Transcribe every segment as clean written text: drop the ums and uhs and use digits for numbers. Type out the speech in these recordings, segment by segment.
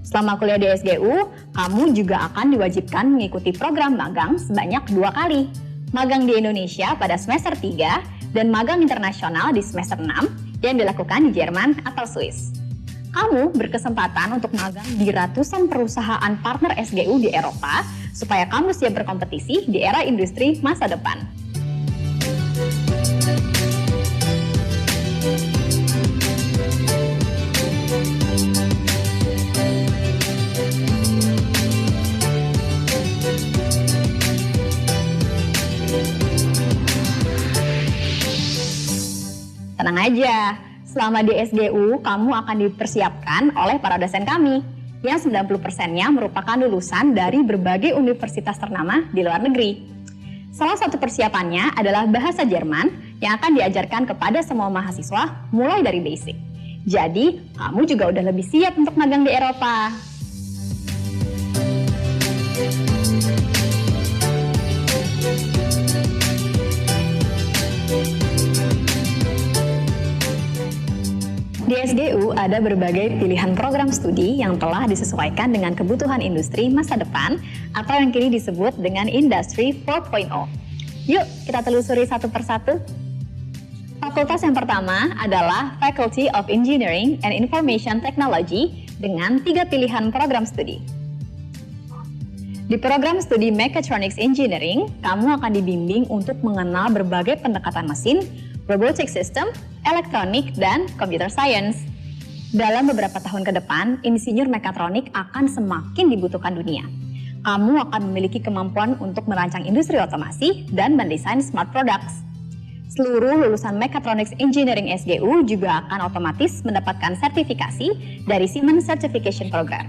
Selama kuliah di SGU, kamu juga akan diwajibkan mengikuti program magang sebanyak 2 kali. Magang di Indonesia pada semester 3 dan magang internasional di semester 6 yang dilakukan di Jerman atau Swiss. Kamu berkesempatan untuk magang di ratusan perusahaan partner SGU di Eropa supaya kamu siap berkompetisi di era industri masa depan. Tenang aja, selama di SGU kamu akan dipersiapkan oleh para dosen kami yang 90%-nya merupakan lulusan dari berbagai universitas ternama di luar negeri. Salah satu persiapannya adalah bahasa Jerman yang akan diajarkan kepada semua mahasiswa mulai dari basic. Jadi, kamu juga udah lebih siap untuk magang di Eropa. Di SGU ada berbagai pilihan program studi yang telah disesuaikan dengan kebutuhan industri masa depan atau yang kini disebut dengan Industri 4.0. Yuk kita telusuri satu persatu. Fakultas yang pertama adalah Faculty of Engineering and Information Technology dengan 3 pilihan program studi. Di program studi Mechatronics Engineering, kamu akan dibimbing untuk mengenal berbagai pendekatan mesin, robotic system, elektronik, dan computer science. Dalam beberapa tahun ke depan, insinyur mekatronik akan semakin dibutuhkan dunia. Kamu akan memiliki kemampuan untuk merancang industri otomasi dan mendesain smart products. Seluruh lulusan Mechatronics Engineering SGU juga akan otomatis mendapatkan sertifikasi dari Siemens Certification Program.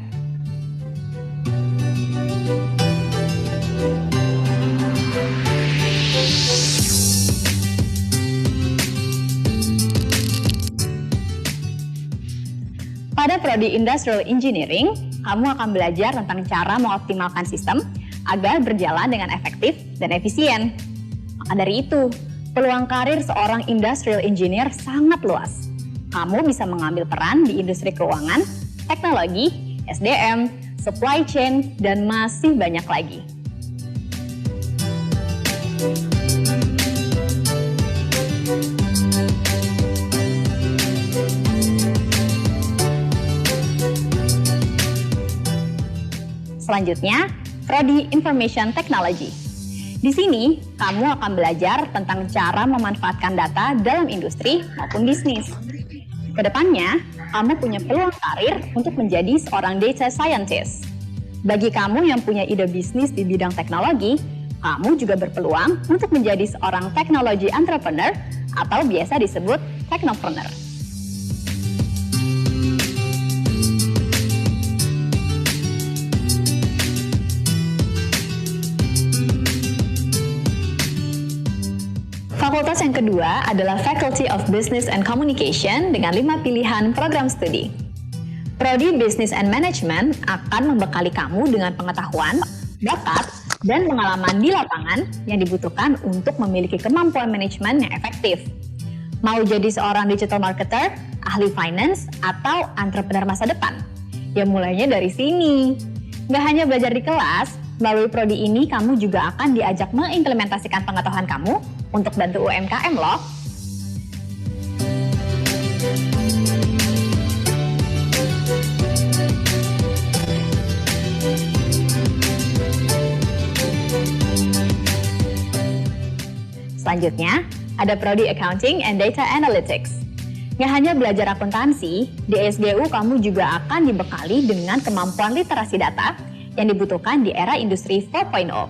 Pada Prodi Industrial Engineering, kamu akan belajar tentang cara mengoptimalkan sistem agar berjalan dengan efektif dan efisien. Maka dari itu, peluang karir seorang industrial engineer sangat luas. Kamu bisa mengambil peran di industri keuangan, teknologi, SDM, supply chain, dan masih banyak lagi. Selanjutnya, Prodi Information Technology. Di sini, kamu akan belajar tentang cara memanfaatkan data dalam industri maupun bisnis. Kedepannya, kamu punya peluang karir untuk menjadi seorang data scientist. Bagi kamu yang punya ide bisnis di bidang teknologi, kamu juga berpeluang untuk menjadi seorang technology entrepreneur atau biasa disebut technopreneur. Fakultas yang kedua adalah Faculty of Business and Communication dengan 5 pilihan program studi. Prodi Business and Management akan membekali kamu dengan pengetahuan, bakat, dan pengalaman di lapangan yang dibutuhkan untuk memiliki kemampuan manajemen yang efektif. Mau jadi seorang digital marketer, ahli finance, atau entrepreneur masa depan? Ya mulainya dari sini. Nggak hanya belajar di kelas, melalui prodi ini kamu juga akan diajak mengimplementasikan pengetahuan kamu untuk bantu UMKM loh. Selanjutnya, ada Prodi Accounting and Data Analytics. Nggak hanya belajar akuntansi, di SGU kamu juga akan dibekali dengan kemampuan literasi data yang dibutuhkan di era industri 4.0.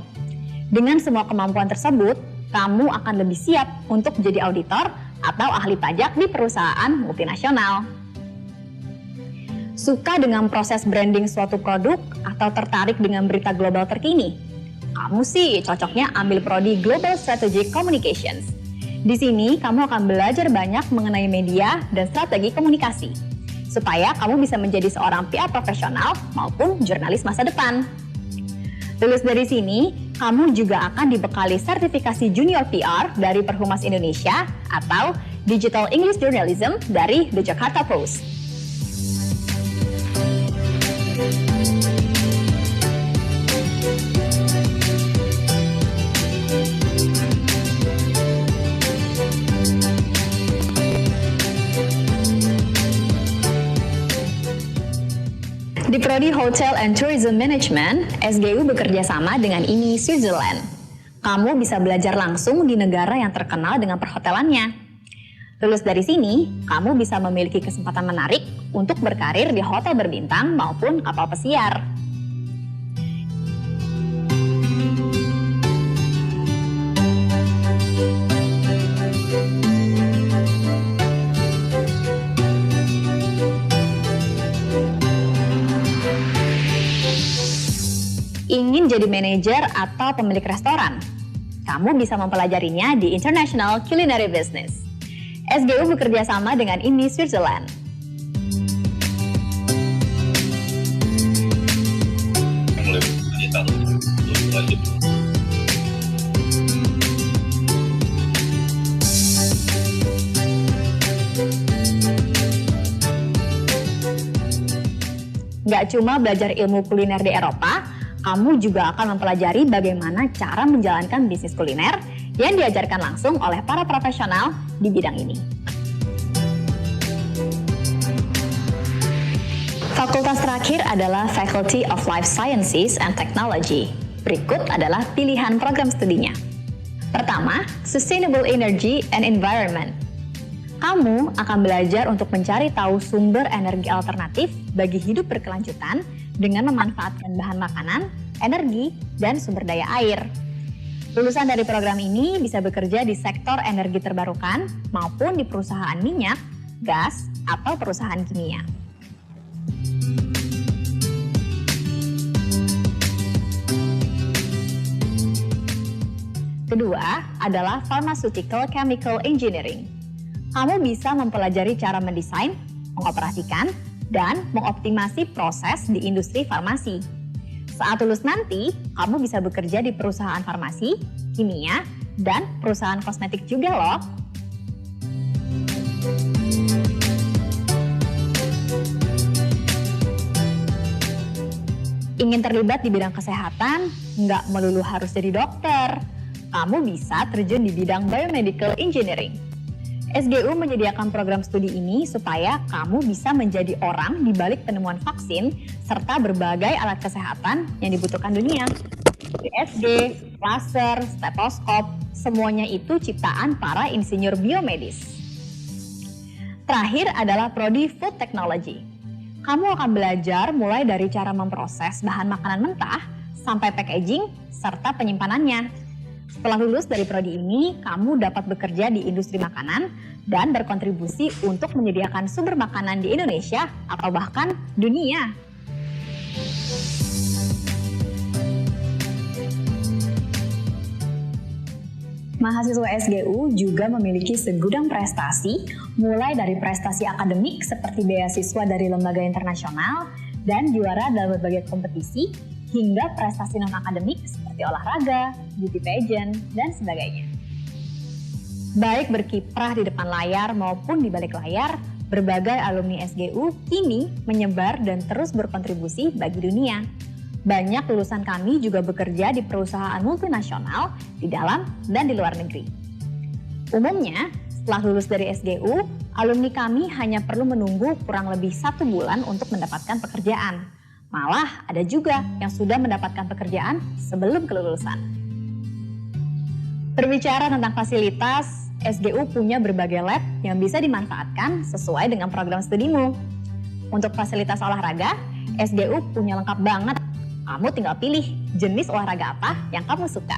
Dengan semua kemampuan tersebut, kamu akan lebih siap untuk menjadi auditor atau ahli pajak di perusahaan multinasional. Suka dengan proses branding suatu produk atau tertarik dengan berita global terkini? Kamu sih cocoknya ambil prodi Global Strategic Communications. Di sini kamu akan belajar banyak mengenai media dan strategi komunikasi, supaya kamu bisa menjadi seorang PR profesional maupun jurnalis masa depan. Lulus dari sini, kamu juga akan dibekali sertifikasi Junior PR dari Perhumas Indonesia atau Digital English Journalism dari The Jakarta Post. Di Prodi Hotel and Tourism Management, SGU bekerja sama dengan IMI Switzerland. Kamu bisa belajar langsung di negara yang terkenal dengan perhotelannya. Lulus dari sini, kamu bisa memiliki kesempatan menarik untuk berkarir di hotel berbintang maupun kapal pesiar. Ingin jadi manajer atau pemilik restoran? Kamu bisa mempelajarinya di International Culinary Business. SGU bekerja sama dengan IMI Switzerland. Nggak cuma belajar ilmu kuliner di Eropa, kamu juga akan mempelajari bagaimana cara menjalankan bisnis kuliner yang diajarkan langsung oleh para profesional di bidang ini. Fakultas terakhir adalah Faculty of Life Sciences and Technology. Berikut adalah pilihan program studinya. Pertama, Sustainable Energy and Environment. Kamu akan belajar untuk mencari tahu sumber energi alternatif bagi hidup berkelanjutan dengan memanfaatkan bahan makanan, energi, dan sumber daya air. Lulusan dari program ini bisa bekerja di sektor energi terbarukan maupun di perusahaan minyak, gas, atau perusahaan kimia. Kedua adalah Pharmaceutical Chemical Engineering. Kamu bisa mempelajari cara mendesain, mengoperasikan, dan mengoptimasi proses di industri farmasi. Saat lulus nanti, kamu bisa bekerja di perusahaan farmasi, kimia, dan perusahaan kosmetik juga loh. Ingin terlibat di bidang kesehatan? Nggak melulu harus jadi dokter. Kamu bisa terjun di bidang Biomedical Engineering. SGU menyediakan program studi ini supaya kamu bisa menjadi orang di balik penemuan vaksin serta berbagai alat kesehatan yang dibutuhkan dunia. USG, laser, stetoskop, semuanya itu ciptaan para insinyur biomedis. Terakhir adalah Prodi Food Technology. Kamu akan belajar mulai dari cara memproses bahan makanan mentah sampai packaging serta penyimpanannya. Setelah lulus dari prodi ini, kamu dapat bekerja di industri makanan dan berkontribusi untuk menyediakan sumber makanan di Indonesia atau bahkan dunia. Mahasiswa SGU juga memiliki segudang prestasi, mulai dari prestasi akademik seperti beasiswa dari lembaga internasional dan juara dalam berbagai kompetisi, hingga prestasi non-akademik seperti olahraga, beauty pageant, dan sebagainya. Baik berkiprah di depan layar maupun di balik layar, berbagai alumni SGU kini menyebar dan terus berkontribusi bagi dunia. Banyak lulusan kami juga bekerja di perusahaan multinasional di dalam dan di luar negeri. Umumnya, setelah lulus dari SGU, alumni kami hanya perlu menunggu kurang lebih 1 bulan untuk mendapatkan pekerjaan. Malah ada juga yang sudah mendapatkan pekerjaan sebelum kelulusan. Berbicara tentang fasilitas, SGU punya berbagai lab yang bisa dimanfaatkan sesuai dengan program studimu. Untuk fasilitas olahraga, SGU punya lengkap banget. Kamu tinggal pilih jenis olahraga apa yang kamu suka.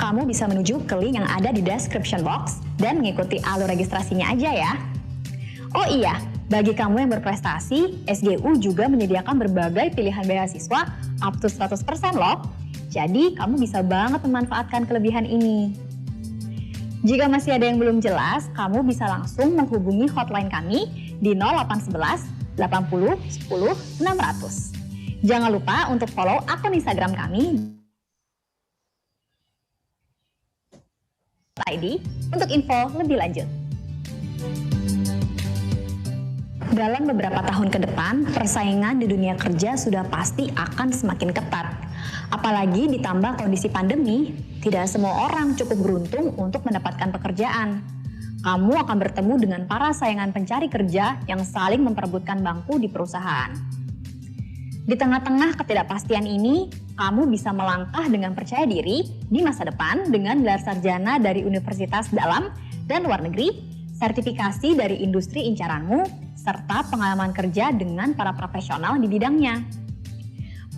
Kamu bisa menuju ke link yang ada di description box dan mengikuti alur registrasinya aja ya. Oh iya, bagi kamu yang berprestasi, SGU juga menyediakan berbagai pilihan beasiswa up to 100% loh. Jadi kamu bisa banget memanfaatkan kelebihan ini. Jika masih ada yang belum jelas, kamu bisa langsung menghubungi hotline kami di 0811 80 10 600. Jangan lupa untuk follow akun Instagram kami ID untuk info lebih lanjut. Dalam beberapa tahun ke depan, persaingan di dunia kerja sudah pasti akan semakin ketat. Apalagi ditambah kondisi pandemi, tidak semua orang cukup beruntung untuk mendapatkan pekerjaan. Kamu akan bertemu dengan para saingan pencari kerja yang saling memperebutkan bangku di perusahaan. Di tengah-tengah ketidakpastian ini, kamu bisa melangkah dengan percaya diri di masa depan dengan gelar sarjana dari universitas dalam dan luar negeri, sertifikasi dari industri incaranmu, serta pengalaman kerja dengan para profesional di bidangnya.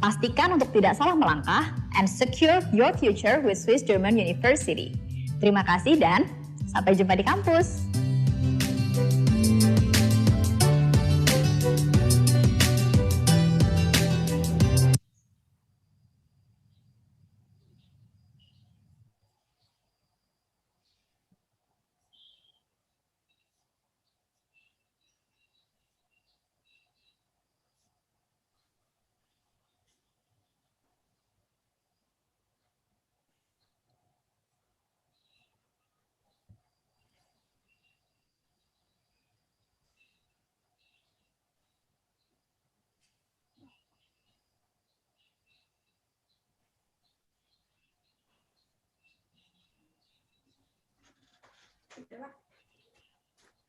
Pastikan untuk tidak salah melangkah and secure your future with Swiss German University. Terima kasih dan sampai jumpa di kampus.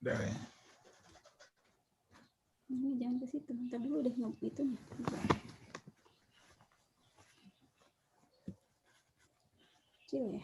Udah ya. Ini jangan ke situ, ntar dulu udah itu. Kecil ya.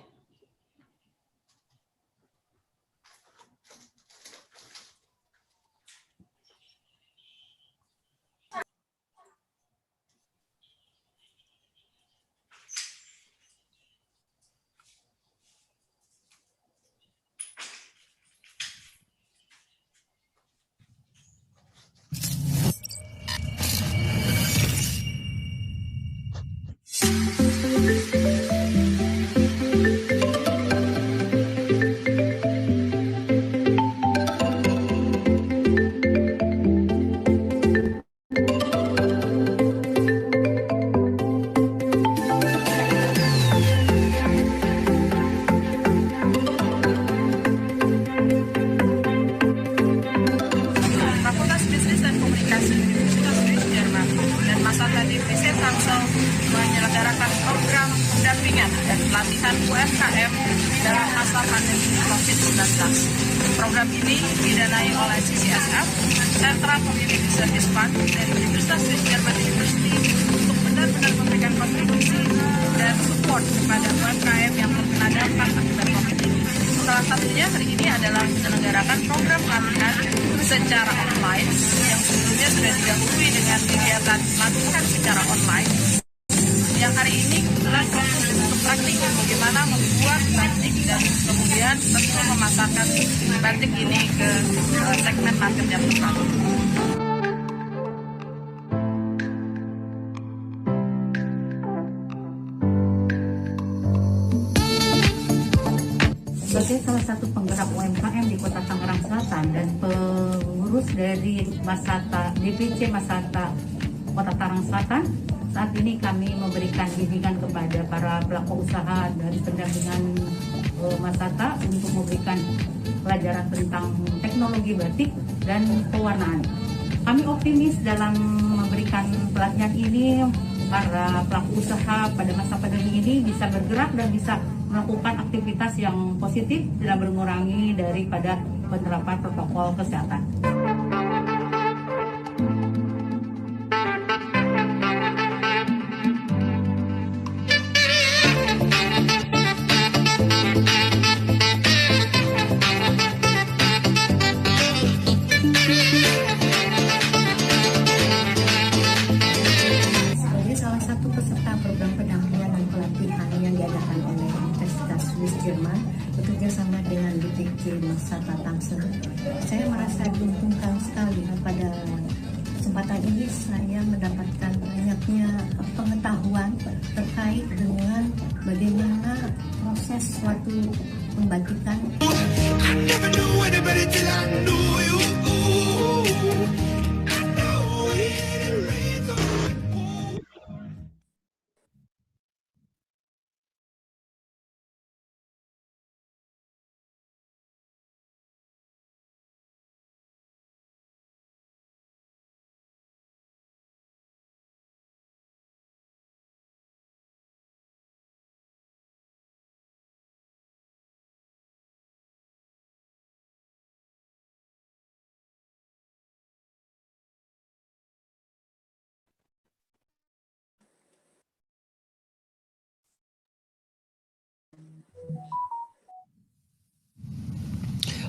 Fakultas Bisnis dan Komunikasi Universitas Swiss Jerman dan Masata Divisi Tangsel menyelenggarakan program pendampingan dan pelatihan UMKM dalam masa pandemi COVID-19. Program ini didanai oleh CCSF, Central Community Service Fund dari Universitas Swiss Jerman University untuk benar-benar memberikan kontribusi dan support kepada UMKM yang terkena dampak akibat COVID ini. Salah satunya hari ini adalah menyelenggarakan program pelatihan secara online yang sebelumnya sudah didahului dengan kegiatan pelatihan secara online. Yang hari ini kebetulan fokus untuk praktikum bagaimana membuat batik dan kemudian tentu memasarkan batik ini ke segmen market yang tepat. Sebagai salah satu penggerak UMKM di Kota Tangerang Selatan dan pengurus dari Masata DPC Masata Kota Tangerang Selatan, saat ini kami memberikan bimbingan kepada para pelaku usaha dari pendampingan Masata untuk memberikan pelajaran tentang teknologi batik dan pewarnaan. Kami optimis dalam memberikan pelatihan ini, para pelaku usaha pada masa pandemi ini bisa bergerak dan bisa melakukan aktivitas yang positif, tidak mengurangi daripada penerapan protokol kesehatan. Sebagai salah satu peserta program pendampingan dan pelatihan yang diadakan oleh Universitas Swiss Jerman bekerja sama dengan DPC Masata Tangsel, saya merasa diuntungkan sekali pada kesempatan ini saya mendapatkan banyaknya pengetahuan terkait dengan bagaimana proses suatu pembatikan. I never knew anybody till I knew you.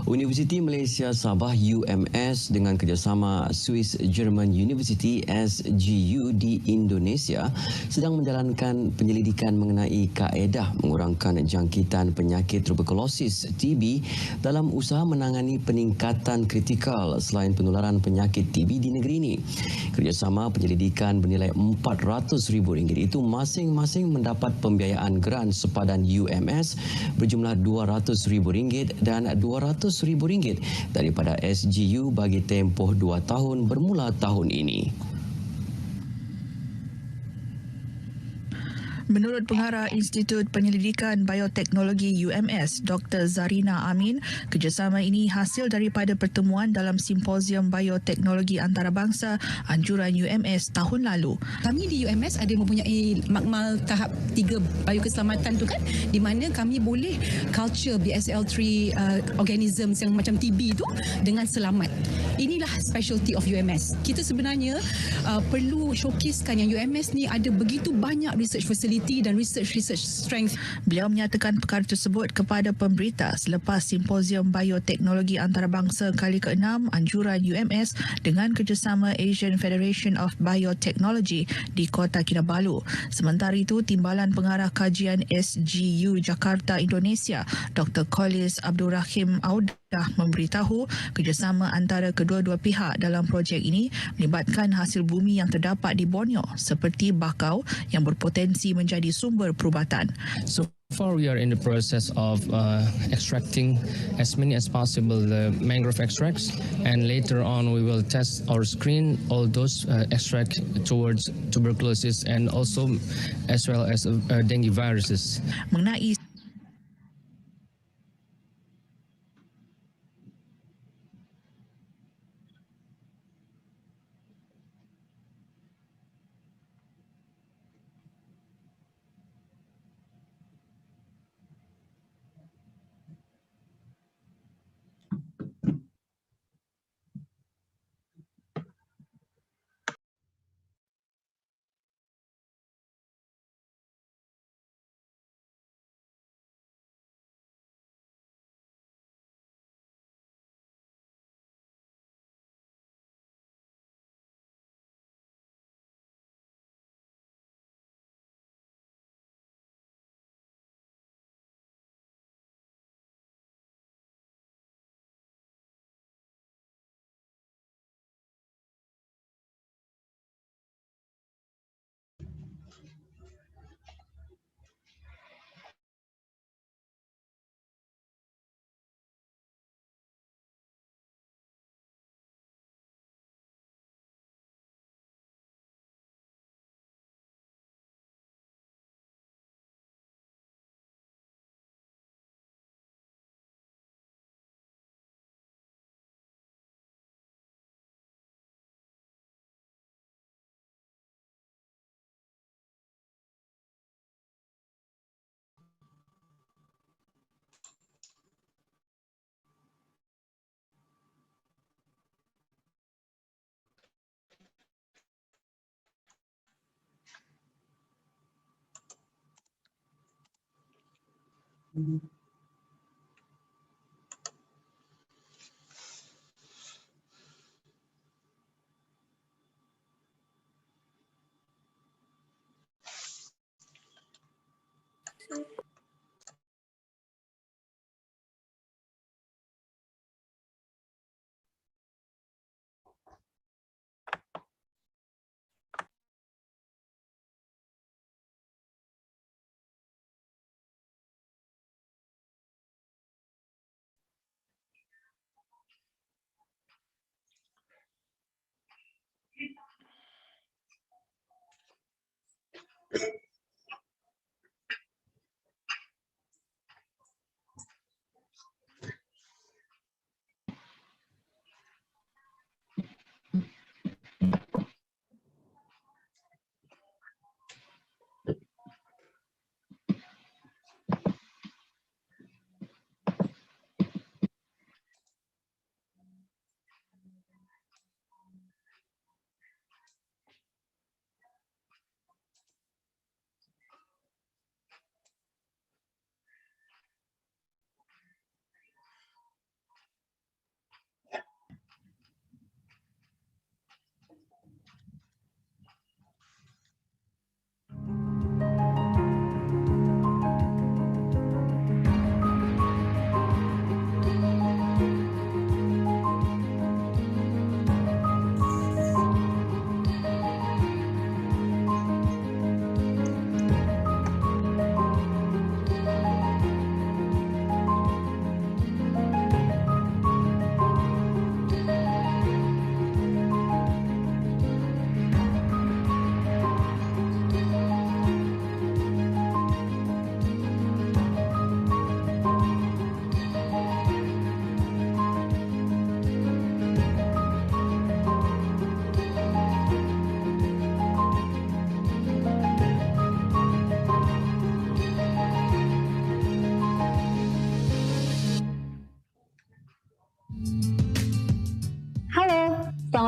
Universiti Malaysia Sabah UMS dengan kerjasama Swiss German University SGU di Indonesia sedang menjalankan penyelidikan mengenai kaedah mengurangkan jangkitan penyakit tuberkulosis TB dalam usaha menangani peningkatan kritikal selain penularan penyakit TB di negeri ini. Kerjasama penyelidikan bernilai RM400,000 itu masing-masing mendapat pembiayaan geran sepadan UMS berjumlah RM200,000 dan RM200,000 daripada SGU bagi tempoh 2 tahun bermula tahun ini. Menurut Pengarah Institut Penyelidikan Bioteknologi UMS, Dr. Zarina Amin, kerjasama ini hasil daripada pertemuan dalam Simposium Bioteknologi Antarabangsa Anjuran UMS tahun lalu. Kami di UMS ada mempunyai makmal tahap 3 biokeselamatan tu kan, di mana kami boleh culture BSL-3 organisms yang macam TB tu dengan selamat. Inilah specialty of UMS. Kita sebenarnya perlu showcasekan yang UMS ni ada begitu banyak research facility dan research strength. Beliau menyatakan perkara tersebut kepada pemberita selepas Simposium Bioteknologi Antarabangsa kali ke-6 Anjuran UMS dengan kerjasama Asian Federation of Biotechnology di Kota Kinabalu. Sementara itu, Timbalan Pengarah Kajian SGU Jakarta, Indonesia, Dr. Kholis Abdul Rahim Audah memberitahu kerjasama antara kedua-dua pihak dalam projek ini melibatkan hasil bumi yang terdapat di Borneo seperti bakau yang berpotensi menjadi sumber perubatan. So far we are in the process of extracting as many as possible the mangrove extracts, and later on we will test or screen all those extracts towards tuberculosis and also as well as dengue viruses. Mengenai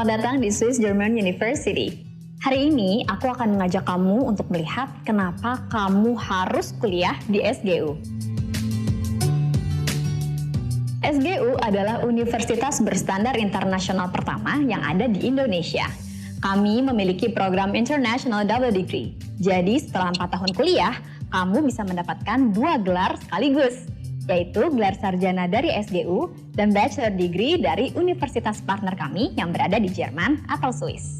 Selamat datang di Swiss German University. Hari ini aku akan mengajak kamu untuk melihat kenapa kamu harus kuliah di SGU. SGU adalah universitas berstandar internasional pertama yang ada di Indonesia. Kami memiliki program International Double Degree. Jadi setelah 4 tahun kuliah, kamu bisa mendapatkan 2 gelar sekaligus, yaitu gelar sarjana dari SGU dan bachelor degree dari universitas partner kami yang berada di Jerman atau Swiss.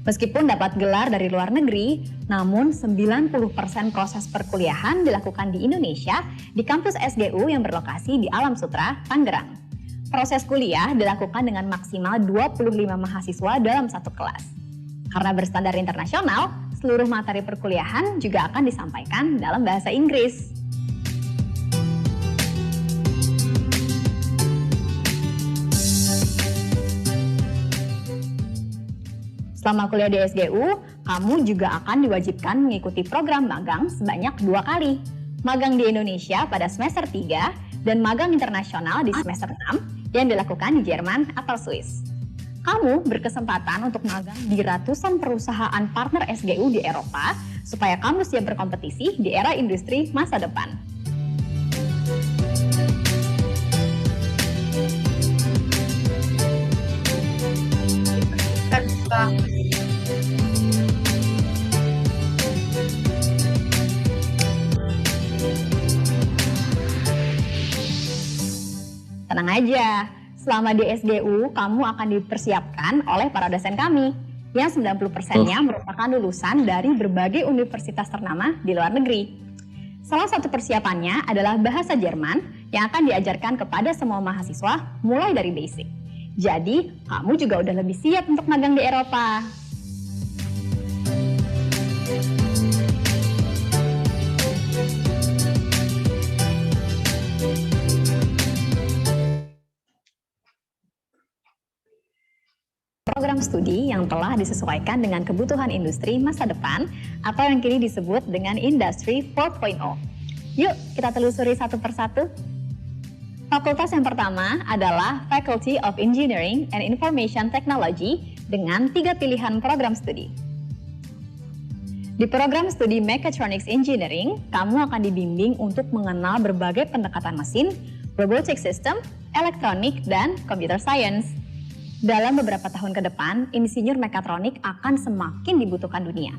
Meskipun dapat gelar dari luar negeri, namun 90% proses perkuliahan dilakukan di Indonesia di kampus SGU yang berlokasi di Alam Sutera, Tangerang. Proses kuliah dilakukan dengan maksimal 25 mahasiswa dalam satu kelas. Karena berstandar internasional, seluruh materi perkuliahan juga akan disampaikan dalam bahasa Inggris. Selama kuliah di SGU, kamu juga akan diwajibkan mengikuti program magang sebanyak 2 kali. Magang di Indonesia pada semester 3 dan magang internasional di semester 6 yang dilakukan di Jerman atau Swiss. Kamu berkesempatan untuk magang di ratusan perusahaan partner SGU di Eropa supaya kamu siap berkompetisi di era industri masa depan. Tenang aja, selama di SGU kamu akan dipersiapkan oleh para dosen kami yang 90%-nya merupakan lulusan dari berbagai universitas ternama di luar negeri. Salah satu persiapannya adalah bahasa Jerman yang akan diajarkan kepada semua mahasiswa mulai dari basic. Jadi, kamu juga udah lebih siap untuk magang di Eropa. Program studi yang telah disesuaikan dengan kebutuhan industri masa depan atau yang kini disebut dengan Industry 4.0. Yuk kita telusuri satu persatu. Fakultas yang pertama adalah Faculty of Engineering and Information Technology dengan 3 pilihan program studi. Di program studi Mechatronics Engineering, kamu akan dibimbing untuk mengenal berbagai pendekatan mesin, robotic system, elektronik, dan computer science. Dalam beberapa tahun ke depan, insinyur mekatronik akan semakin dibutuhkan dunia.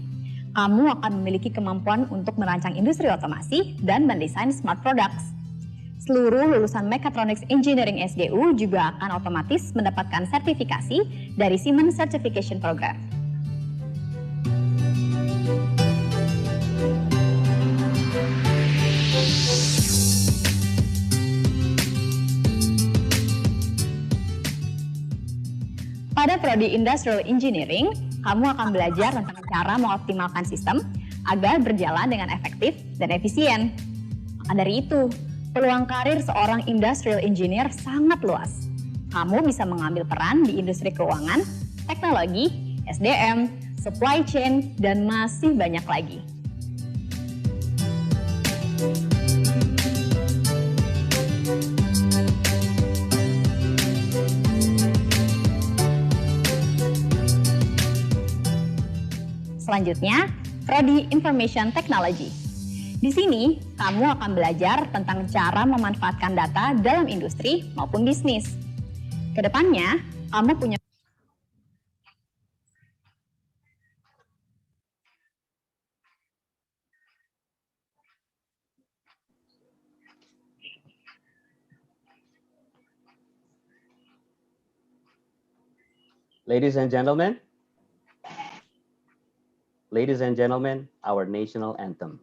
Kamu akan memiliki kemampuan untuk merancang industri otomasi dan mendesain smart products. Seluruh lulusan Mechatronics Engineering SGU juga akan otomatis mendapatkan sertifikasi dari Siemens Certification Program. Pada prodi Industrial Engineering, kamu akan belajar tentang cara mengoptimalkan sistem agar berjalan dengan efektif dan efisien. Maka dari itu, peluang karir seorang industrial engineer sangat luas. Kamu bisa mengambil peran di industri keuangan, teknologi, SDM, supply chain, dan masih banyak lagi. Selanjutnya, Prodi Information Technology. Di sini, kamu akan belajar tentang cara memanfaatkan data dalam industri maupun bisnis. Kedepannya, kamu punya Ladies and gentlemen, our national anthem.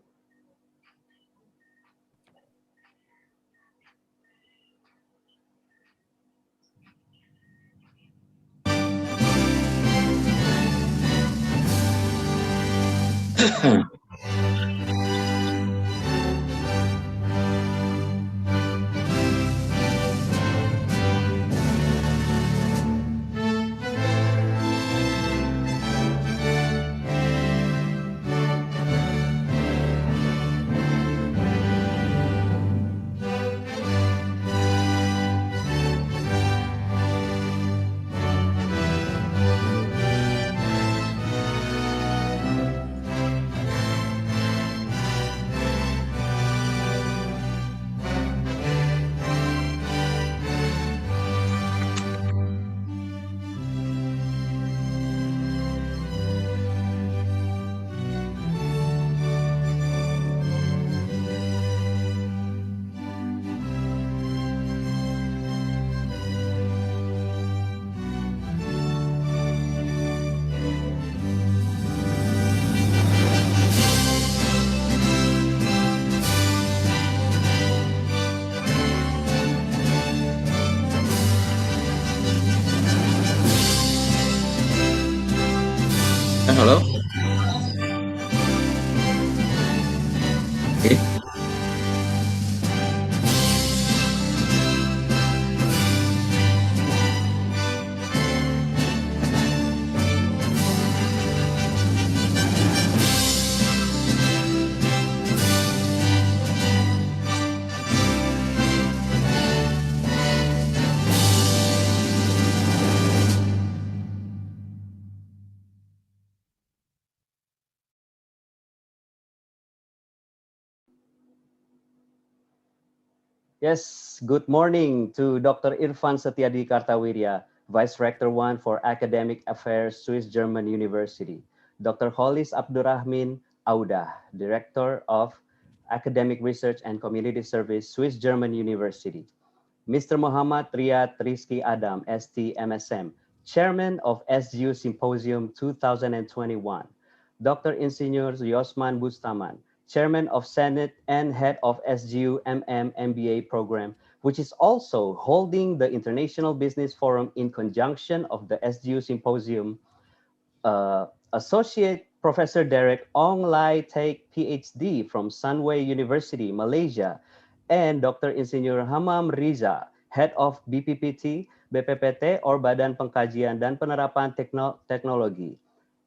Halo. Oke. Yes, good morning to Dr. Irfan Setiadi Kartawirya, Vice Rector 1 for Academic Affairs, Swiss German University. Dr. Holis Abdurrahmin Auda, Director of Academic Research and Community Service, Swiss German University. Mr. Muhammad Riyad Rizki Adam, ST MSM, Chairman of SGU Symposium 2021. Dr. Insinyur Yosman Bustaman, Chairman of Senate and Head of SGU MBA program, which is also holding the International Business Forum in conjunction of the SGU Symposium. Associate Professor Derek Ong Lai Teck, PhD from Sunway University, Malaysia, and Dr. Insinyur Hamam Riza, Head of BPPT, BPPT, or Badan Pengkajian dan Penerapan Teknologi.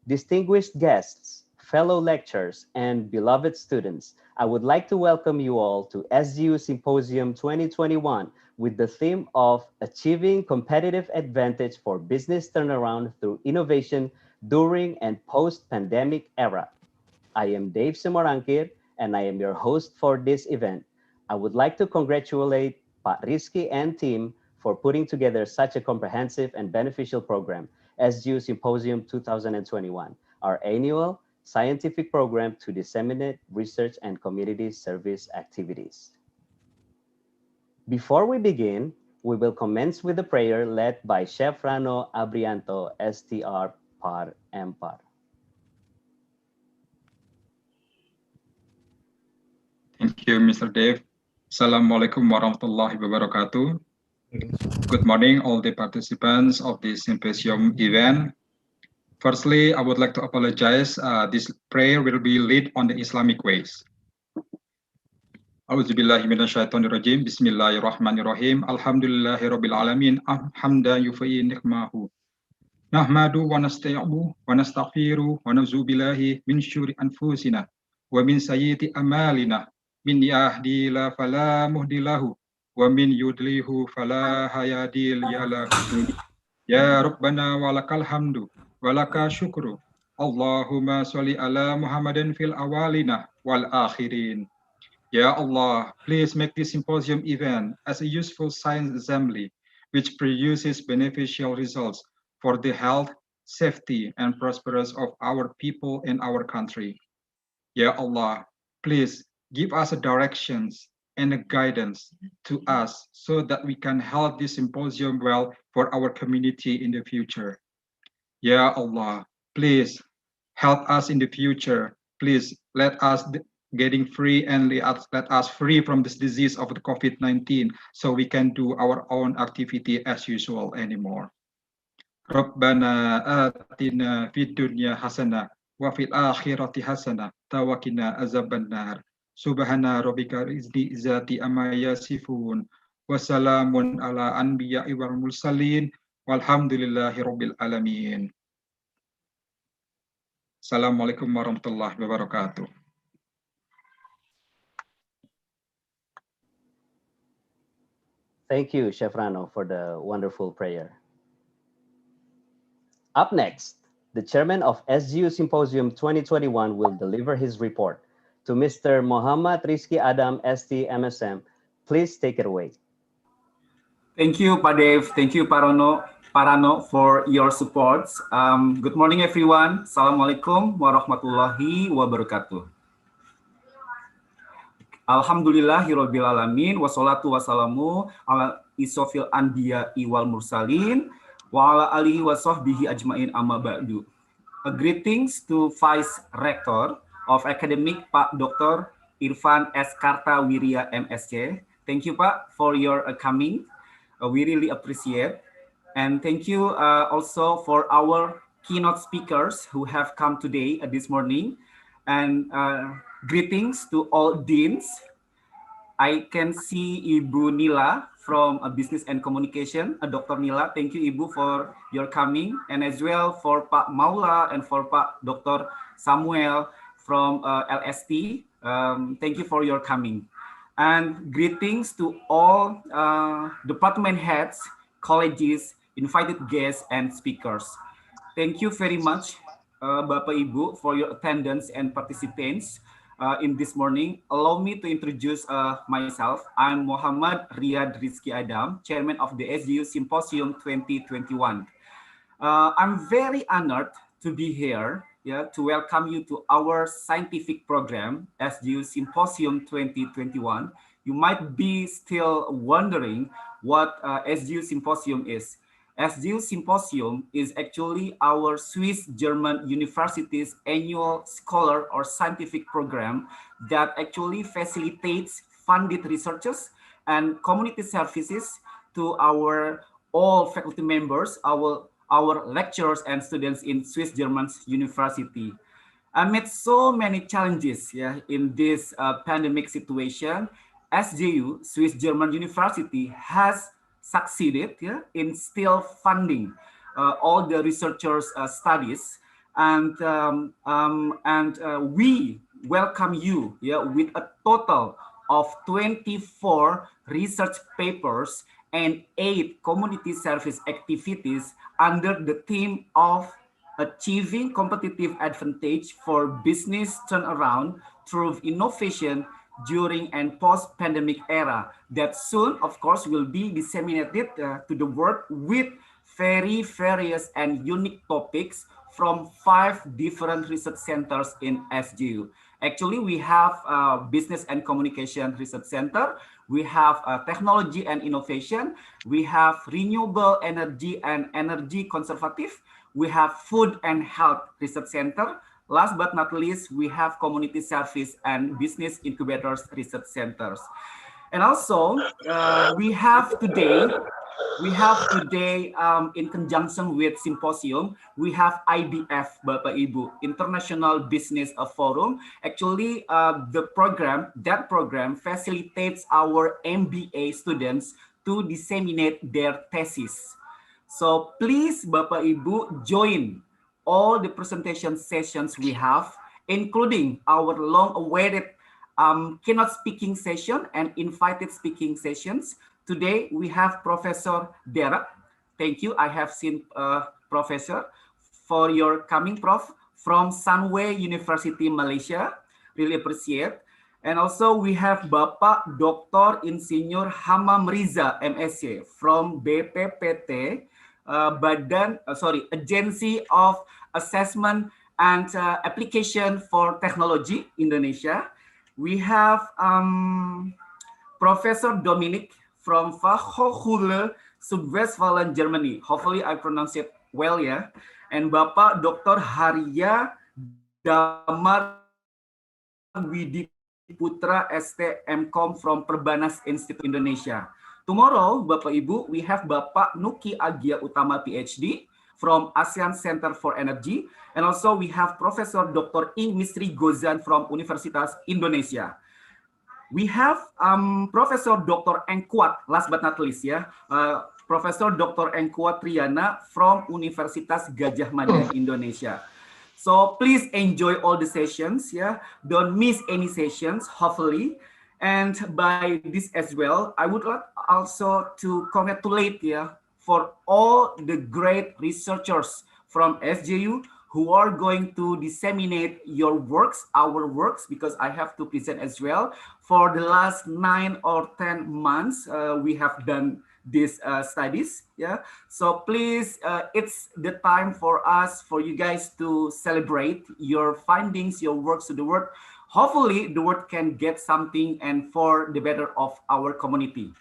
Distinguished guests, fellow lecturers, and beloved students, I would like to welcome you all to SGU Symposium 2021 with the theme of Achieving Competitive Advantage for Business Turnaround Through Innovation During and Post-Pandemic Era. I am Dave Simorangkir, and I am your host for this event. I would like to congratulate Pak Rizky and team for putting together such a comprehensive and beneficial program, SGU Symposium 2021, our annual scientific program to disseminate research and community service activities. Before we begin, we will commence with a prayer led by Chef Rano Abrianto, STR Par Empar. Thank you, Mr. Dave. Assalamualaikum warahmatullahi wabarakatuh. Good morning, all the participants of this symposium event. Firstly, I would like to apologize. This prayer will be led on the Islamic ways. A'udzubillahi minasyaitonirrajim. Bismillahirrahmanirrahim. Alhamdulillahirabbil alamin. Hamdan yufi'i ni'mahu. Nahmadu wa nasta'ibu wa nastaghfiru wa na'udzubillahi min syururi anfusina wa min sayyiati amalina. Min yahdihillahu fala muhdilahu wa min yudlihu fala hadiyalahu. Ya Rabbana walakal hamdu walaka syukru. Allahumma sholli ala Muhammadin fil awalina wal akhirin. Ya Allah, please make this symposium event as a useful science assembly which produces beneficial results for the health, safety, and prosperous of our people and our country. Ya Allah, please give us a directions and a guidance to us so that we can help this symposium well for our community in the future. Ya Allah, please help us in the future. Please let us getting free and let us free from this disease of the COVID-19 so we can do our own activity as usual anymore. Rabbana atina fid dunya hasanah wa fil akhirati hasanah tawakina azabannar. Subhana rabbika izzati amma yasifun wa salamun ala anbiya'i wal mursalin walhamdulillahi rabbil alamin. Assalamualaikum warahmatullahi wabarakatuh. Thank you, Chef Rano, for the wonderful prayer. Up next, the chairman of SGU Symposium 2021 will deliver his report. To Mr. Muhammad Rizki Adam, ST MSM, please take it away. Thank you, Pak Dave. Thank you, Parano, for your support. Good morning, everyone. Assalamualaikum warahmatullahi wabarakatuh. Alhamdulillahirabbil alamin wassalatu wassalamu ala isofil anbiya wal mursalin wa ala alihi wa sahbihi ajmain amma ba'du. Greetings to Vice Rector of Academic Pak Dr. Irfan S. Kartawirya MSc. Thank you, Pak, for your coming. We really appreciate. And thank you also for our keynote speakers who have come today this morning. And greetings to all deans. I can see Ibu Nila from Business and Communication. Dr. Nila, thank you Ibu for your coming, and as well for Pak Maula and for Pak Dr. Samuel from LST. Thank you for your coming. And greetings to all department heads, colleges, invited guests, and speakers. Thank you very much, Bapak Ibu, for your attendance and participants in this morning. Allow me to introduce myself. I'm Muhammad Riyad Rizki Adam, Chairman of the SGU Symposium 2021. I'm very honored to be here, to welcome you to our scientific program, SGU Symposium 2021. You might be still wondering what SGU Symposium is. SGU Symposium is actually our Swiss-German University's annual scholar or scientific program that actually facilitates funded researches and community services to our all faculty members, our lecturers and students in Swiss-German University. Amid so many challenges in this pandemic situation, SGU, Swiss-German University, has succeeded in still funding all the researchers' studies, and we welcome you with a total of 24 research papers and 8 community service activities under the theme of achieving competitive advantage for business turnaround through innovation during and post-pandemic era that soon, of course, will be disseminated to the world with very various and unique topics from 5 different research centers in SGU. Actually, we have Business and Communication Research Center, we have Technology and Innovation, we have Renewable Energy and Energy Conservative, we have Food and Health Research Center. Last but not least, we have Community Service and Business Incubators Research Centers. And also, we have today, in conjunction with Symposium, we have IBF, Bapak Ibu, International Business Forum. Actually, that program facilitates our MBA students to disseminate their thesis. So please, Bapak Ibu, join all the presentation sessions we have, including our long-awaited keynote speaking session and invited speaking sessions. Today, we have Professor Derek. Thank you. I have seen Professor for your coming, Prof, from Sunway University, Malaysia. Really appreciate. And also we have Bapak Dr. Insinyur Hamam Riza, MSc, from BPPT, Agency of Assessment and Application for Technology, Indonesia. We have Professor Dominic from Fachhochschule Südwestfalen, Germany. Hopefully I pronounce it well, And Bapak Dr. Haria Damar Widi Putra ST MCom from Perbanas Institute Indonesia. Tomorrow, Bapak Ibu, we have Bapak Nuki Agia Utama PhD from ASEAN Center for Energy. And also we have Professor Dr. I Misri Gozan from Universitas Indonesia. We have Professor Dr. Engkuat, last but not least, Professor Dr. Engkuat Triana from Universitas Gajah Mada, Indonesia. So please enjoy all the sessions, Don't miss any sessions, hopefully. And by this as well, I would like also to congratulate for all the great researchers from SGU who are going to disseminate your works, our works, because I have to present as well. For the last 9 or 10 months, we have done these studies, So please, it's the time for us, for you guys to celebrate your findings, your works to the world. Hopefully, the world can get something and for the better of our community.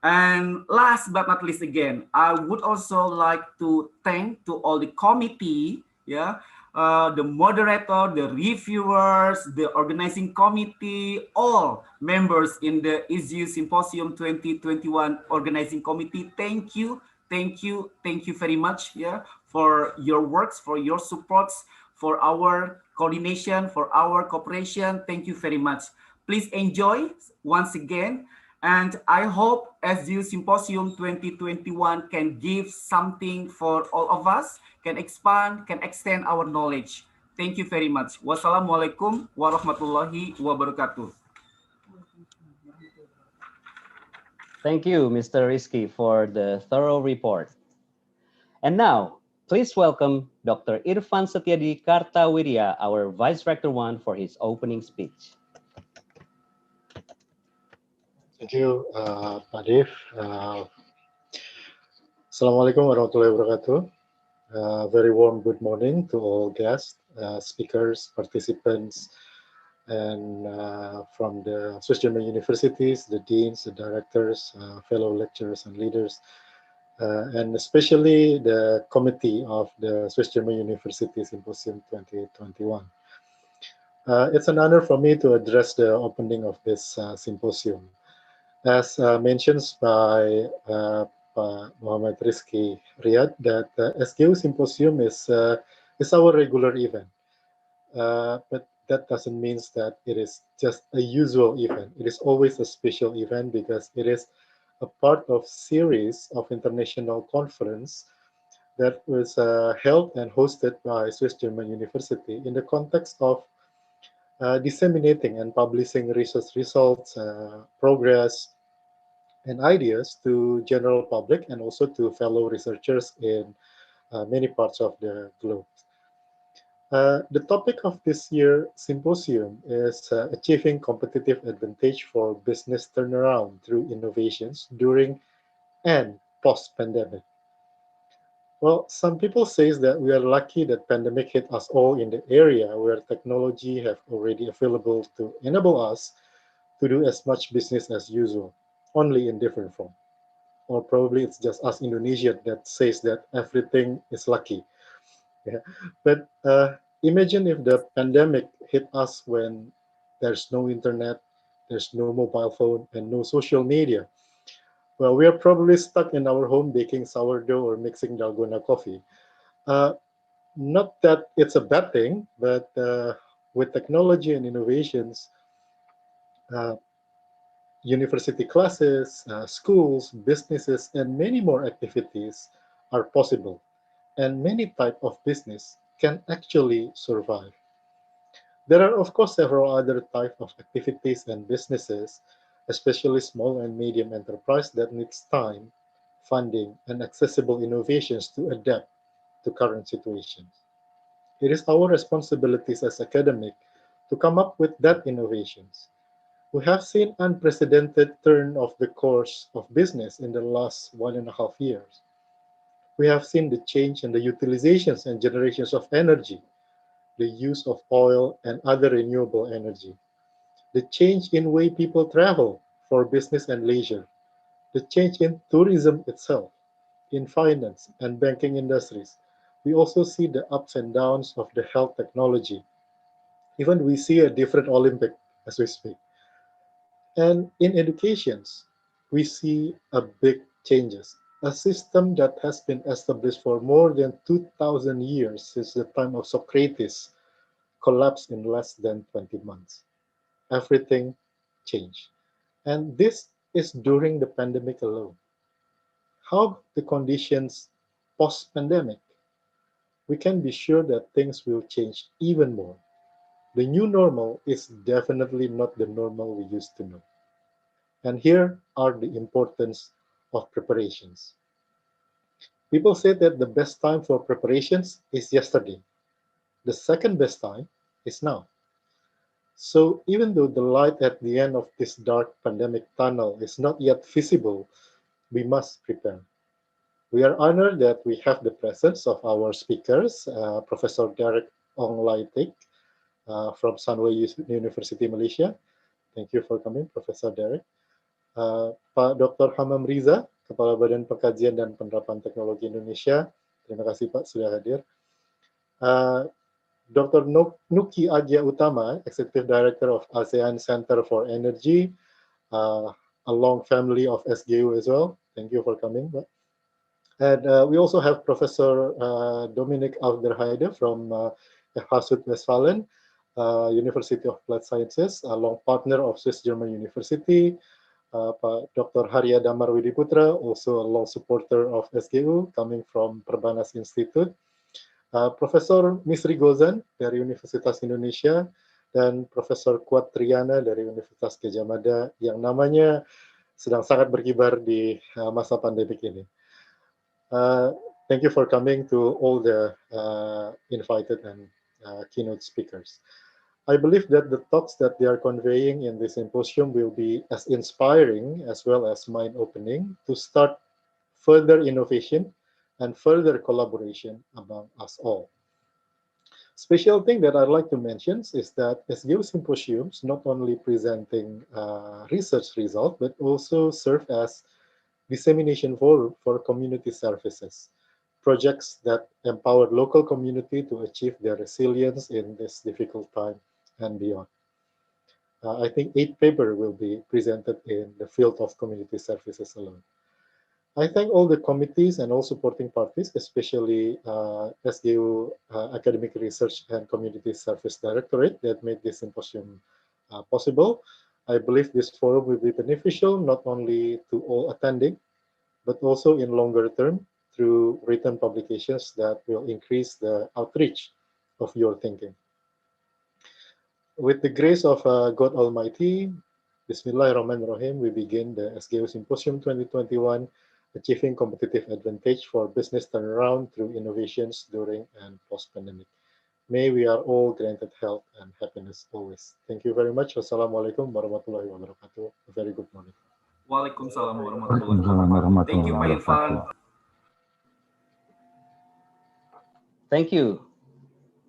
And last but not least, again, I would also like to thank to all the committee, the moderator, the reviewers, the organizing committee, all members in the SGU Symposium 2021 organizing committee. Thank you very much, for your works, for your supports, for our coordination, for our cooperation. Thank you very much. Please enjoy once again. And I hope SGU Symposium 2021 can give something for all of us, can expand, can extend our knowledge. Thank you very much. Wassalamualaikum warahmatullahi wabarakatuh. Thank you, Mr. Rizky, for the thorough report. And now, please welcome Dr. Irfan Setiadi Kartawirya, our Vice Rector 1, for his opening speech. Thank you, Pak Dev. Assalamualaikum warahmatullahi wabarakatuh. Very warm good morning to all guests, speakers, participants, and from the Swiss German universities, the deans, the directors, fellow lecturers and leaders, and especially the committee of the Swiss German University Symposium 2021. It's an honor for me to address the opening of this symposium. As mentioned by Muhammad Rizky Riyad, that SGU Symposium is our regular event. But that doesn't mean that it is just a usual event. It is always a special event because it is a part of series of international conference that was held and hosted by Swiss German University in the context of disseminating and publishing research results, progress, and ideas to general public and also to fellow researchers in many parts of the globe. The topic of this year's symposium is achieving competitive advantage for business turnaround through innovations during and post-pandemic. Well, some people say that we are lucky that pandemic hit us all in the area where technology have already available to enable us to do as much business as usual, only in different form. Or probably it's just us Indonesian that says that everything is lucky. Yeah. But imagine if the pandemic hit us when there's no internet, there's no mobile phone, and no social media. Well, we are probably stuck in our home baking sourdough or mixing dalgona coffee. Not that it's a bad thing, but with technology and innovations, university classes, schools, businesses, and many more activities are possible. And many types of business can actually survive. There are, of course, several other types of activities and businesses, especially small and medium enterprise that needs time, funding, and accessible innovations to adapt to current situations. It is our responsibilities as academics to come up with that innovations. We have seen unprecedented turn of the course of business in the last 1.5 years. We have seen the change in the utilizations and generations of energy, the use of oil and other renewable energy, the change in way people travel for business and leisure, the change in tourism itself, in finance and banking industries. We also see the ups and downs of the health technology. Even we see a different Olympic as we speak. And in educations, we see a big changes. A system that has been established for more than 2,000 years since the time of Socrates collapsed in less than 20 months. Everything changed. And this is during the pandemic alone. How the conditions post-pandemic? We can be sure that things will change even more. The new normal is definitely not the normal we used to know. And here are the importance of preparations. People say that the best time for preparations is yesterday. The second best time is now. So even though the light at the end of this dark pandemic tunnel is not yet visible, we must prepare. We are honored that we have the presence of our speakers, Professor Derek Ong Lai Teck from Sunway University, Malaysia. Thank you for coming, Professor Derek. Pak Dr. Hamam Riza, Kepala Badan Pengkajian dan Penerapan Teknologi Indonesia. Terima kasih Pak sudah hadir. Dr. Nuki Agia Utama, Executive Director of ASEAN Center for Energy, a long family of SGU as well. Thank you for coming, Pak. And we also have Professor Dominic Alderheide from FH Westfalen, University of Applied Sciences, a long partner of Swiss German University. Dr. Haria Damar Widiputra, also a long supporter of SGU, coming from Perbanas Institute. Profesor Misri Gozan dari Universitas Indonesia, dan Profesor Kuat Triana dari Universitas Gajah Mada, yang namanya sedang sangat berkibar di masa pandemik ini. Thank you for coming to all the invited and keynote speakers. I believe that the thoughts that they are conveying in this symposium will be as inspiring as well as mind-opening to start further innovation and further collaboration among us all. Special thing that I'd like to mention is that SGU Symposiums not only presenting research results, but also serve as dissemination forum for community services, projects that empower local community to achieve their resilience in this difficult time and beyond. I think 8 papers will be presented in the field of community services alone. I thank all the committees and all supporting parties, especially SGU Academic Research and Community Service Directorate that made this symposium possible. I believe this forum will be beneficial not only to all attending, but also in longer term through written publications that will increase the outreach of your thinking. With the grace of God Almighty, Bismillahirrahmanirrahim, we begin the SGU Symposium 2021, Achieving Competitive Advantage for Business Turnaround through Innovations During and Post-Pandemic. May we are all granted health and happiness always. Thank you very much. Wassalamualaikum warahmatullahi wabarakatuh. A very good morning. Waalaikumsalam warahmatullahi wabarakatuh. Thank you, Pak Irfan. Thank you.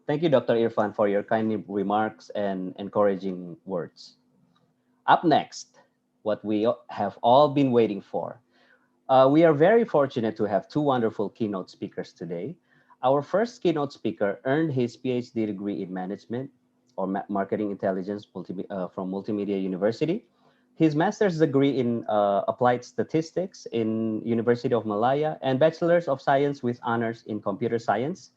Thank you, Dr. Irfan, for your kind remarks and encouraging words. Up next, what we have all been waiting for. We are very fortunate to have 2 wonderful keynote speakers today. Our first keynote speaker earned his PhD degree in management or marketing intelligence from Multimedia University. His master's degree in applied statistics in University of Malaya and bachelor's of science with honors in computer science,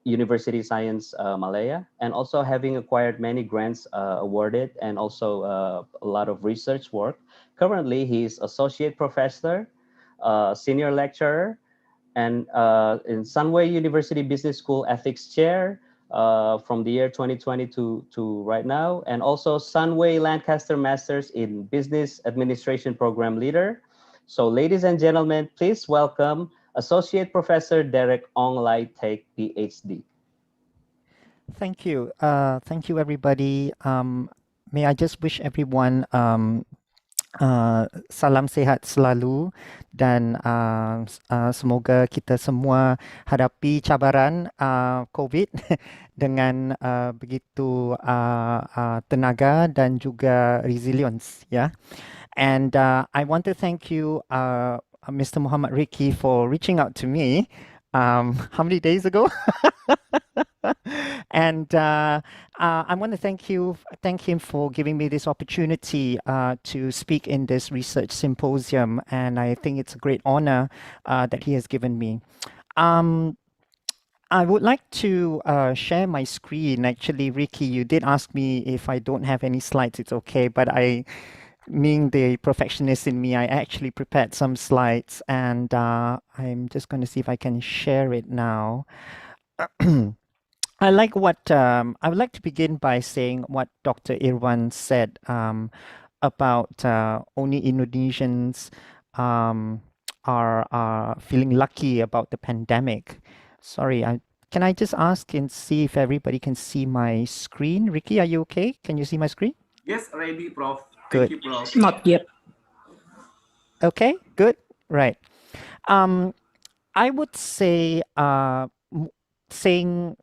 University Science Malaya, and also having acquired many grants awarded and also a lot of research work. Currently, he is associate professor, senior lecturer, and in Sunway University Business School ethics chair from the year 2020 to right now, and also Sunway Lancaster Masters in Business Administration Program Leader. So ladies and gentlemen, please welcome Associate Professor Derek Ong Lai Teck, PhD. Thank you. Thank you, everybody. May I just wish everyone salam sehat selalu dan semoga kita semua hadapi cabaran COVID dengan begitu tenaga dan juga resilience, yeah. And I want to thank you, Mr. Muhammad Ricky, for reaching out to me. How many days ago? And I want to thank him for giving me this opportunity to speak in this research symposium, and I think it's a great honor that he has given me. I would like to share my screen. Actually, Ricky, you did ask me if I don't have any slides, it's okay, but being the perfectionist in me, I actually prepared some slides, and I'm just going to see if I can share it now. I would like to begin by saying what Dr. Irwan said about only Indonesians are feeling lucky about the pandemic. Sorry, can I just ask and see if everybody can see my screen? Ricky, are you okay? Can you see my screen? Yes, ready, Prof. Good. Thank you, Prof. Not yet. Okay, good. Right. I would say adding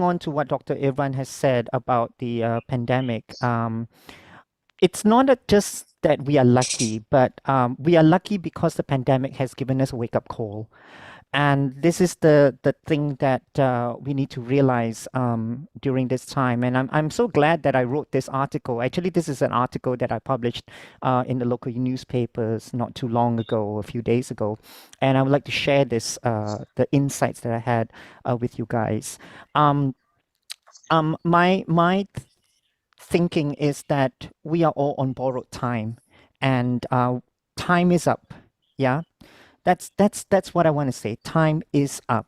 on to what Dr. Irwan has said about the pandemic, it's not just that we are lucky, but we are lucky because the pandemic has given us a wake-up call. And this is the thing that we need to realize during this time. And I'm so glad that I wrote this article. Actually, this is an article that I published in the local newspapers not too long ago, a few days ago. And I would like to share this, the insights that I had with you guys. My thinking is that we are all on borrowed time, and time is up. Yeah, that's what I want to say. Time is up.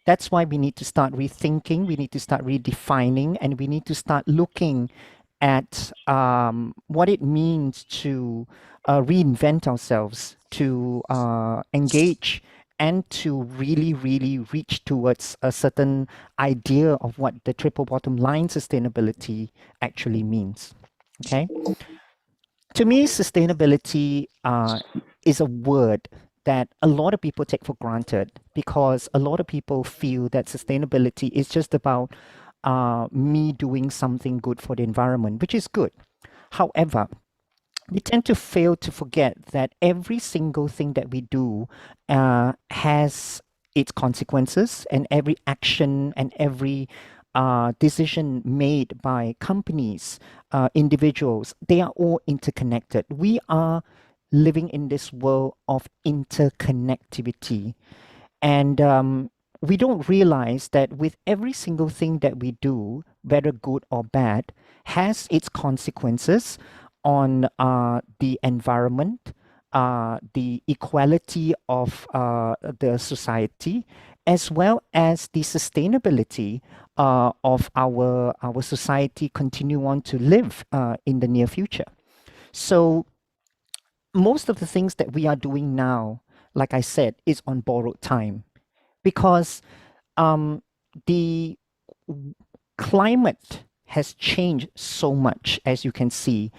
That's why we need to start rethinking, we need to start redefining, and we need to start looking at what it means to reinvent ourselves, to engage, and to really, really reach towards a certain idea of what the triple bottom line sustainability actually means. Okay. To me, sustainability is a word that a lot of people take for granted, because a lot of people feel that sustainability is just about me doing something good for the environment, which is good. However, we tend to fail to forget that every single thing that we do has its consequences, and every action and every decision made by companies, individuals, they are all interconnected. We are living in this world of interconnectivity. And we don't realize that with every single thing that we do, whether good or bad, has its consequences on the environment, the equality of the society, as well as the sustainability of our society continue on to live in the near future. So most of the things that we are doing now, like I said, is on borrowed time, because the climate has changed so much, as you can see.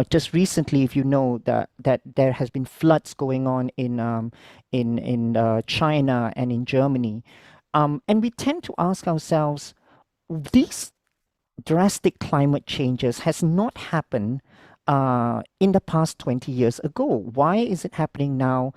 Just recently, if you know that there has been floods going on in China and in Germany, and we tend to ask ourselves, these drastic climate changes has not happened in the past 20 years ago. Why is it happening now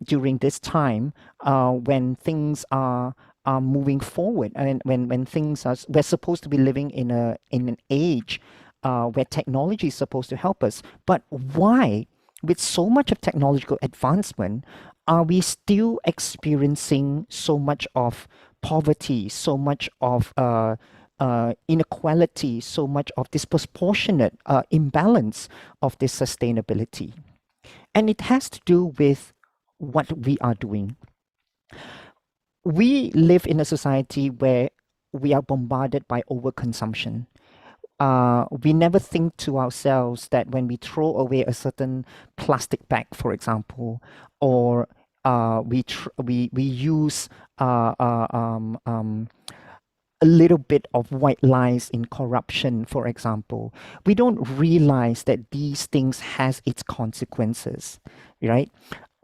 during this time when things are moving forward, and when things are, we're supposed to be living in an age where technology is supposed to help us? But why, with so much of technological advancement, are we still experiencing so much of poverty, so much of inequality, so much of disproportionate imbalance of this sustainability? And it has to do with what we are doing. We live in a society where we are bombarded by overconsumption. We never think to ourselves that when we throw away a certain plastic bag, for example, or we use a little bit of white lies in corruption, for example, we don't realize that these things has its consequences, right?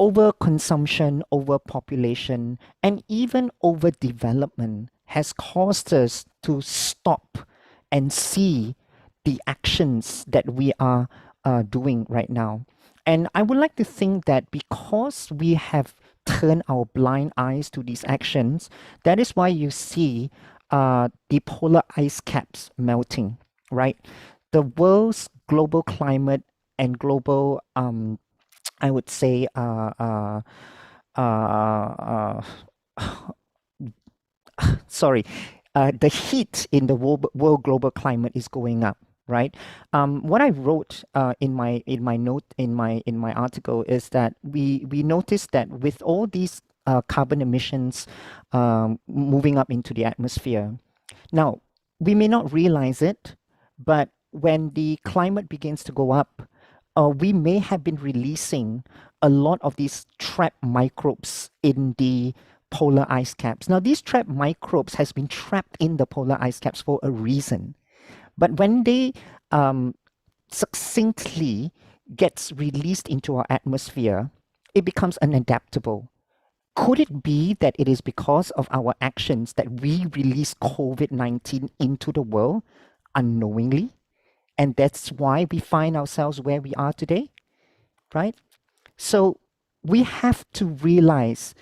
Overconsumption, overpopulation, and even overdevelopment has caused us to stop and see the actions that we are doing right now. And I would like to think that because we have turned our blind eyes to these actions, that is why you see the polar ice caps melting, right? The world's global climate and global, I would say, sorry, the heat in the world global climate is going up, right? What I wrote in my note in my article is that we noticed that with all these carbon emissions moving up into the atmosphere, now we may not realize it, but when the climate begins to go up, we may have been releasing a lot of these trapped microbes in the polar ice caps. Now, these trapped microbes has been trapped in the polar ice caps for a reason. But when they succinctly gets released into our atmosphere, it becomes unadaptable. Could it be that it is because of our actions that we release COVID-19 into the world unknowingly? And that's why we find ourselves where we are today, right? So we have to realize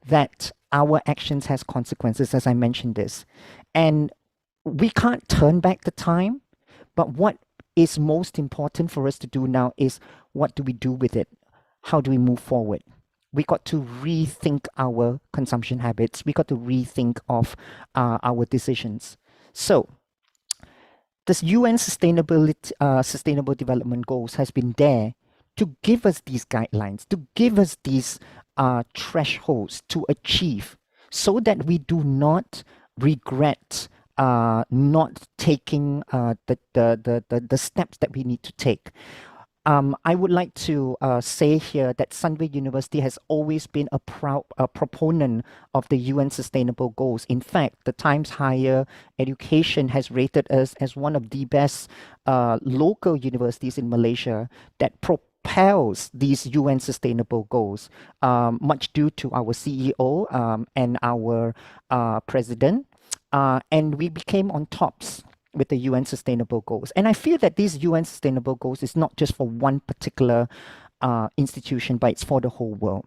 that our actions has consequences, as I mentioned this. And we can't turn back the time, but what is most important for us to do now is what do we do with it? How do we move forward? We got to rethink our consumption habits. We got to rethink of our decisions. So this UN Sustainable Development Goals has been there to give us these guidelines, to give us these thresholds to achieve, so that we do not regret not taking the steps that we need to take. I would like to say here that Sunway University has always been a proud proponent of the UN Sustainable Goals. In fact, the Times Higher Education has rated us as one of the best local universities in Malaysia that propels these UN Sustainable Goals, much due to our CEO and our president. And we became on tops with the UN Sustainable Goals. And I feel that these UN Sustainable Goals is not just for one particular institution, but it's for the whole world.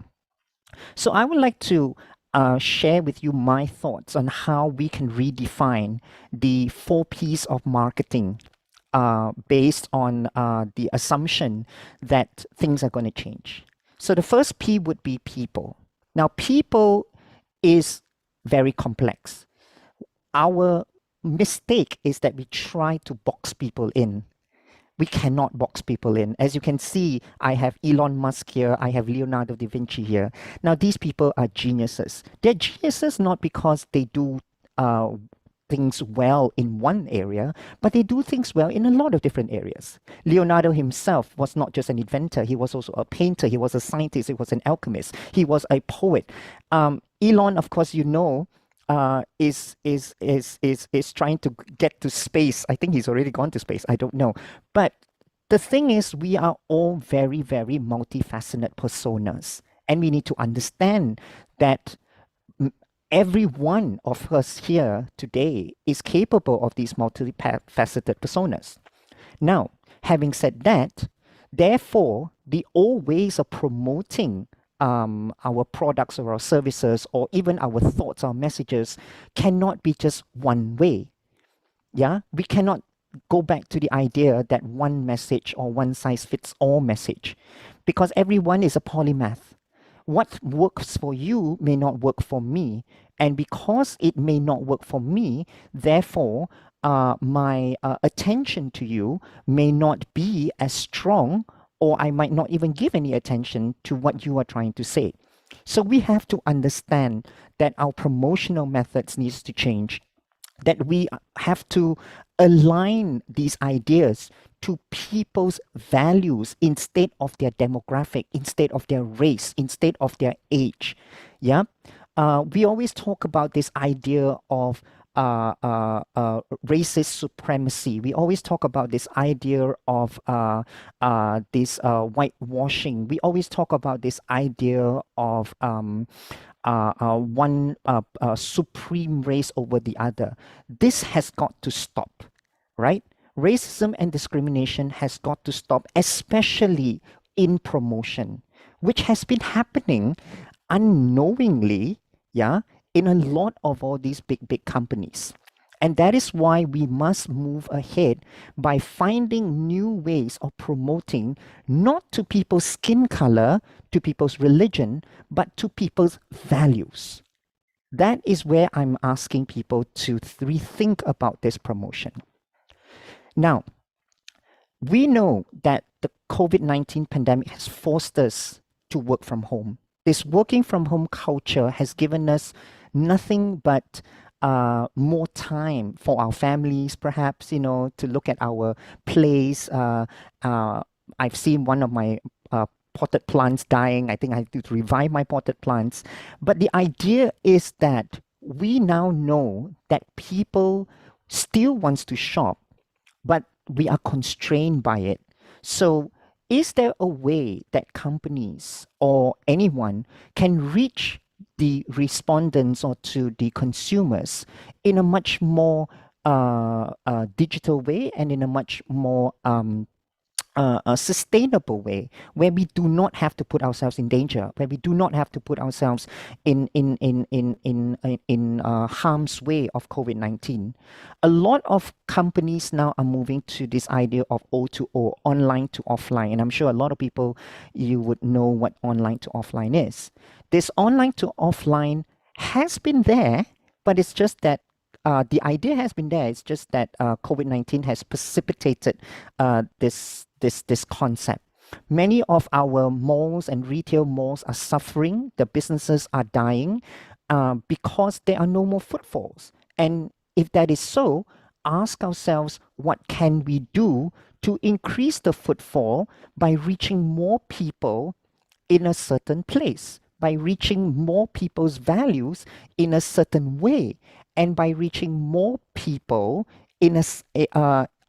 So I would like to share with you my thoughts on how we can redefine the 4 Ps of marketing based on the assumption that things are going to change. So the first P would be people. Now, people is very complex. Our mistake is that we try to box people in. We cannot box people in. As you can see, I have Elon Musk here, I have Leonardo da Vinci here. Now, these people are geniuses. They're geniuses not because they do things well in one area, but they do things well in a lot of different areas. Leonardo himself was not just an inventor, he was also a painter, he was a scientist, he was an alchemist, he was a poet. Elon, of course, you know, is trying to get to space. I think he's already gone to space. I don't know. But the thing is, we are all very, very multifaceted personas. And we need to understand that every one of us here today is capable of these multifaceted personas. Now, having said that, therefore, the old ways of promoting our products or our services or even our thoughts, our messages cannot be just one way. Yeah, we cannot go back to the idea that one message or one size fits all message, because everyone is a polymath. What works for you may not work for me, and because it may not work for me, therefore my attention to you may not be as strong, or I might not even give any attention to what you are trying to say. So we have to understand that our promotional methods needs to change, that we have to align these ideas to people's values instead of their demographic, instead of their race, instead of their age. Yeah, we always talk about this idea of racist supremacy. We always talk about this idea of this whitewashing. We always talk about this idea of one supreme race over the other. This has got to stop, right? Racism and discrimination has got to stop, especially in promotion, which has been happening unknowingly, yeah, in a lot of all these big companies. And that is why we must move ahead by finding new ways of promoting, not to people's skin color, to people's religion, but to people's values. That is where I'm asking people to rethink about this promotion. Now, we know that the COVID-19 pandemic has forced us to work from home. This working from home culture has given us nothing but more time for our families, perhaps, you know, to look at our plays. I've seen one of my potted plants dying. I think I have to revive my potted plants. But the idea is that we now know that people still wants to shop, but we are constrained by it. So is there a way that companies or anyone can reach the respondents or to the consumers in a much more digital way and in a much more a sustainable way where we do not have to put ourselves in danger, where we do not have to put ourselves in harm's way of COVID-19. A lot of companies now are moving to this idea of O2O, online to offline, and I'm sure a lot of people, you would know what online to offline is. This online to offline has been there, but it's just that the idea has been there. It's just that COVID-19 has precipitated this concept. Many of our malls and retail malls are suffering. The businesses are dying because there are no more footfalls. And if that is so, ask ourselves, what can we do to increase the footfall by reaching more people in a certain place, by reaching more people's values in a certain way, and by reaching more people in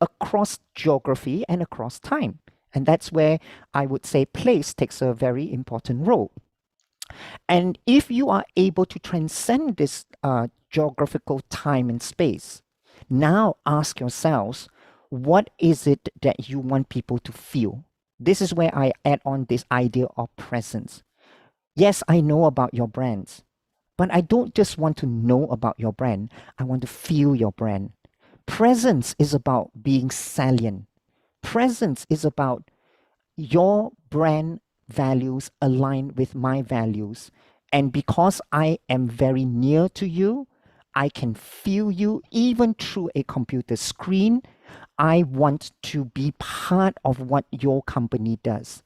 across geography and across time. And that's where I would say place takes a very important role. And if you are able to transcend this geographical time and space, now ask yourselves, what is it that you want people to feel? This is where I add on this idea of presence. Yes, I know about your brands, but I don't just want to know about your brand. I want to feel your brand. Presence is about being salient. Presence is about your brand values align with my values. And because I am very near to you, I can feel you even through a computer screen. I want to be part of what your company does.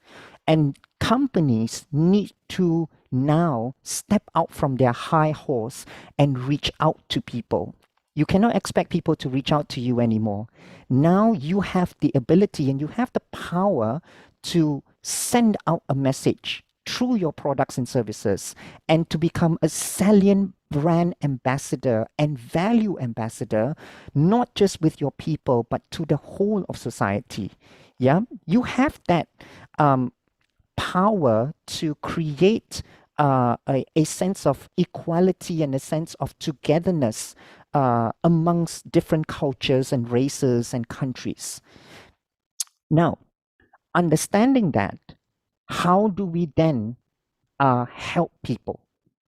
And companies need to now step out from their high horse and reach out to people. You cannot expect people to reach out to you anymore. Now you have the ability and you have the power to send out a message through your products and services and to become a salient brand ambassador and value ambassador, not just with your people, but to the whole of society. Yeah, you have that power to create a sense of equality and a sense of togetherness amongst different cultures and races and countries. Now, understanding that, how do we then help people?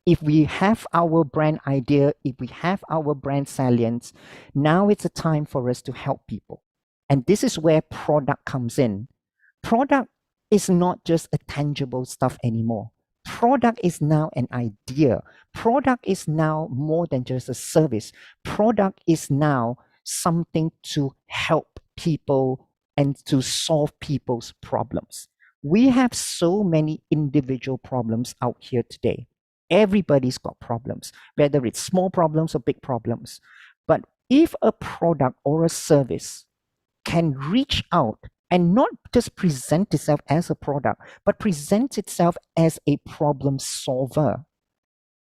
If we have our brand idea, if we have our brand salience, now it's a time for us to help people. And this is where product comes in. Product is not just a tangible stuff anymore. Product is now an idea. Product is now more than just a service. Product is now something to help people and to solve people's problems. We have so many individual problems out here today. Everybody's got problems, whether it's small problems or big problems. But if a product or a service can reach out and not just present itself as a product, but present itself as a problem solver,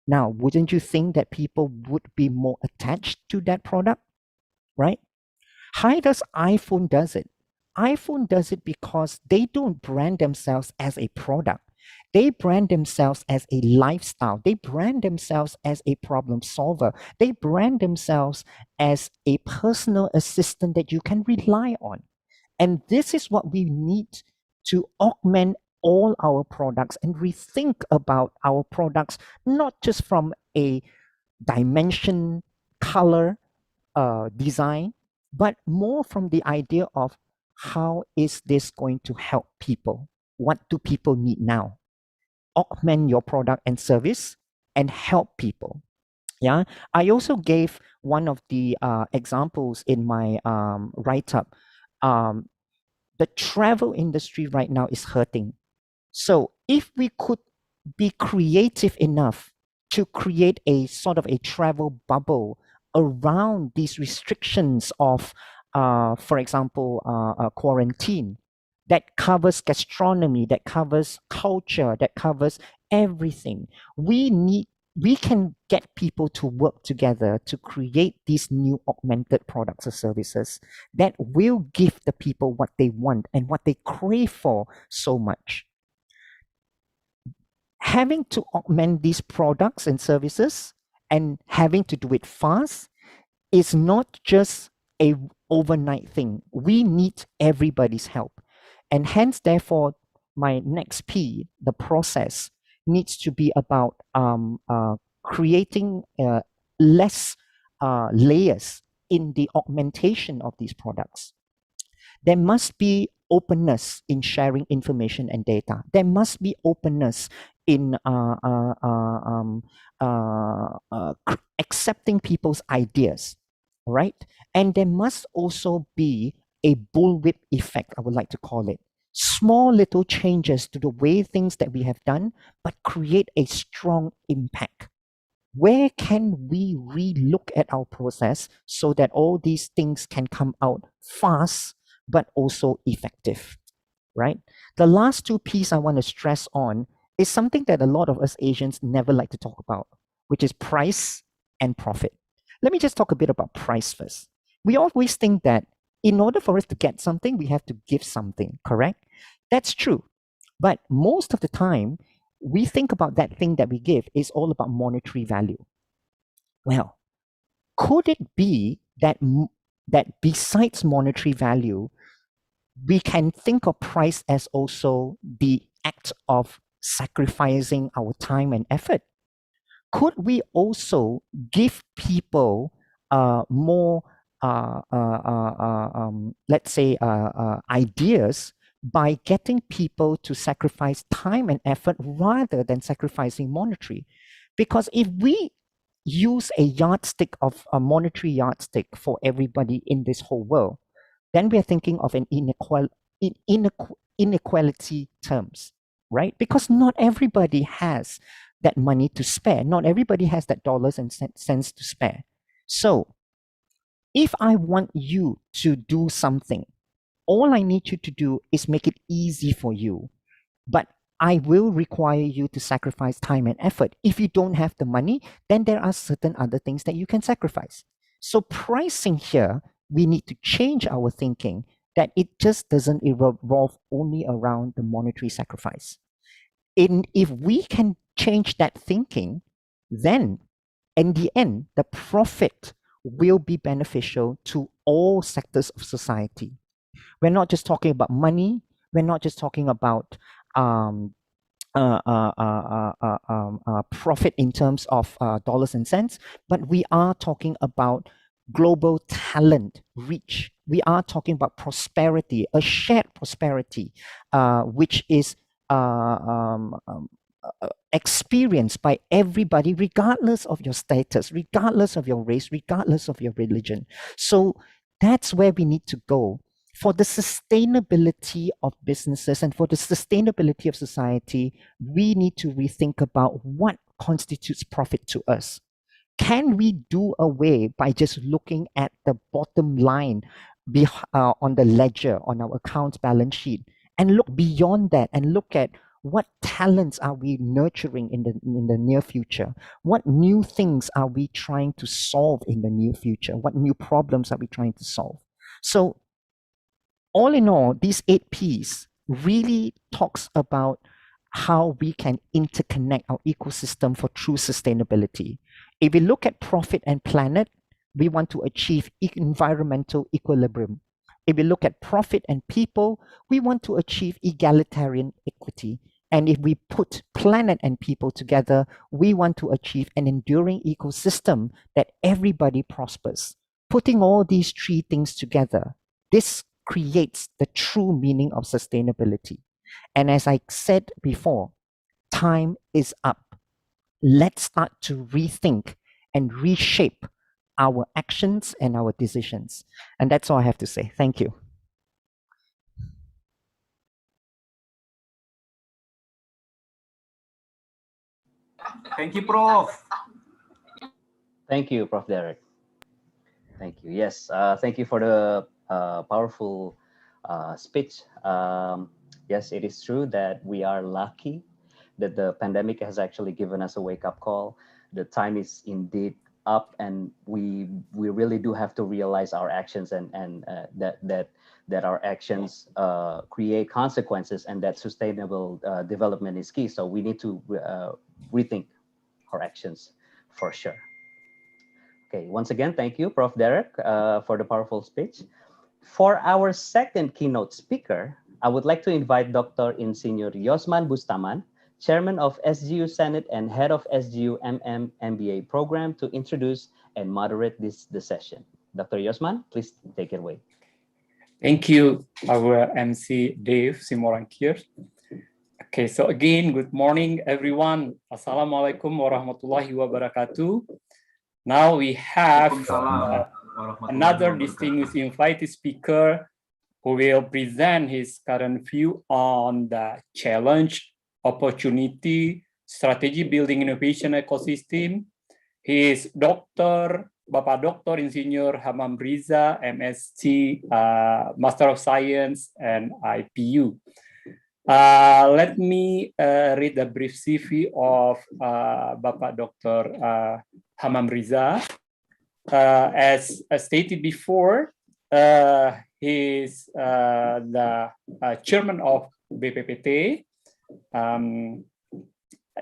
now, wouldn't you think that people would be more attached to that product, right? How does iPhone does it? iPhone does it because they don't brand themselves as a product. They brand themselves as a lifestyle. They brand themselves as a problem solver. They brand themselves as a personal assistant that you can rely on. And this is what we need to augment all our products and rethink about our products, not just from a dimension, color, design, but more from the idea of how is this going to help people? What do people need now? Augment your product and service and help people. Yeah, I also gave one of the examples in my write-up. The travel industry right now is hurting. So if we could be creative enough to create a sort of a travel bubble around these restrictions of, for example, quarantine, that covers gastronomy, that covers culture, that covers everything. We can get people to work together to create these new augmented products or services that will give the people what they want and what they crave for so much. Having to augment these products and services and having to do it fast is not just a overnight thing. We need everybody's help. And hence, therefore, my next P, the process, needs to be about creating less layers in the augmentation of these products. There must be openness in sharing information and data. There must be openness in accepting people's ideas, right? And there must also be a bullwhip effect, I would like to call it. Small little changes to the way things that we have done, but create a strong impact. Where can we re-look at our process so that all these things can come out fast, but also effective, right? The last two P's I want to stress on is something that a lot of us Asians never like to talk about, which is price and profit. Let me just talk a bit about price first. We always think that in order for us to get something, we have to give something, correct? That's true. But most of the time, we think about that thing that we give is all about monetary value. Well, could it be that that besides monetary value, we can think of price as also the act of sacrificing our time and effort? Could we also give people more, let's say, ideas by getting people to sacrifice time and effort rather than sacrificing monetary? Because if we use a yardstick of a monetary yardstick for everybody in this whole world, then we are thinking of an inequality terms, right? Because not everybody has that money to spare. Not everybody has that dollars and cents to spare. So if I want you to do something, all I need you to do is make it easy for you. But I will require you to sacrifice time and effort. If you don't have the money, then there are certain other things that you can sacrifice. So pricing here, we need to change our thinking that it just doesn't revolve only around the monetary sacrifice. If we can change that thinking, then in the end, the profit will be beneficial to all sectors of society. We're not just talking about money. We're not just talking about profit in terms of dollars and cents, but we are talking about global talent reach. We are talking about prosperity, a shared prosperity, which is experienced by everybody, regardless of your status, regardless of your race, regardless of your religion. So that's where we need to go. For the sustainability of businesses and for the sustainability of society, we need to rethink about what constitutes profit to us. Can we do away by just looking at the bottom line on the ledger, on our accounts balance sheet, and look beyond that and look at what talents are we nurturing in the near future? What new things are we trying to solve in the near future? What new problems are we trying to solve? So all in all, these 8 Ps really talks about how we can interconnect our ecosystem for true sustainability. If we look at profit and planet, we want to achieve environmental equilibrium. If we look at profit and people, we want to achieve egalitarian equity. And if we put planet and people together, we want to achieve an enduring ecosystem that everybody prospers. Putting all these 3 things together, this creates the true meaning of sustainability. And as I said before, time is up. Let's start to rethink and reshape our actions and our decisions. And that's all I have to say. Thank you. Thank you, Prof. Thank you, Prof. Derek. Thank you. Yes, thank you for the powerful speech. Yes, it is true that we are lucky that the pandemic has actually given us a wake-up call. The time is indeed up, and we really do have to realize our actions and that our actions create consequences, and that sustainable development is key. So we need to rethink our actions for sure. Okay, once again, thank you, Prof. Derek, for the powerful speech. For our second keynote speaker, I would like to invite Dr. Insinyur Yosman Bustaman, Chairman of SGU Senate and Head of SGU MBA program, to introduce and moderate this session. Dr. Yosman, please take it away. Thank you, our MC Dave Simorangkir. Okay, so again, good morning, everyone. Assalamualaikum warahmatullahi wabarakatuh. Now we have another distinguished invited speaker who will present his current view on the challenge, opportunity, strategy building innovation ecosystem. He is Bapak Dr. Insinyur Hamam Riza, MSc, Master of Science, and IPU. Let me read the brief CV of Bapak Dr. Hamam Riza. As stated before, he is the chairman of BPPT.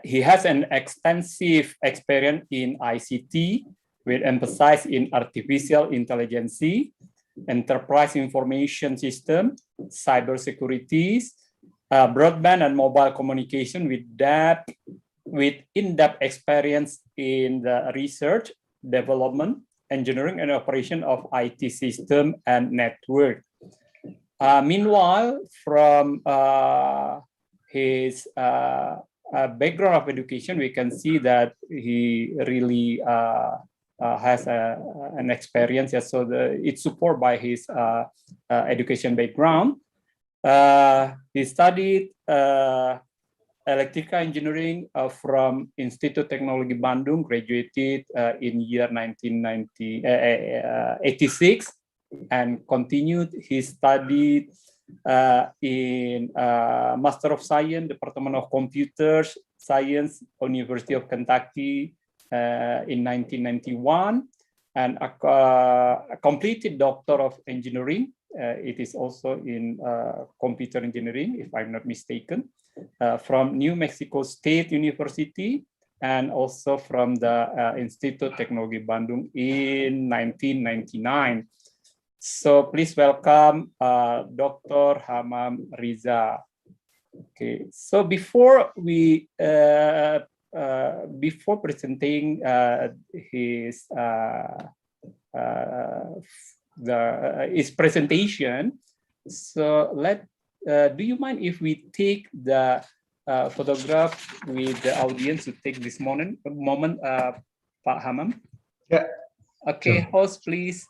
He has an extensive experience in ICT with emphasis in artificial intelligence, enterprise information system, cybersecurity, broadband and mobile communication with in-depth experience in the research, development, engineering, and operation of IT system and network. Meanwhile, from his background of education, we can see that he really has an experience. Yes, so it's supported by his education background. He studied electrical engineering from Institute Teknologi Bandung, graduated in year 1986, and continued his study in Master of Science, Department of Computer Science, University of Kentucky in 1991, and completed Doctor of Engineering. It is also in computer engineering, if I'm not mistaken, from New Mexico State University, and also from the Institute Teknologi Bandung in 1999. So please welcome Dr. Hamam Riza. Okay, so before presenting his presentation, so do you mind if we take the photograph with the audience to take this moment, Pak Hamam? Yeah. Okay, sure. Host, please.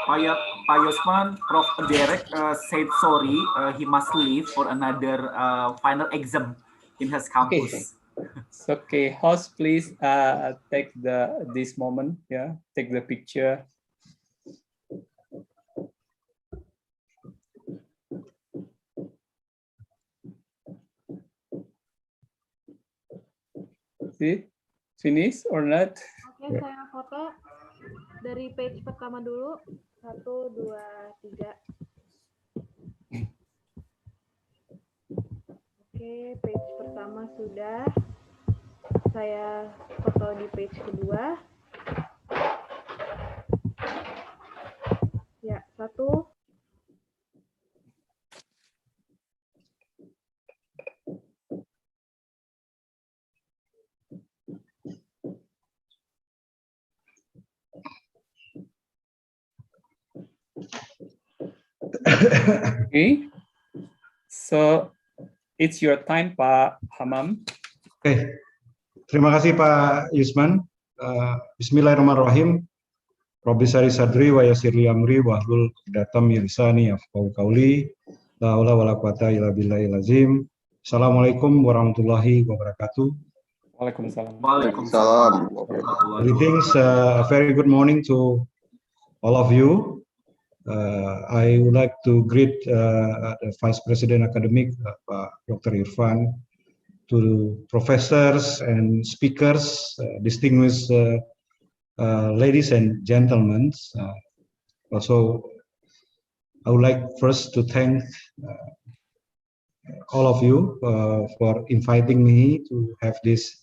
Pak Yosman, Prof. Derek said sorry, he must leave for another final exam in his campus. Okay. Okay, host, please take this moment. Yeah, take the picture. See, finish or not? Oke, saya foto dari page pertama dulu. 1, 2, 3. Oke, page pertama sudah. Saya foto di page kedua. Ya, 1. Okay, so it's your time, Pak Hamam. Oke, terima kasih Pak Yusman. Bismillahirrahmanirrahim. Rabbi sari sadri wa yassirli amri wa hlul 'uqdatam min lisani yafqahu qawli. La haula wala quwata illa billahil azim. Assalamualaikum warahmatullahi wabarakatuh. Waalaikumsalam. Waalaikumsalam. Greetings, a very good morning to all of you. I would like to greet the Vice President Academic, Dr. Irfan, to professors and speakers, distinguished ladies and gentlemen. Also, I would like first to thank all of you for inviting me to have this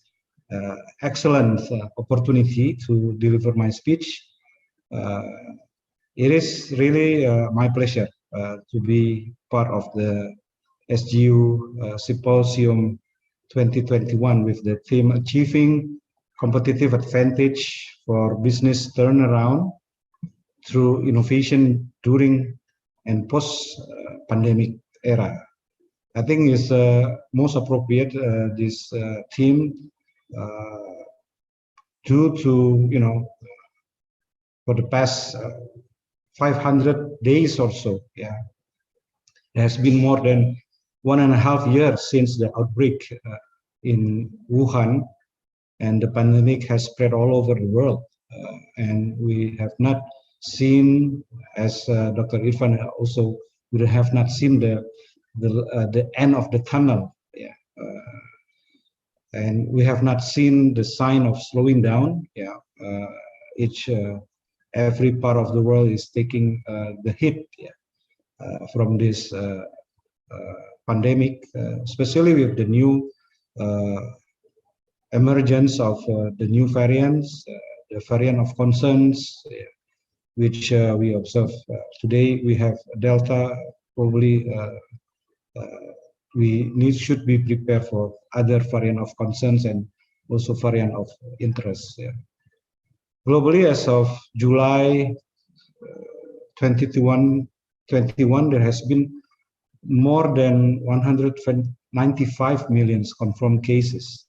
excellent opportunity to deliver my speech. It is really my pleasure to be part of the SGU Symposium 2021 with the theme Achieving Competitive Advantage for Business Turnaround through Innovation During and Post-Pandemic Era. I think it's most appropriate, this theme, due to, for the past 500 days or so, yeah, it has been more than 1.5 years since the outbreak in Wuhan, and the pandemic has spread all over the world. And we have not seen, as Dr. Irfan also, we have not seen the end of the tunnel. Yeah. And we have not seen the sign of slowing down. Yeah. Every part of the world is taking the hit, yeah, from this pandemic, especially with the new emergence of the new variants, the variant of concerns, which we observe today. We have Delta. Probably should be prepared for other variant of concerns and also variant of interest. Yeah. Globally, as of July 2021, there has been more than 195 million confirmed cases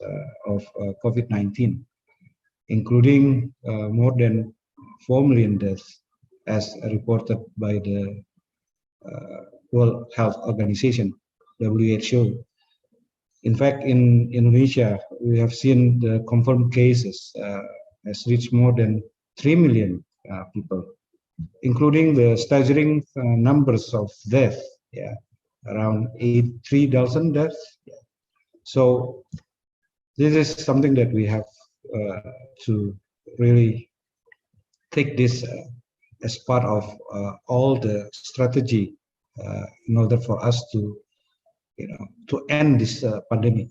of COVID-19, including more than 4 million deaths, as reported by the World Health Organization, WHO. In fact, in Indonesia, we have seen the confirmed cases has reached more than 3 million people, including the staggering numbers of deaths, yeah, around 3,000 deaths. Yeah. So this is something that we have to really take this as part of all the strategy in order for us to, to end this pandemic.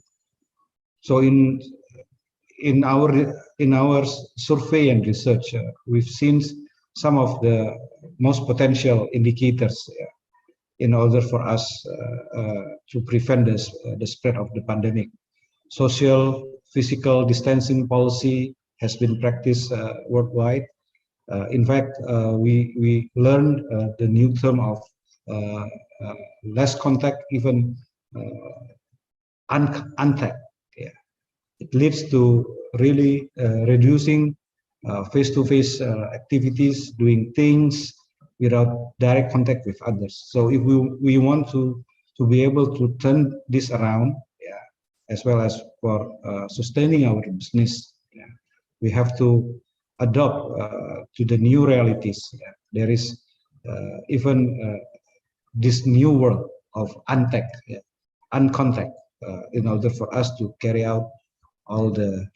So in our survey and research, we've seen some of the most potential indicators in order for us to prevent the spread of the pandemic. Social, physical distancing policy has been practiced worldwide. In fact, we learned the new term of less contact, even untact. Yeah. It leads to really reducing face-to-face activities, doing things without direct contact with others. So if we want to be able to turn this around, yeah, as well as for sustaining our business, yeah, we have to adopt to the new realities. Yeah. There is even this new world of untact, yeah, uncontact, in order for us to carry out all the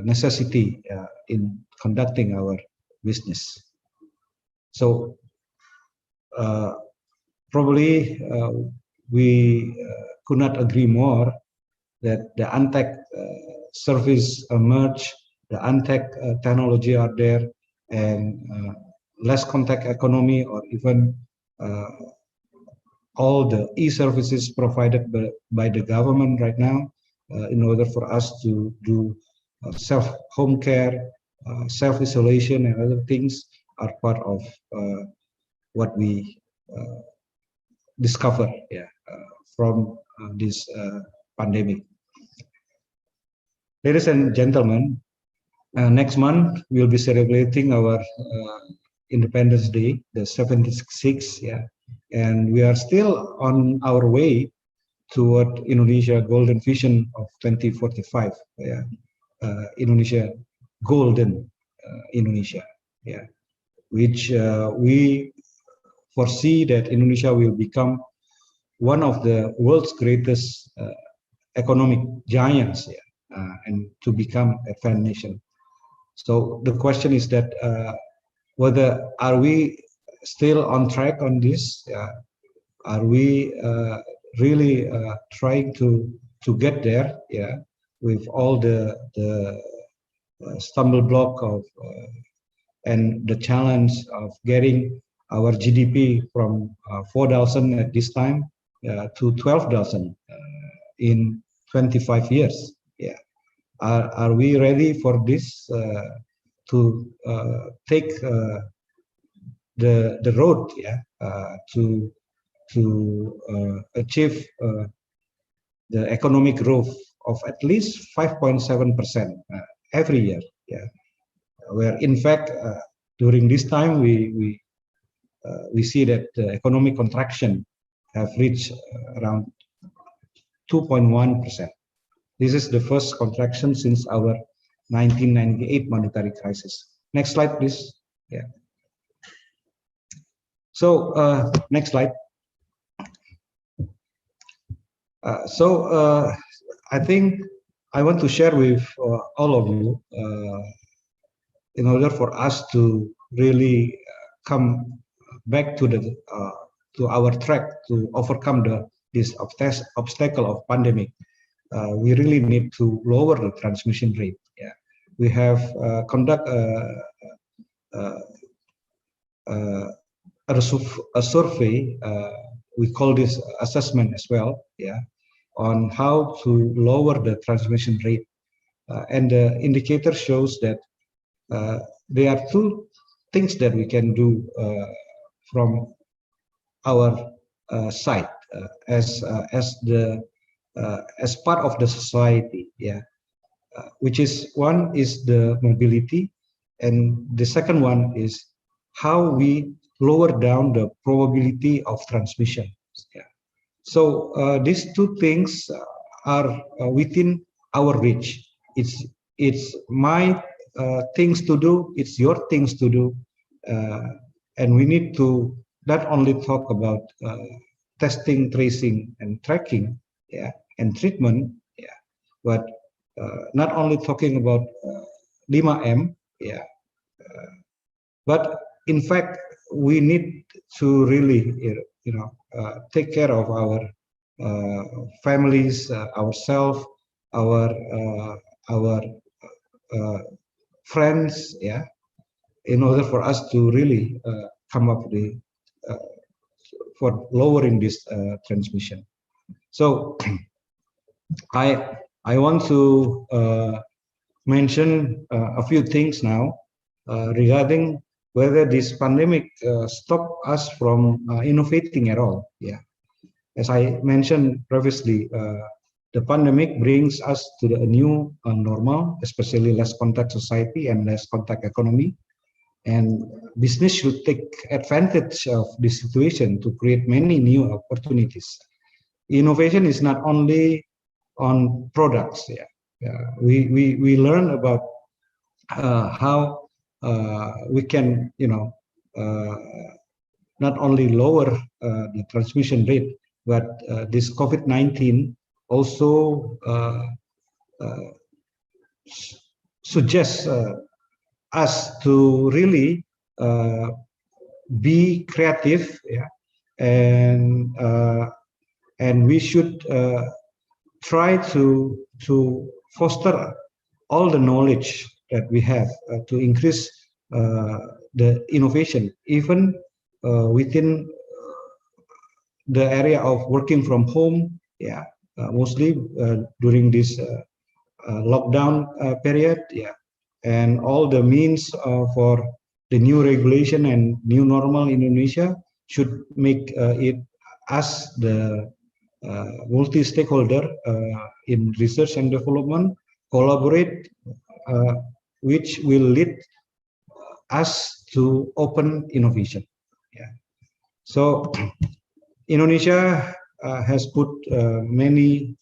necessity in conducting our business. So probably we could not agree more that the untact service emerge, the untact technology are there, and less contact economy, or even all the e-services provided by the government right now, in order for us to do self-home care, self-isolation, and other things are part of what we discover, yeah, from this pandemic. Ladies and gentlemen, next month we'll be celebrating our Independence Day, the 76th, yeah, and we are still on our way toward Indonesia Golden Vision of 2045, yeah, Indonesia Golden Indonesia, yeah, which we foresee that Indonesia will become one of the world's greatest economic giants, yeah, and to become a advanced nation. So the question is that whether are we still on track on this? Are we really trying to get there? Yeah, with all the stumble block of and the challenge of getting our GDP from 4,000 at this time to 12,000 in 25 years. Yeah, are we ready for this to take the road? Yeah, to achieve the economic growth of at least 5.7% every year. Yeah, where in fact during this time we see that the economic contraction have reached around 2.1%. This is the first contraction since our 1998 monetary crisis. Next slide, please. Yeah. So next slide. I think I want to share with all of you in order for us to really come back to the to our track to overcome this obstacle of pandemic. We really need to lower the transmission rate. Yeah, we have conduct a survey. We call this assessment as well. Yeah, on how to lower the transmission rate, and the indicator shows that there are two things that we can do from our side as part of the society. Yeah, which is one is the mobility, and the second one is how we lower down the probability of transmission. Yeah. So these two things are within our reach. It's my things to do. It's your things to do, and we need to not only talk about testing, tracing, and tracking, yeah, and treatment, yeah, but not only talking about 5M, yeah, but in fact we need to really, take care of our families, ourselves, our friends, yeah, in order for us to really come up with for lowering this transmission. So I want to mention a few things now regarding whether this pandemic stopped us from innovating at all. Yeah, as I mentioned previously, the pandemic brings us to a new normal, especially less contact society and less contact economy. And business should take advantage of this situation to create many new opportunities. Innovation is not only on products. Yeah, we learn about how we can, not only lower the transmission rate, but this COVID-19 also suggests us to really be creative, yeah, and we should try to foster all the knowledge that we have to increase the innovation, even within the area of working from home. Yeah, mostly during this lockdown period. Yeah, and all the means for the new regulation and new normal in Indonesia should make it as the multi-stakeholder in research and development collaborate, which will lead us to open innovation. Yeah. So Indonesia has put many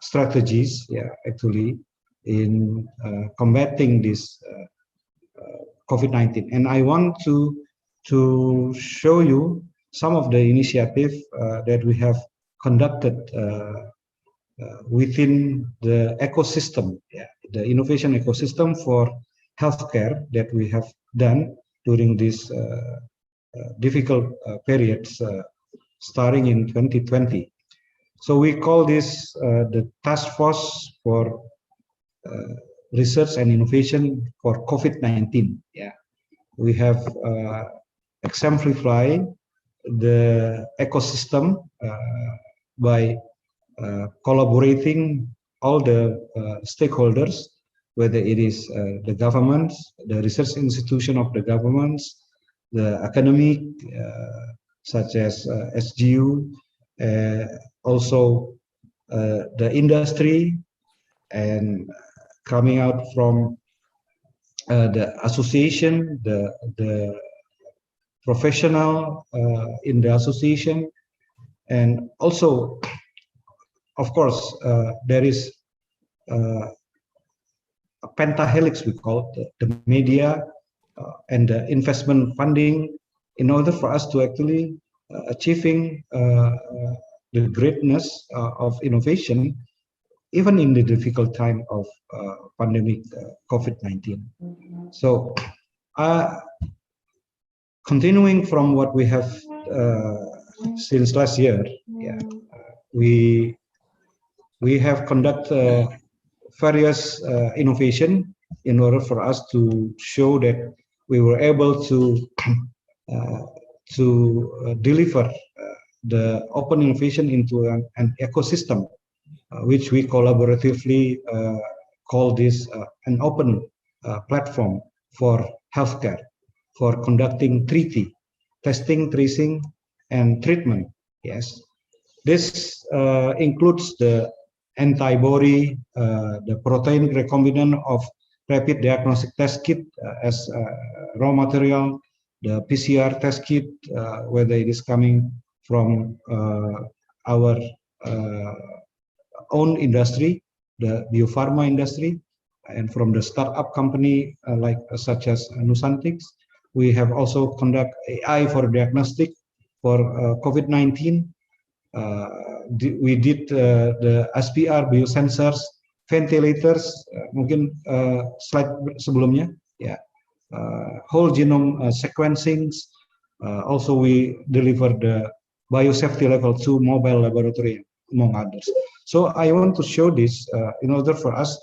strategies, yeah, actually, in combating this COVID-19, and I want to show you some of the initiative that we have conducted within the ecosystem, yeah, the innovation ecosystem for healthcare that we have done during these difficult periods starting in 2020. So we call this the task force for research and innovation for COVID-19. Yeah, we have exemplified the ecosystem by collaborating all the stakeholders, whether it is the governments, the research institution of the governments, the academic, such as SGU, also the industry, and coming out from the association, the professional in the association, and also, of course, there is a pentahelix, we call it, the media and the investment funding, in order for us to actually achieving the greatness of innovation, even in the difficult time of pandemic COVID-19. So, continuing from what we have since last year, yeah, we have conducted various innovation in order for us to show that we were able to deliver the open innovation into an ecosystem, which we collaboratively call this an open platform for healthcare, for conducting treaty, testing, tracing, and treatment. Yes, this includes the antibody, the protein recombinant of rapid diagnostic test kit as raw material, the PCR test kit, whether it is coming from our own industry, the biopharma industry, and from the startup company such as Nusantics. We have also conduct AI for diagnostic for COVID-19. We did the SPR biosensors, ventilators, mungkin slide sebelumnya, ya, whole genome sequencing. Also, we deliver the biosafety level 2 mobile laboratory, among others. So I want to show this in order for us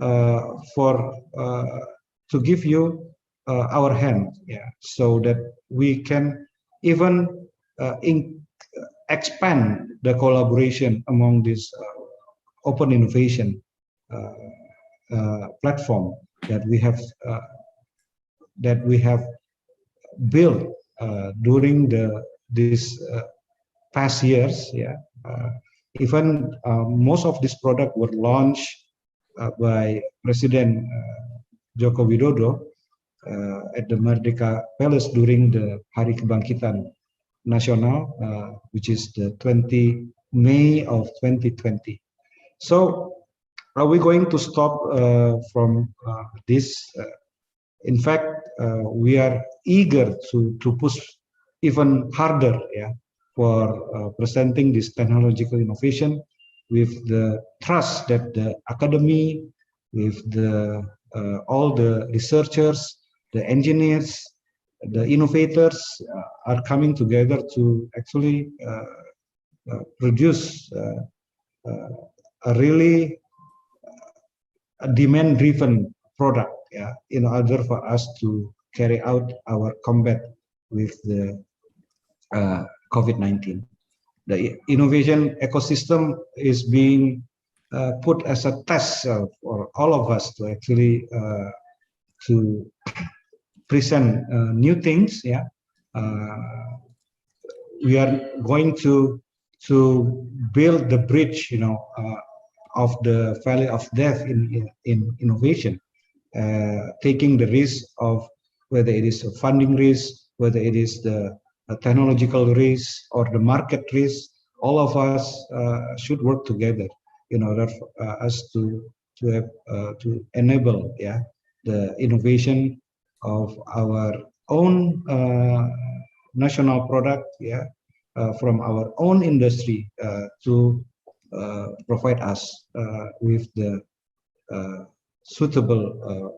to give you our hand, yeah, so that we can even expand the collaboration among this open innovation platform that we have built during these past years. Yeah, even most of this product were launched by President Joko Widodo at the Merdeka Palace during the Hari Kebangkitan Nasional, which is the 20 May of 2020. So, are we going to stop from this? In fact, we are eager to push even harder, yeah, for presenting this technological innovation with the trust that the academy, with the all the researchers, the engineers, the innovators are coming together to actually produce a really demand-driven product, yeah, in order for us to carry out our combat with the COVID-19. The innovation ecosystem is being put as a test for all of us to actually to present new things. Yeah, we are going to build the bridge, of the valley of death in innovation, taking the risk of whether it is a funding risk, whether it is the technological risk or the market risk. All of us should work together in order for us to enable, yeah, the innovation of our own national product, yeah, from our own industry to provide us with the suitable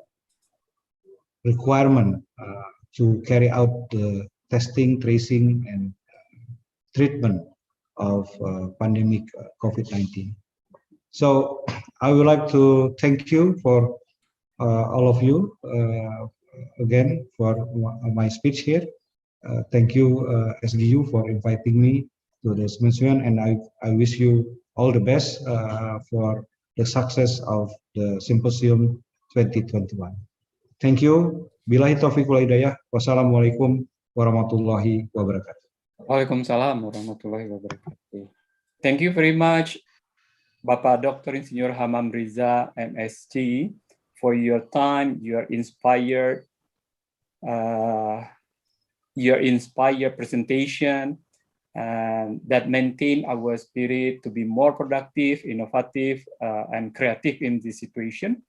requirement to carry out the testing, tracing, and treatment of pandemic COVID-19. So I would like to thank you for all of you again for my speech here. Thank you, SGU, for inviting me to this symposium, and I wish you all the best for the success of the Symposium 2021. Thank you. Billahi taufiq wal hidayah. Wassalamualaikum warahmatullahi wabarakatuh. Waalaikumsalam warahmatullahi wabarakatuh. Thank you very much, Bapak Dr. Insinyur Hamam Riza, MSc, for your time, your inspired presentation, and that maintain our spirit to be more productive, innovative, and creative in this situation.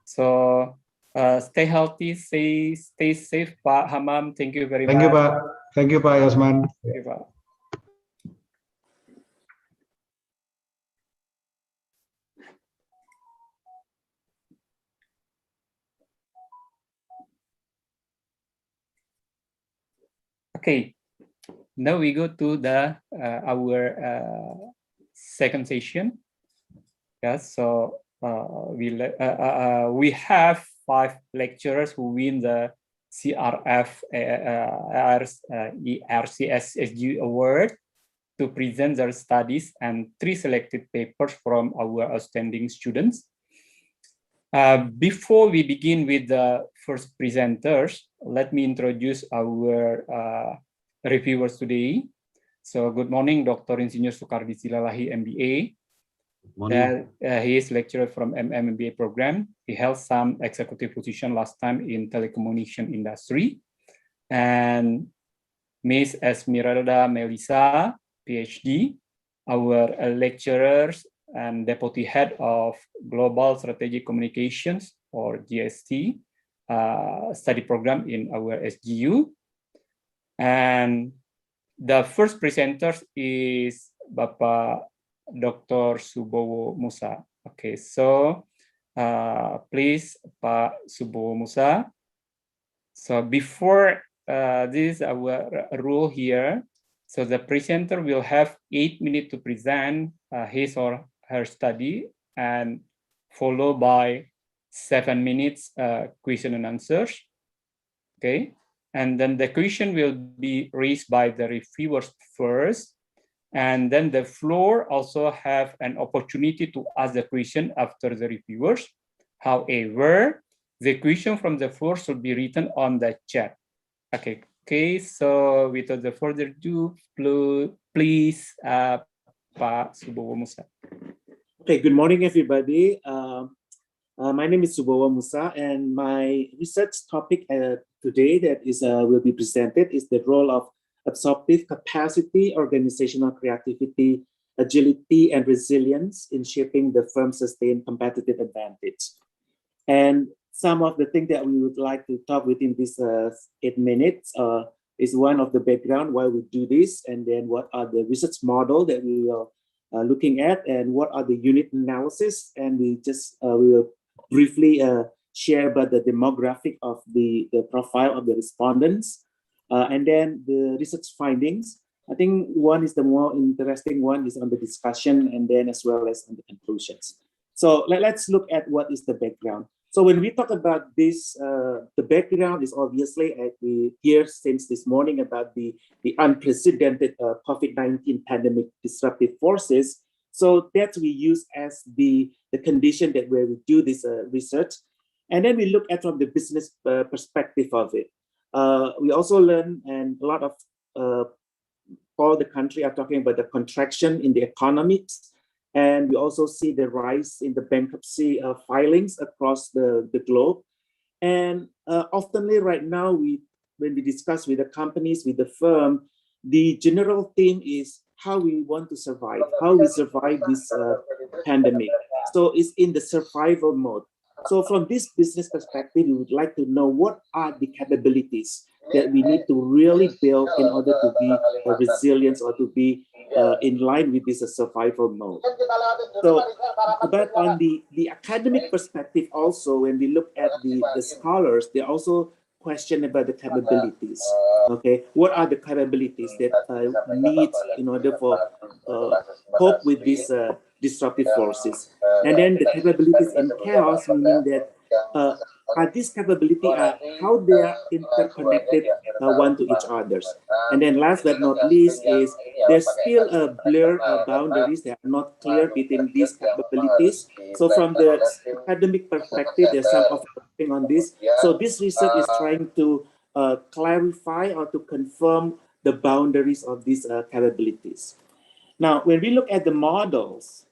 So stay healthy, stay safe, Pak Hamam. Thank you very much. Thank you, Pak. Thank you, Pak Yasman. Thank you, Pak. Okay, now we go to the our second session. Yes, so we have 5 lecturers who win the CRF ERCS SGU Award to present their studies and 3 selected papers from our outstanding students. Before we begin with the first presenters, let me introduce our reviewers today. So good morning, Dr. Insinyur Soekardi Silalahi, MBA. He is lecturer from MBA program. He held some executive position last time in telecommunication industry. And Ms. Esmeralda Melissa, PhD, our lecturers and Deputy Head of Global Strategic Communications, or GST, study program in our SGU. And the first presenter is Bapak Dr. Subowo Musa. Okay, so please, Pak Subowo Musa. So before this is our rule here. So the presenter will have 8 minutes to present his or her study, and followed by 7 minutes question and answers. Okay, and then the question will be raised by the reviewers first, and then the floor also have an opportunity to ask the question after the reviewers. However, the question from the floor should be written on the chat. Okay, so without further ado, please, Pak Subowo Musa. Okay, good morning, everybody. My name is Subowo Musa, and my research topic today that will be presented is the role of absorptive capacity, organizational creativity, agility, and resilience in shaping the firm's sustained competitive advantage. And some of the things that we would like to talk within this 8 minutes is one of the background why we do this, and then what are the research model that we will looking at, and what are the unit analysis, and we will briefly share about the demographic of the profile of the respondents, and then the research findings. I think one is the more interesting one is on the discussion, and then as well as on the conclusions. So let's look at what is the background. So when we talk about this, the background is obviously, as we hear since this morning, about the unprecedented COVID-19 pandemic disruptive forces. So that we use as the condition that where we do this research. And then we look at from the business perspective of it. We also learn, and a lot of all the country are talking about the contraction in the economics. And we also see the rise in the bankruptcy filings across the globe. And oftenly right now, when we discuss with the companies, with the firm, the general theme is how we want to survive, how we survive this pandemic. So it's in the survival mode. So from this business perspective, we would like to know what are the capabilities that we need to really build in order to be resilient or to be in line with this survival mode. So, but on the academic perspective also, when we look at the scholars, they also question about the capabilities. Okay, what are the capabilities that need in order for cope with these disruptive forces? And then the capabilities in chaos, meaning that these capability how they are interconnected one to each others. And then last but not least is there's still a blur boundaries that are not clear between these capabilities. So from the academic perspective, there's some overlapping on this. So this research is trying to clarify or to confirm the boundaries of these capabilities. Now, when we look at the models,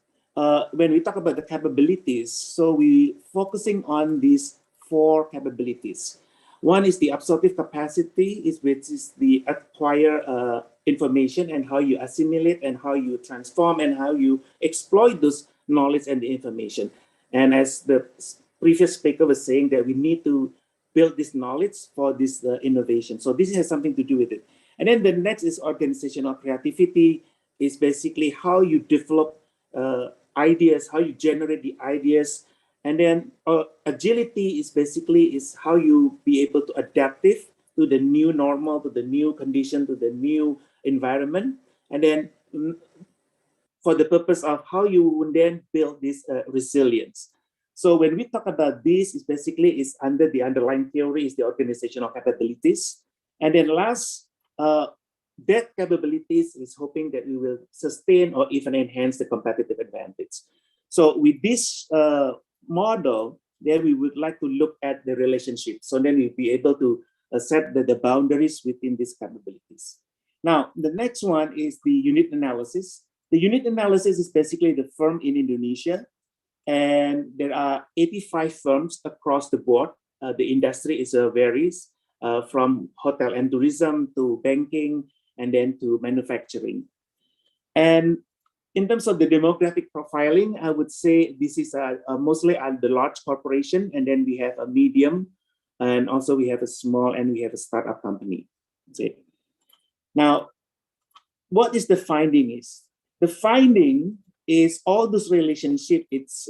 when we talk about the capabilities, so we focusing on these 4 capabilities. One is the absorptive capacity, which is the acquire information and how you assimilate and how you transform and how you exploit those knowledge and the information. And as the previous speaker was saying, that we need to build this knowledge for this innovation. So this has something to do with it. And then the next is organizational creativity, is basically how you develop ideas, how you generate the ideas. And then agility is basically is how you be able to adaptive to the new normal, to the new condition, to the new environment. And then for the purpose of how you would then build this resilience. So when we talk about this, is basically is under the underlying theory is the organizational capabilities. And then last, that capabilities is hoping that we will sustain or even enhance the competitive advantage. So with this model, then we would like to look at the relationship. So then we'll be able to set the boundaries within these capabilities. Now, the next one is the unit analysis. The unit analysis is basically the firm in Indonesia, and there are 85 firms across the board. The industry is varies from hotel and tourism to banking, and then to manufacturing. And in terms of the demographic profiling, I would say this is mostly the large corporation, and then we have a medium, and also we have a small, and we have a startup company. Okay. Now, what is the finding is? The finding is all those relationship, it's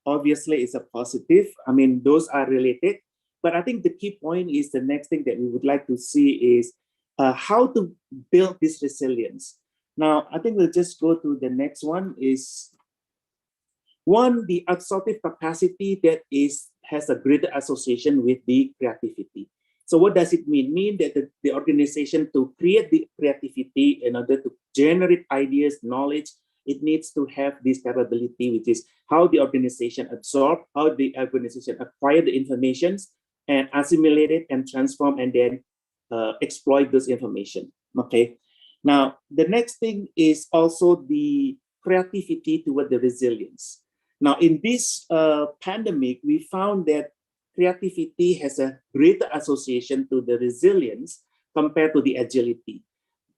obviously it's a positive. I mean, those are related, but I think the key point is the next thing that we would like to see is how to build this resilience. Now, I think we'll just go to the next one is one, the absorptive capacity that has a greater association with the creativity. So what does it mean? Mean that the organization to create the creativity in order to generate ideas, knowledge, it needs to have this capability, which is how the organization absorb, how the organization acquire the information and assimilate it and transform and then exploit this information. Okay. Now, the next thing is also the creativity toward the resilience. Now, in this pandemic, we found that creativity has a greater association to the resilience compared to the agility.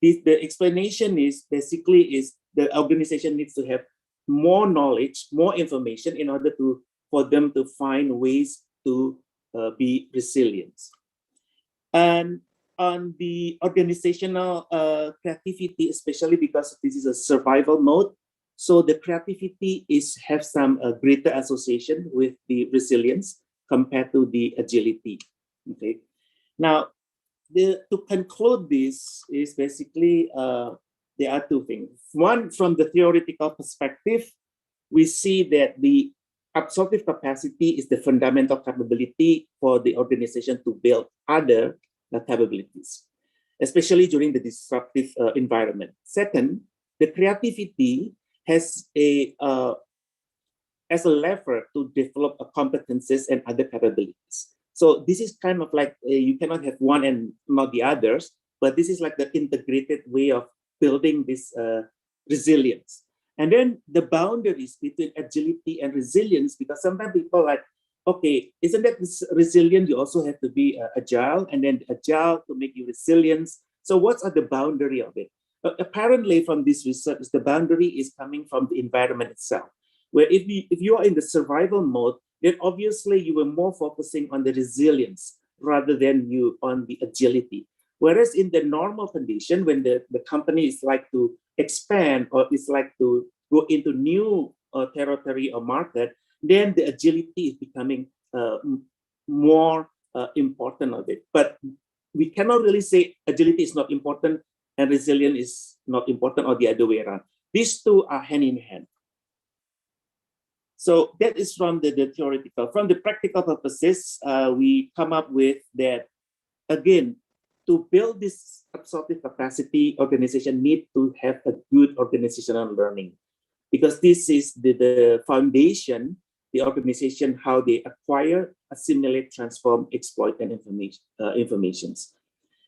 The explanation is basically is the organization needs to have more knowledge, more information in order for them to find ways to be resilient. And on the organizational creativity, especially because this is a survival mode, so the creativity have some greater association with the resilience compared to the agility. Okay. Now, to conclude this is basically there are two things. One, from the theoretical perspective, we see that the absorptive capacity is the fundamental capability for the organization to build other capabilities, especially during the disruptive environment. Second, the creativity has a lever to develop competences and other capabilities. So this is kind of like you cannot have one and not the others, but this is like the integrated way of building this resilience. And then the boundaries between agility and resilience, because sometimes people are like, okay, isn't that resilient? You also have to be agile, and then agile to make you resilient. So what are the boundary of it? Apparently from this research, the boundary is coming from the environment itself, where if you are in the survival mode, then obviously you were more focusing on the resilience rather than you on the agility. Whereas in the normal condition, when the company is like to expand or is like to go into new territory or market, then the agility is becoming more important of it. But we cannot really say agility is not important and resilience is not important or the other way around. These two are hand in hand. So that is from the theoretical. From the practical purposes, we come up with that, again, to build this absorptive capacity, organization need to have a good organizational learning, because this is the foundation, the organization, how they acquire, assimilate, transform, exploit, and informations.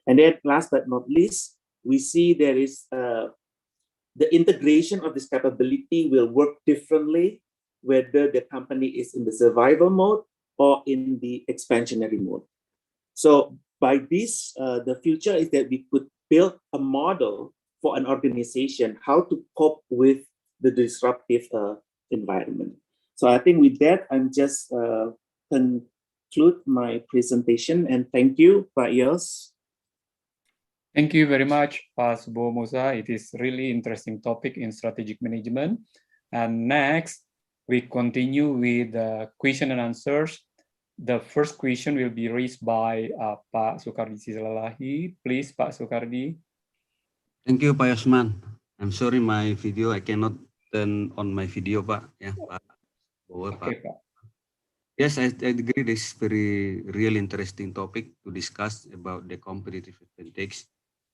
And then last but not least, we see there is the integration of this capability will work differently, whether the company is in the survival mode or in the expansionary mode. So by this, the future is that we could build a model for an organization, how to cope with the disruptive environment. So I think with that, I'm just conclude my presentation, and thank you, Pak Yos. Thank you very much, Pak Subo Musa. It is really interesting topic in strategic management. And next, we continue with the question and answers. The first question will be raised by Pak Sukardi Silalahi. Please, Pak Sukardi. Thank you, Pak Yosman. I'm sorry, my video, I cannot turn on my video, Pak. Yeah, Pak. Okay, Pak. Yes, I agree. This is very real interesting topic to discuss about the competitive advantage.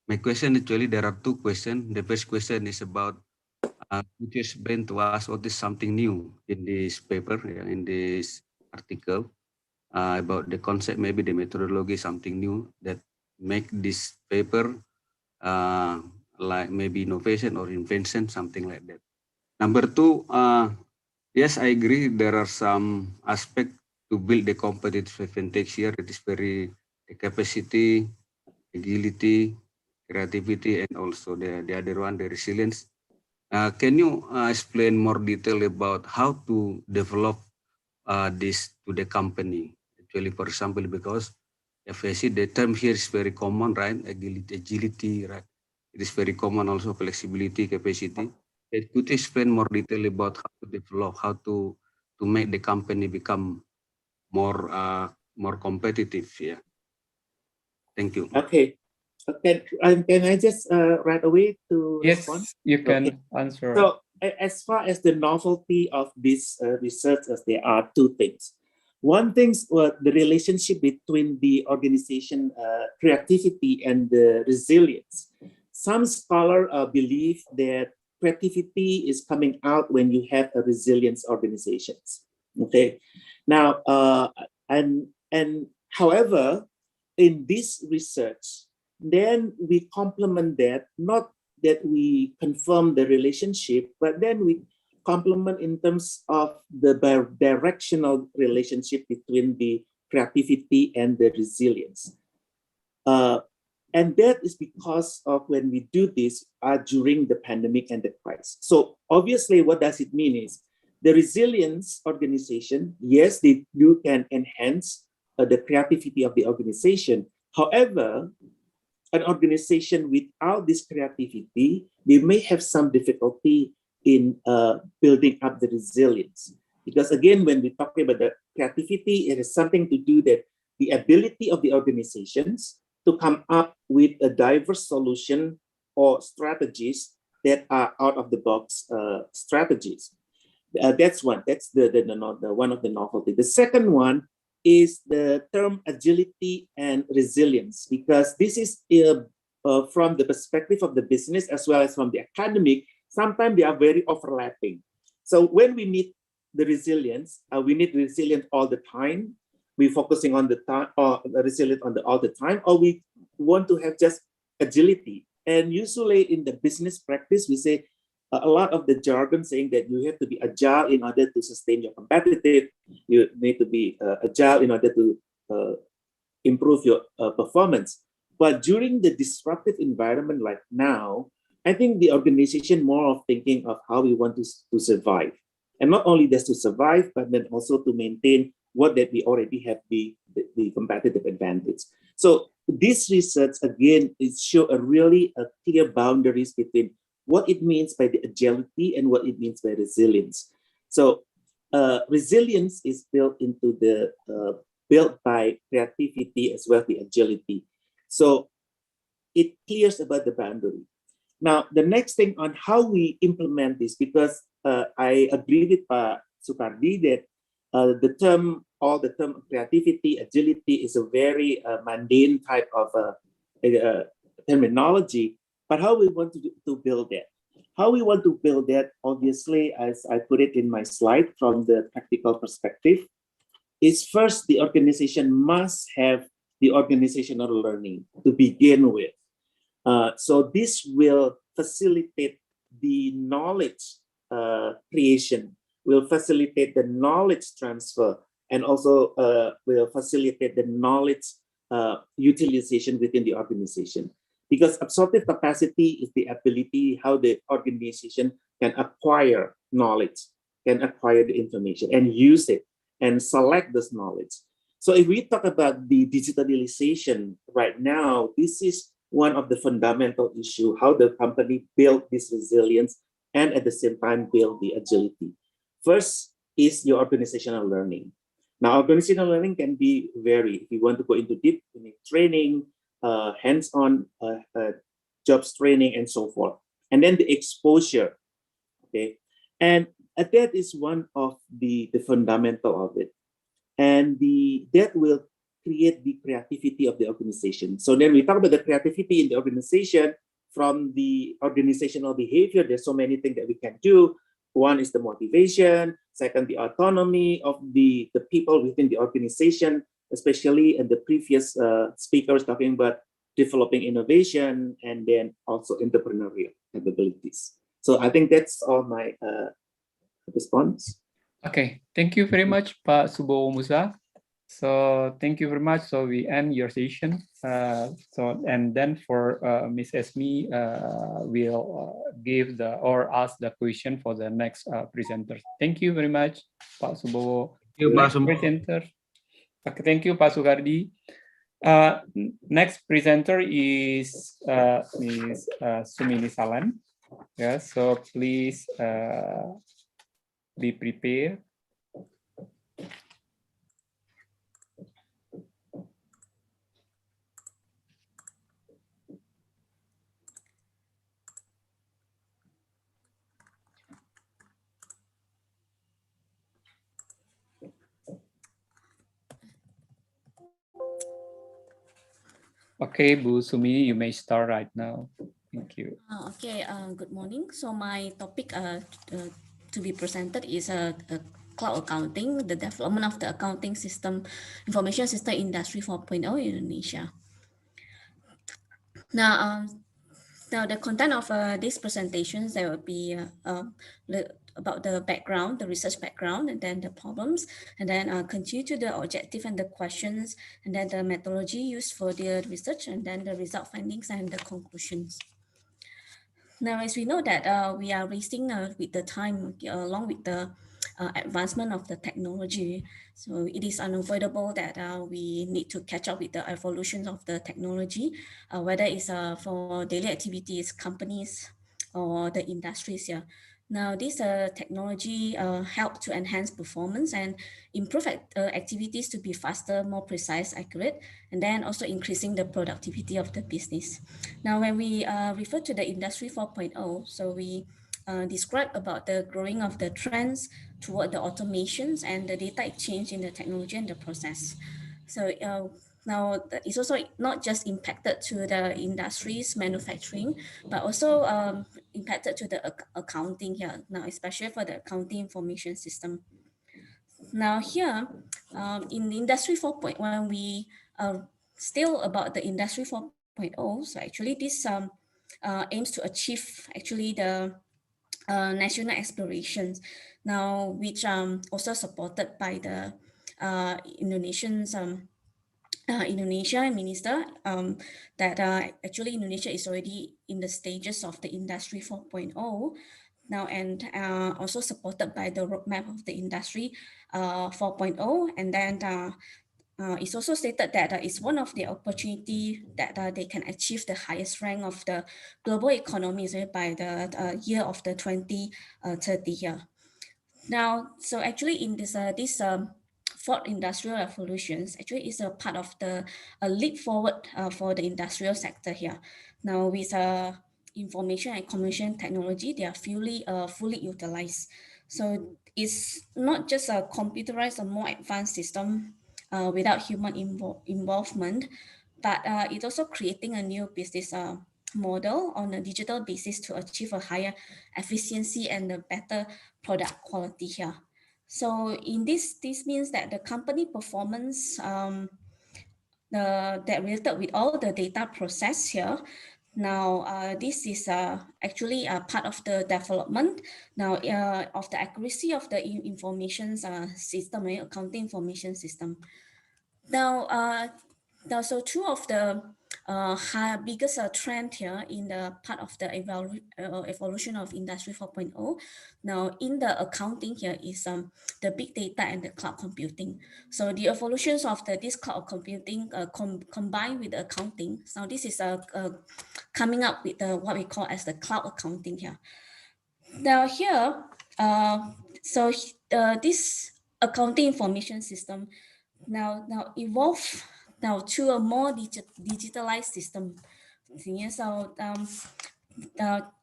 My question, actually, there are two questions. The first question is about, could you explain to us what is something new in this paper, in this article, about the concept, maybe the methodology, something new that make this paper like maybe innovation or invention, something like that. Number two, yes, I agree. There are some aspects to build the competitive advantage here. It is very the capacity, agility, creativity, and also the other one, the resilience. Can you explain more detail about how to develop this to the company? Actually, for example, because if I see the term here is very common, right? Agility, right? It is very common also, flexibility, capacity. Could you explain more detail about how to develop, how to make the company become more more competitive? Yeah. Thank you. Okay. Can I just right away to respond? Yes, you can answer. So as far as the novelty of this research, there are two things. One thing is the relationship between the organization creativity and the resilience. Some scholars believe that creativity is coming out when you have a resilience organizations. Okay, now and however, in this research, then we complement that, not that we confirm the relationship, but then we complement in terms of the directional relationship between the creativity and the resilience. And that is because of when we do this during the pandemic and the crisis. So obviously, what does it mean is the resilience organization, yes, they can enhance the creativity of the organization. However, an organization without this creativity, they may have some difficulty in building up the resilience. Because again, when we talk about the creativity, it has something to do that the ability of the organizations to come up with a diverse solution or strategies that are out of the box strategies. That's one. That's the one of the novelty. The second one is the term agility and resilience, because this is from the perspective of the business as well as from the academic. Sometimes they are very overlapping. So when we need the resilience, we need resilience all the time. We're focusing on the time, or resilient on the all the time, or we want to have just agility. And usually in the business practice, we say a lot of the jargon saying that you have to be agile in order to sustain your competitive. You need to be agile in order to improve your performance. But during the disruptive environment like now, I think the organization more of thinking of how we want to survive. And not only just to survive, but then also to maintain what that we already have the competitive advantage. So this research, again, it show a really clear boundaries between what it means by the agility and what it means by resilience. So resilience is built into the built by creativity as well as the agility. So it clears about the boundary. Now, the next thing on how we implement this, because I agree with Sukardi, that the term creativity, agility is a very mundane type of terminology, but how we want to build that? How we want to build that, obviously, as I put it in my slide from the practical perspective, is first the organization must have the organizational learning to begin with. So this will facilitate the knowledge creation, will facilitate the knowledge transfer, and also will facilitate the knowledge utilization within the organization. Because absorptive capacity is the ability how the organization can acquire knowledge, can acquire the information and use it and select this knowledge. So if we talk about the digitalization right now, this is one of the fundamental issues, how the company built this resilience and at the same time build the agility. First is your organizational learning. Now, organizational learning can be varied. If you want to go into deep training, hands-on jobs training, and so forth. And then the exposure, okay? And that is one of the fundamental of it. And that will create the creativity of the organization. So then we talk about the creativity in the organization from the organizational behavior. There's so many things that we can do. One is the motivation. Second, the autonomy of the people within the organization, especially in the previous speakers talking about developing innovation and then also entrepreneurial capabilities. So I think that's all my response. Okay, thank you very much, Pak Subowo Musa. So thank you very much. So we end your session. And then for Ms. Esmi, we'll give or ask the question for the next presenter. Thank you very much, Pak Subowo. Next presenter. Okay, thank you, Pak Sukardi. Next presenter is Ms. Sumini Salan. Yeah, so please be prepared. Okay, Bu Sumi, you may start right now. Thank you. Okay, good morning. So my topic to be presented is cloud accounting, the development of the accounting system, information system industry 4.0 in Indonesia. Now, now the content of these presentations, there will be about the background, the research background, and then the problems, and then continue to the objective and the questions, and then the methodology used for the research, and then the result findings and the conclusions. Now, as we know that we are racing with the time along with the advancement of the technology, so it is unavoidable that we need to catch up with the evolution of the technology, whether it's for daily activities, companies, or the industries here. Now, this technology help to enhance performance and improve activities to be faster, more precise, accurate, and then also increasing the productivity of the business. Now, when we refer to the Industry 4.0, so we describe about the growing of the trends toward the automations and the data exchange in the technology and the process. So now it's also not just impacted to the industries manufacturing, but also impacted to the accounting here now, especially for the accounting information system. Now here in the Industry 4.0, when we still about the Industry 4.0, so actually this aims to achieve actually the national aspirations now, which also supported by the Indonesians Indonesia minister that actually Indonesia is already in the stages of the Industry 4.0 now, and also supported by the roadmap of the Industry 4.0, and then it's also stated that it's one of the opportunity that they can achieve the highest rank of the global economies by the year of the 2030 year. Now, so actually in this fourth industrial revolutions actually is a part of the leap forward for the industrial sector here. Now with information and communication technology, they are fully utilized. So is not just a computerized or more advanced system without human involvement, but it's also creating a new business model on a digital basis to achieve a higher efficiency and a better product quality here. So in this means that the company performance that related with all the data process here. Now, this is actually a part of the development now of the accuracy of the information system, accounting information system. Now, so two of the biggest trend here in the part of the evolution of Industry 4.0. Now, in the accounting here is the big data and the cloud computing. So the evolutions of this cloud computing combined with the accounting. So this is coming up with what we call as the cloud accounting here. Now here, this accounting information system now evolve to a more digitalized system. So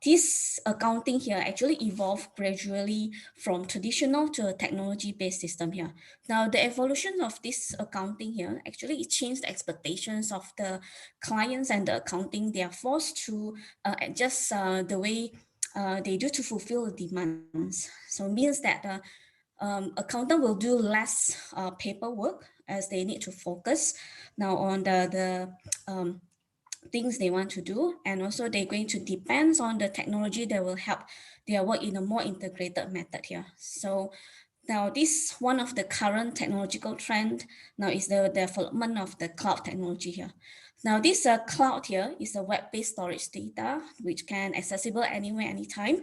this accounting here actually evolved gradually from traditional to a technology-based system here. Now the evolution of this accounting here actually it changed the expectations of the clients and the accounting. They are forced to adjust the way they do to fulfill the demands. So it means that accountant will do less paperwork as they need to focus now on the things they want to do, and also they're going to depend on the technology that will help their work in a more integrated method here. So now this one of the current technological trend now is the development of the cloud technology here. Now this cloud here is a web-based storage data which can accessible anywhere, anytime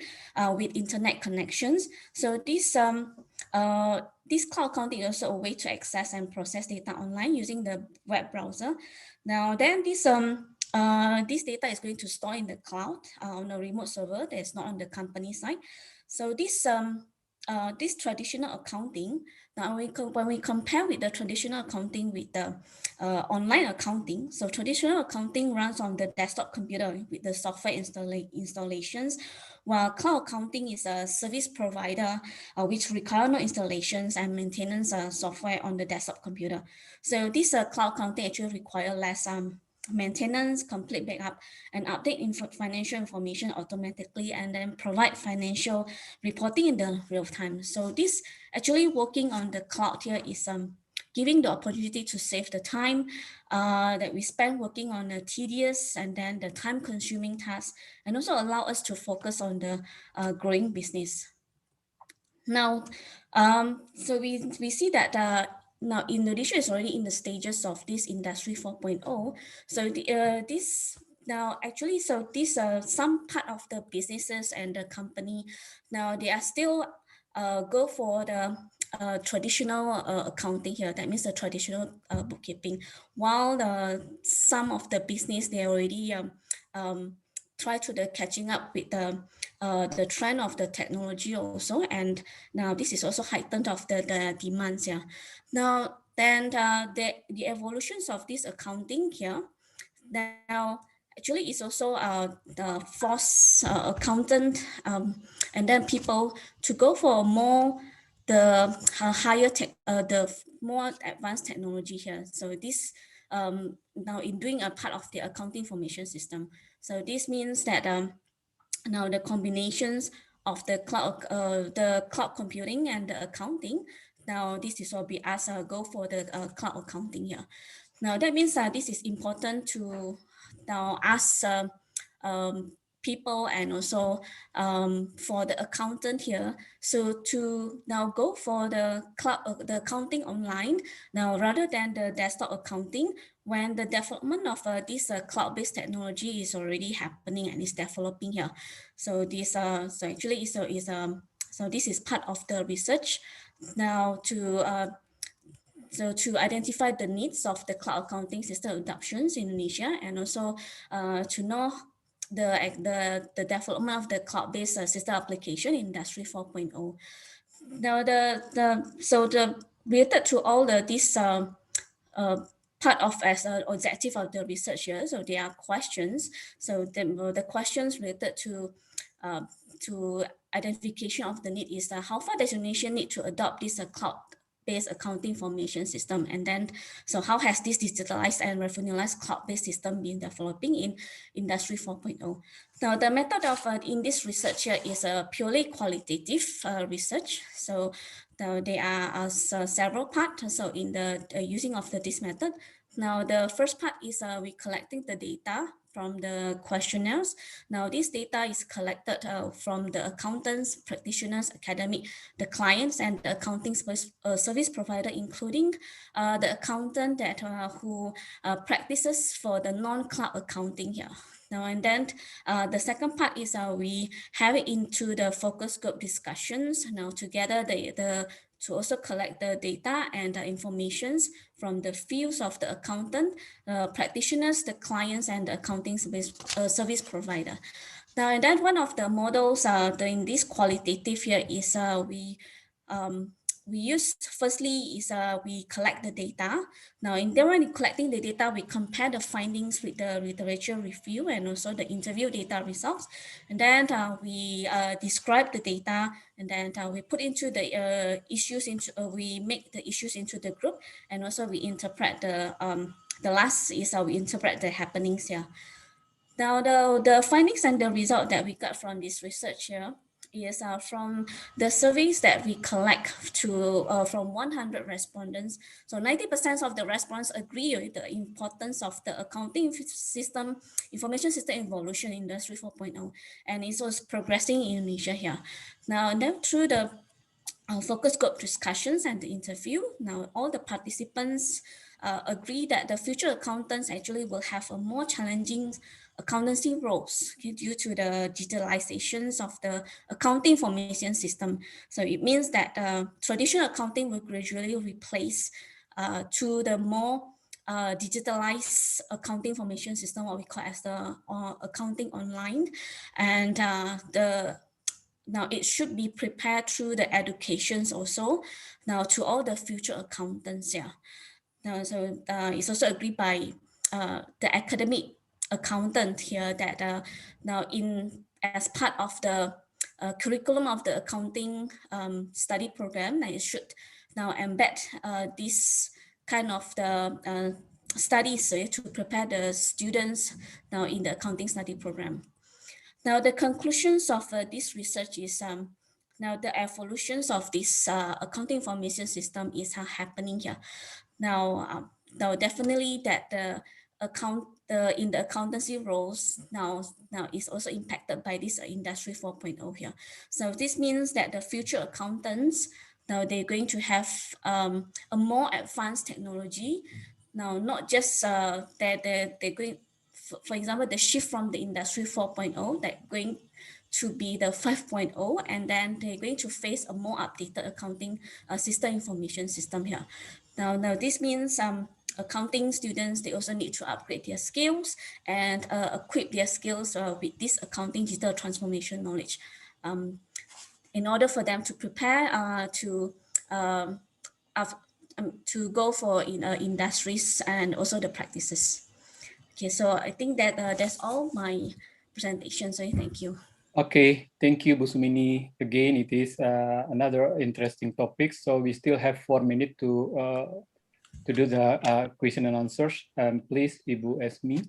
with internet connections. So this cloud accounting is also a way to access and process data online using the web browser. Now then this data is going to store in the cloud on a remote server that is not on the company side. So this traditional accounting, now when we compare with the traditional accounting with the online accounting, so traditional accounting runs on the desktop computer with the software installations, while cloud accounting is a service provider which require no installations and maintenance software on the desktop computer. So this cloud accounting actually require less maintenance, complete backup, and update financial information automatically, and then provide financial reporting in the real time. So this actually working on the cloud here is giving the opportunity to save the time that we spend working on the tedious and then the time consuming tasks, and also allow us to focus on the growing business. Now, so we see that now Indonesia is already in the stages of this Industry 4.0. So this now actually, so these are some part of the businesses and the company. Now they are still go for the traditional accounting here. That means the traditional bookkeeping. While some of the business they already try to the catching up with the trend of the technology also, and now this is also heightened of the demands here. Now then the evolutions of this accounting here now actually is also the force accountant and then people to go for more the higher tech the more advanced technology here. So this now in doing a part of the accounting information system. So this means that now the combinations of the cloud computing and the accounting. Now this is what we ask go for the cloud accounting here. Now that means this is important to now ask people and also for the accountant here. So to now go for the cloud, the accounting online now rather than the desktop accounting, when the development of this cloud-based technology is already happening and is developing here. So this so actually so this is part of the research now to identify the needs of the cloud accounting system adoptions in Indonesia, and also to know the development of the cloud-based system application in Industry 4.0. Now the related to all this part of as an objective of the research here. So there are questions. So the questions related to to identification of the need is how far does your nation need to adopt this cloud-based accounting information system, and then so how has this digitalized and revenue-less cloud-based system been developing in Industry 4.0? Now the method of in this research here is a purely qualitative research. So there are several parts. So in the using of this method, now the first part is we collecting the data from the questionnaires. Now this data is collected from the accountants, practitioners, academic, the clients, and the accounting service provider, including the accountant that who practices for the non-cloud accounting here. Now, and then the second part is we have it into the focus group discussions. Now together to also collect the data and the informations from the fields of the accountant, practitioners, the clients, and the accounting service provider. Now, and then one of the models in this qualitative here is we use firstly is we collect the data. Now in when collecting the data, we compare the findings with the literature review and also the interview data results. And then we describe the data, and then we put into the issues into, we make the issues into the group, and also we interpret the last is we interpret the happenings here. Now the findings and the result that we got from this research here is from the surveys that we collect to from 100 respondents. So 90% of the respondents agree with the importance of the accounting system, information system evolution in Industry 4.0, and it's also progressing in Indonesia here. Now, and then through the focus group discussions and the interview, now all the participants agree that the future accountants actually will have a more challenging accountancy roles due to the digitalizations of the accounting information system. So it means that traditional accounting will gradually replace to the more digitalized accounting information system, what we call as the accounting online, and now it should be prepared through the educations also now to all the future accountants. Yeah. Now, so it's also agreed by the academic accountant here that now as part of the curriculum of the accounting study program, it should now embed this kind of the studies to prepare the students now in the accounting study program. Now the conclusions of this research is now the evolutions of this accounting information system is happening here. Now definitely that the in the accountancy roles now is also impacted by this Industry 4.0 here. So this means that the future accountants now they're going to have a more advanced technology. Now not just that they're going, for example, the shift from the Industry 4.0 that going to be the 5.0, and then they're going to face a more updated accounting system information system here. Now this means accounting students, they also need to upgrade their skills and equip their skills with this accounting digital transformation knowledge in order for them to prepare to go for industries and also the practices. Okay, so I think that that's all my presentation. So thank you. Okay, thank you, Bu Sumini. Again, it is another interesting topic. So we still have 4 minutes to do the question and answers. Please, Ibu Esmi.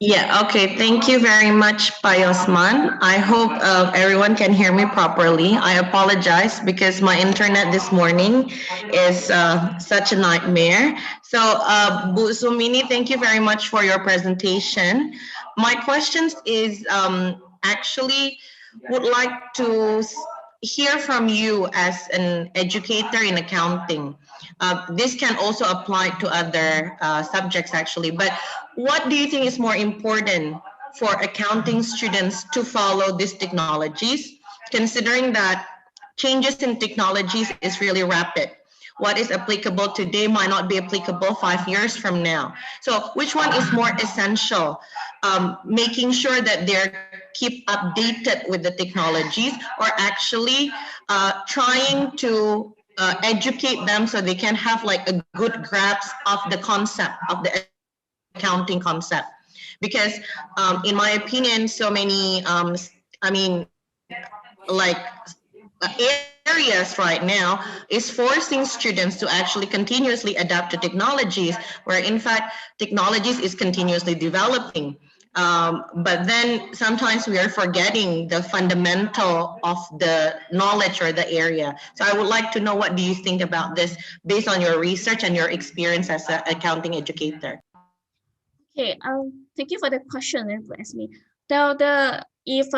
Yeah, okay. Thank you very much, Pak Yosman. I hope everyone can hear me properly. I apologize because my internet this morning is such a nightmare. So, Bu Sumini, thank you very much for your presentation. My questions is actually would like to hear from you as an educator in accounting. This can also apply to other subjects actually, but what do you think is more important for accounting students to follow these technologies, considering that changes in technologies is really rapid? What is applicable today might not be applicable 5 years from now. So which one is more essential? Making sure that they're keep updated with the technologies, or actually trying to educate them so they can have like a good grasp of the concept of the accounting concept. Because in my opinion, so many, like areas right now is forcing students to actually continuously adapt to technologies, where in fact technologies is continuously developing. But then sometimes we are forgetting the fundamental of the knowledge or the area. So I would like to know, what do you think about this based on your research and your experience as an accounting educator? Okay, thank you for the question and for asking me. The if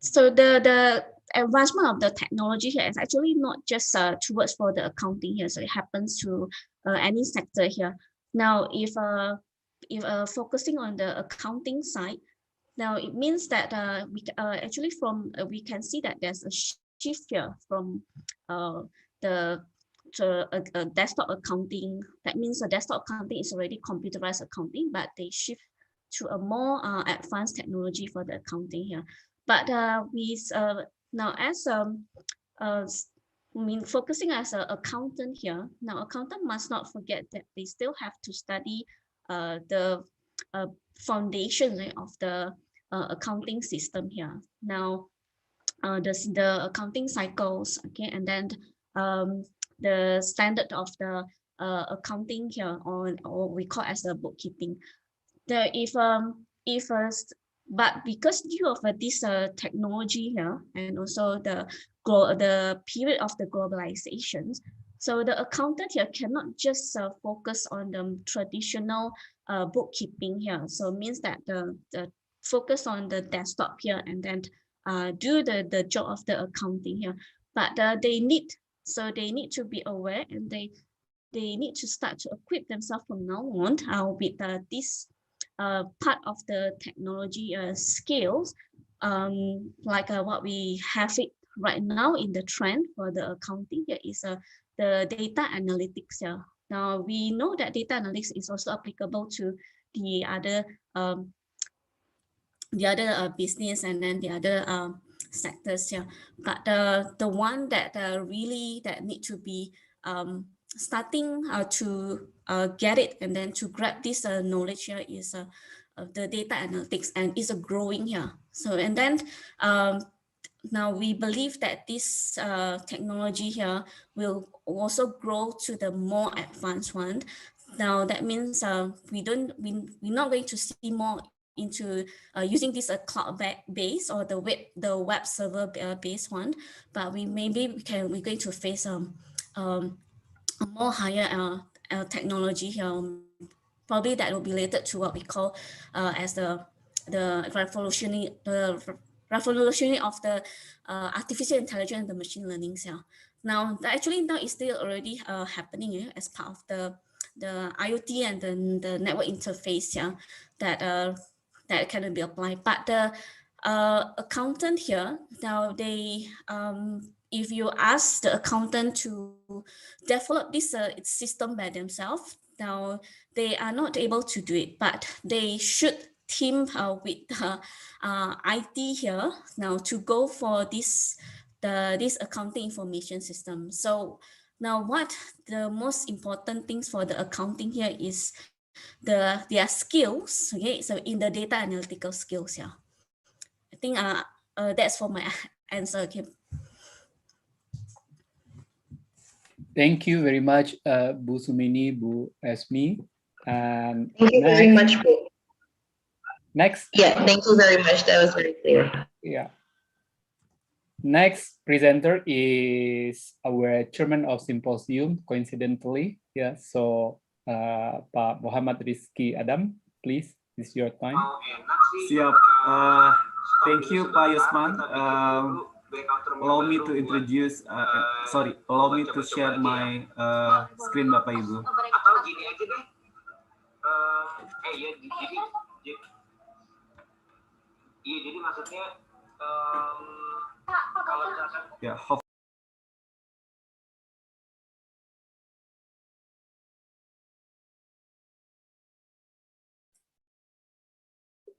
so the advancement of the technology here is actually not just towards for the accounting here, so it happens to any sector here. Now, if focusing on the accounting side, now it means that we actually from we can see that there's a shift here from the to a desktop accounting. That means a desktop accounting is already computerized accounting, but they shift to a more advanced technology for the accounting here. But now as focusing as an accountant here, now accountant must not forget that they still have to study the foundation of the accounting system here. Now, the accounting cycles, okay, and then the standard of the accounting here on, or we call as the bookkeeping. But because due of this technology here, and also the period of the globalizations, so the accountant here cannot just focus on the traditional bookkeeping here. So it means that the focus on the desktop here and then do the job of the accounting here. But they need to be aware, and they need to start to equip themselves from now on with this part of the technology skills, like what we have it right now in the trend for the accounting here is the data analytics here. Now we know that data analytics is also applicable to the other business and then the other sectors here, but the one that really that need to be starting to get it and then to grab this knowledge here is the data analytics, and is growing here. So and then now we believe that this technology here will also grow to the more advanced one. Now that means we're not going to see more into using this cloud base or the web server based one, but we're going to face a more higher technology here. Probably that will be related to what we call as the revolutionary of the artificial intelligence and the machine learning here. Now actually now it's still already happening as part of the IoT and the network interface here that can be applied. But the accountant here, now they if you ask the accountant to develop this system by themselves, now they are not able to do it, but they should team with IT here now to go for this accounting information system. So now what the most important things for the accounting here is their skills, okay, so in the data analytical skills. Yeah, I think that's for my answer. Okay. Thank you very much, Bu Sumini, Bu Esmi. And thank you very much, Bu. Next. Yeah, thank you very much. That was very clear. Yeah. Next presenter is our chairman of symposium, coincidentally. Yeah, so Pak Muhammad Rizky Adam, please, it's your time. Siap. Thank you, Pak Yusman. Allow me to introduce, allow me to share my screen, Bapak Ibu. Atau gini aja deh. Jadi maksudnya kalau misalkan ya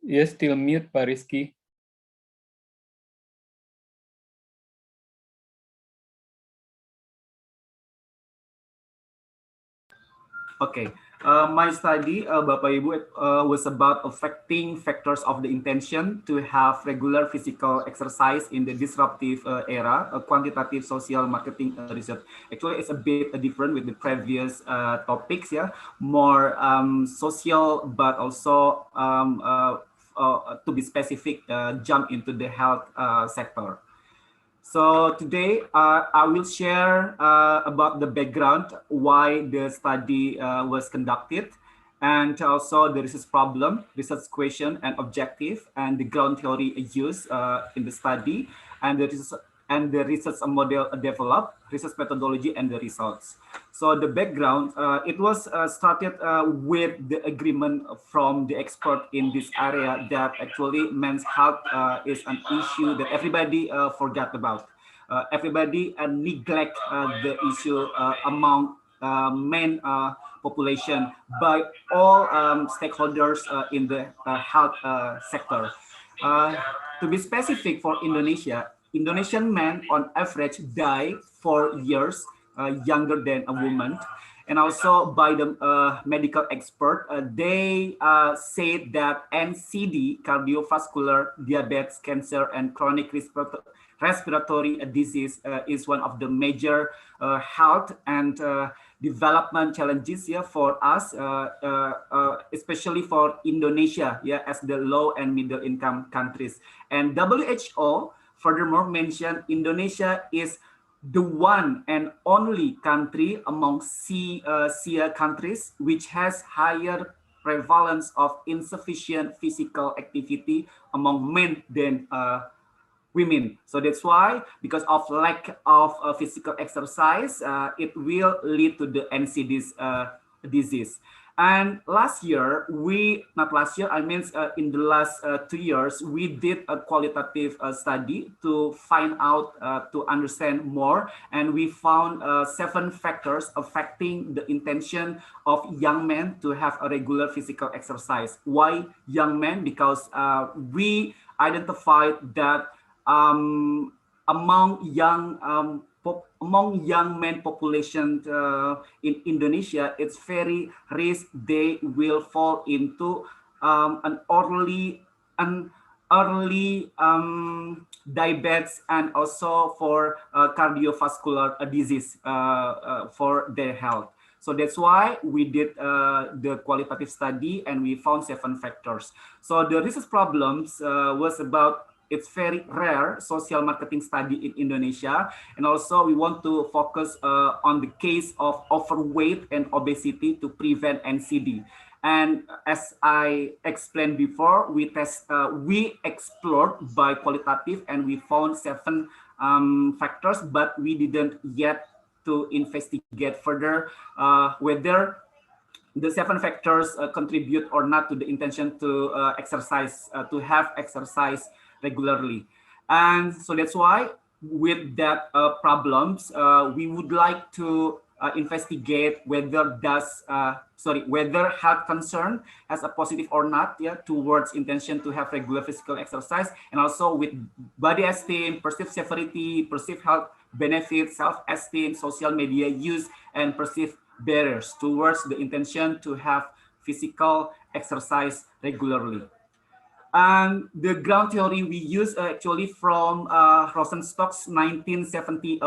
Yes, still mute, Pak Rizky. Okay, My study, Bapak Ibu, was about affecting factors of the intention to have regular physical exercise in the disruptive era, quantitative social marketing research. Actually, it's a bit different with the previous topics, yeah, more social, but also to be specific, jump into the health sector. So today I will share about the background, why the study was conducted, and also the research problem, research question and objective, and the ground theory used in the study, and the research model developed, research methodology, and the results. So the background, it was started with the agreement from the expert in this area that actually men's health is an issue that everybody forgot about. Everybody neglect the issue among men population by all stakeholders in the health sector. To be specific for Indonesia, Indonesian men on average die 4 years younger than a woman. And also by the medical expert, they say that NCD, cardiovascular, diabetes, cancer, and chronic respiratory disease is one of the major health and development challenges here for us, especially for Indonesia, yeah, as the low and middle income countries. And WHO furthermore mentioned Indonesia is the one and only country among SEA countries which has higher prevalence of insufficient physical activity among men than women. So that's why, because of lack of physical exercise, it will lead to the NCD's disease. And last year, in the last 2 years, we did a qualitative study to find out, to understand more. And we found 7 factors affecting the intention of young men to have a regular physical exercise. Why young men? Because we identified that among young men population in Indonesia, it's very risk they will fall into an early diabetes and also for cardiovascular disease for their health. So that's why we did the qualitative study and we found 7 factors. So the research problems was about, it's very rare social marketing study in Indonesia. And also we want to focus on the case of overweight and obesity to prevent NCD. And as I explained before, we explored by qualitative and we found 7 factors, but we didn't yet to investigate further whether the 7 factors contribute or not to the intention to exercise, to have exercise regularly. And so that's why with that problems, we would like to investigate whether whether health concern has a positive or not, yeah, towards intention to have regular physical exercise, and also with body esteem, perceived severity, perceived health benefits, self-esteem, social media use, and perceived barriers towards the intention to have physical exercise regularly. And the ground theory we use actually from Rosenstock's 1974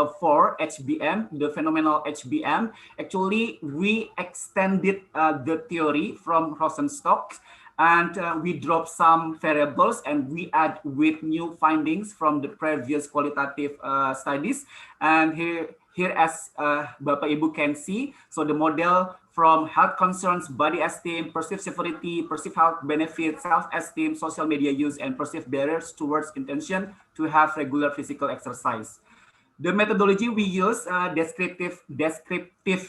HBM, the phenomenal HBM. Actually, we extended the theory from Rosenstock and we drop some variables and we add with new findings from the previous qualitative studies. And here as Bapak Ibu can see, so the model from health concerns, body esteem, perceived severity, perceived health benefits, self-esteem, social media use, and perceived barriers towards intention to have regular physical exercise. The methodology we use, descriptive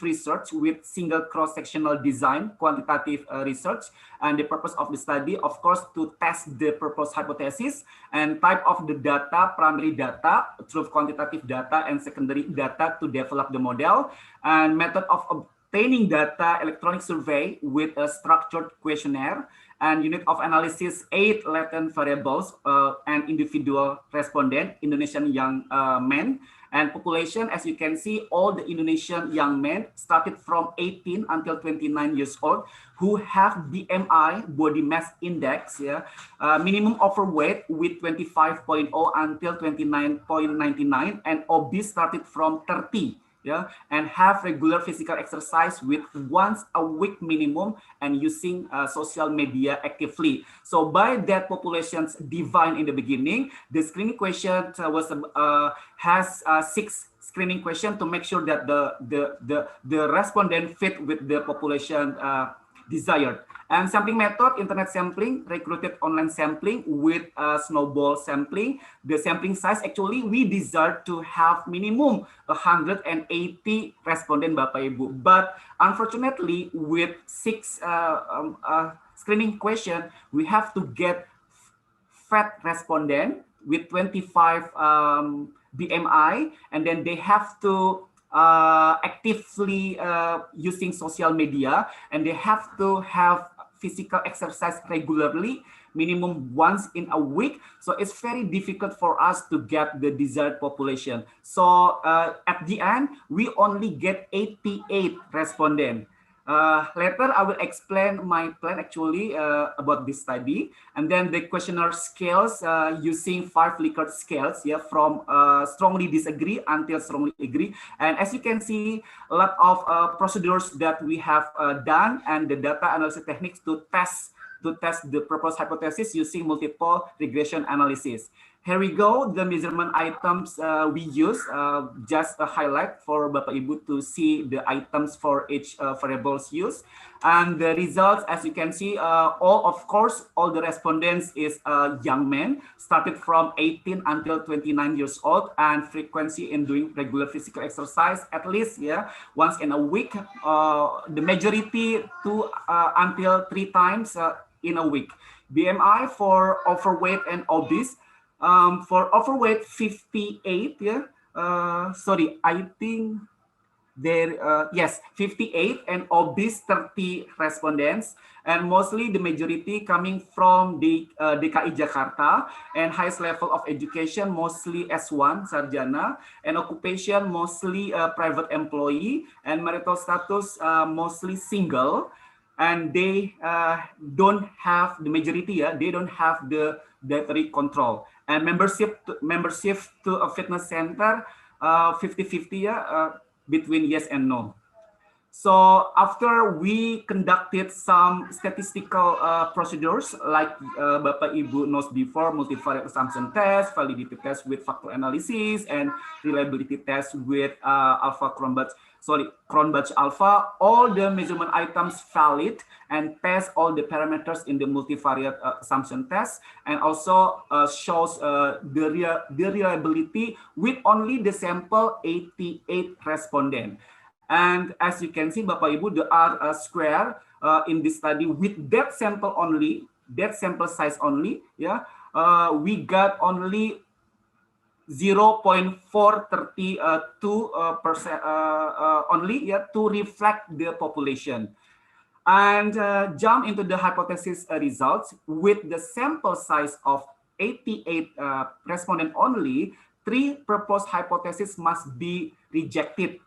research with single cross-sectional design, quantitative research, and the purpose of the study, of course, to test the purpose hypothesis and type of the data, primary data, through quantitative data, and secondary data to develop the model, and method of obtaining data, electronic survey with a structured questionnaire, and unit of analysis 8 latent variables and individual respondent, Indonesian young men, And population, as you can see, all the Indonesian young men started from 18 until 29 years old who have BMI, body mass index, minimum overweight with 25.0 until 29.99, and obese started from 30. And have regular physical exercise with once a week minimum and using social media actively. So by that population's defined in the beginning, the screening question has 6 screening questions to make sure that the respondent fit with the population desired. And sampling method, internet sampling, recruited online sampling with snowball sampling. The sampling size, actually, we desire to have minimum 180 respondent, Bapak Ibu. But unfortunately, with 6 screening question, we have to get fat respondent with 25 BMI, and then they have to actively using social media, and they have to have physical exercise regularly, minimum once in a week. So it's very difficult for us to get the desired population. So at the end, we only get 88 respondents. Later, I will explain my plan actually about this study, and then the questionnaire scales using 5 Likert scales, from strongly disagree until strongly agree. And as you can see, a lot of procedures that we have done and the data analysis techniques to test the proposed hypothesis using multiple regression analysis. Here we go, the measurement items we use, just a highlight for Bapak Ibu to see the items for each variables used. And the results, as you can see, of course, all the respondents is young men, started from 18 until 29 years old, and frequency in doing regular physical exercise, at least once in a week. The majority 2 until 3 times in a week. BMI for overweight and obese. For overweight 58, sorry, I think there, yes, 58, and obese 30 respondents, and mostly the majority coming from the DKI Jakarta, and highest level of education mostly S1 sarjana, and occupation mostly private employee, and marital status mostly single, and they don't have the majority, they don't have the dietary control. And membership to a fitness center 50-50 between yes and no. So after we conducted some statistical procedures like Bapak Ibu knows before, multivariate assumption test, validity test with factor analysis, and reliability test with Cronbach alpha, all the measurement items valid and test all the parameters in the multivariate assumption test, and also shows the reliability with only the sample 88 respondent. And as you can see, Bapak Ibu, the R square in this study with that sample only, that sample size only, we got only 0.432% only to reflect the population. And jump into the hypothesis results with the sample size of 88 respondent only, 3 proposed hypotheses must be rejected.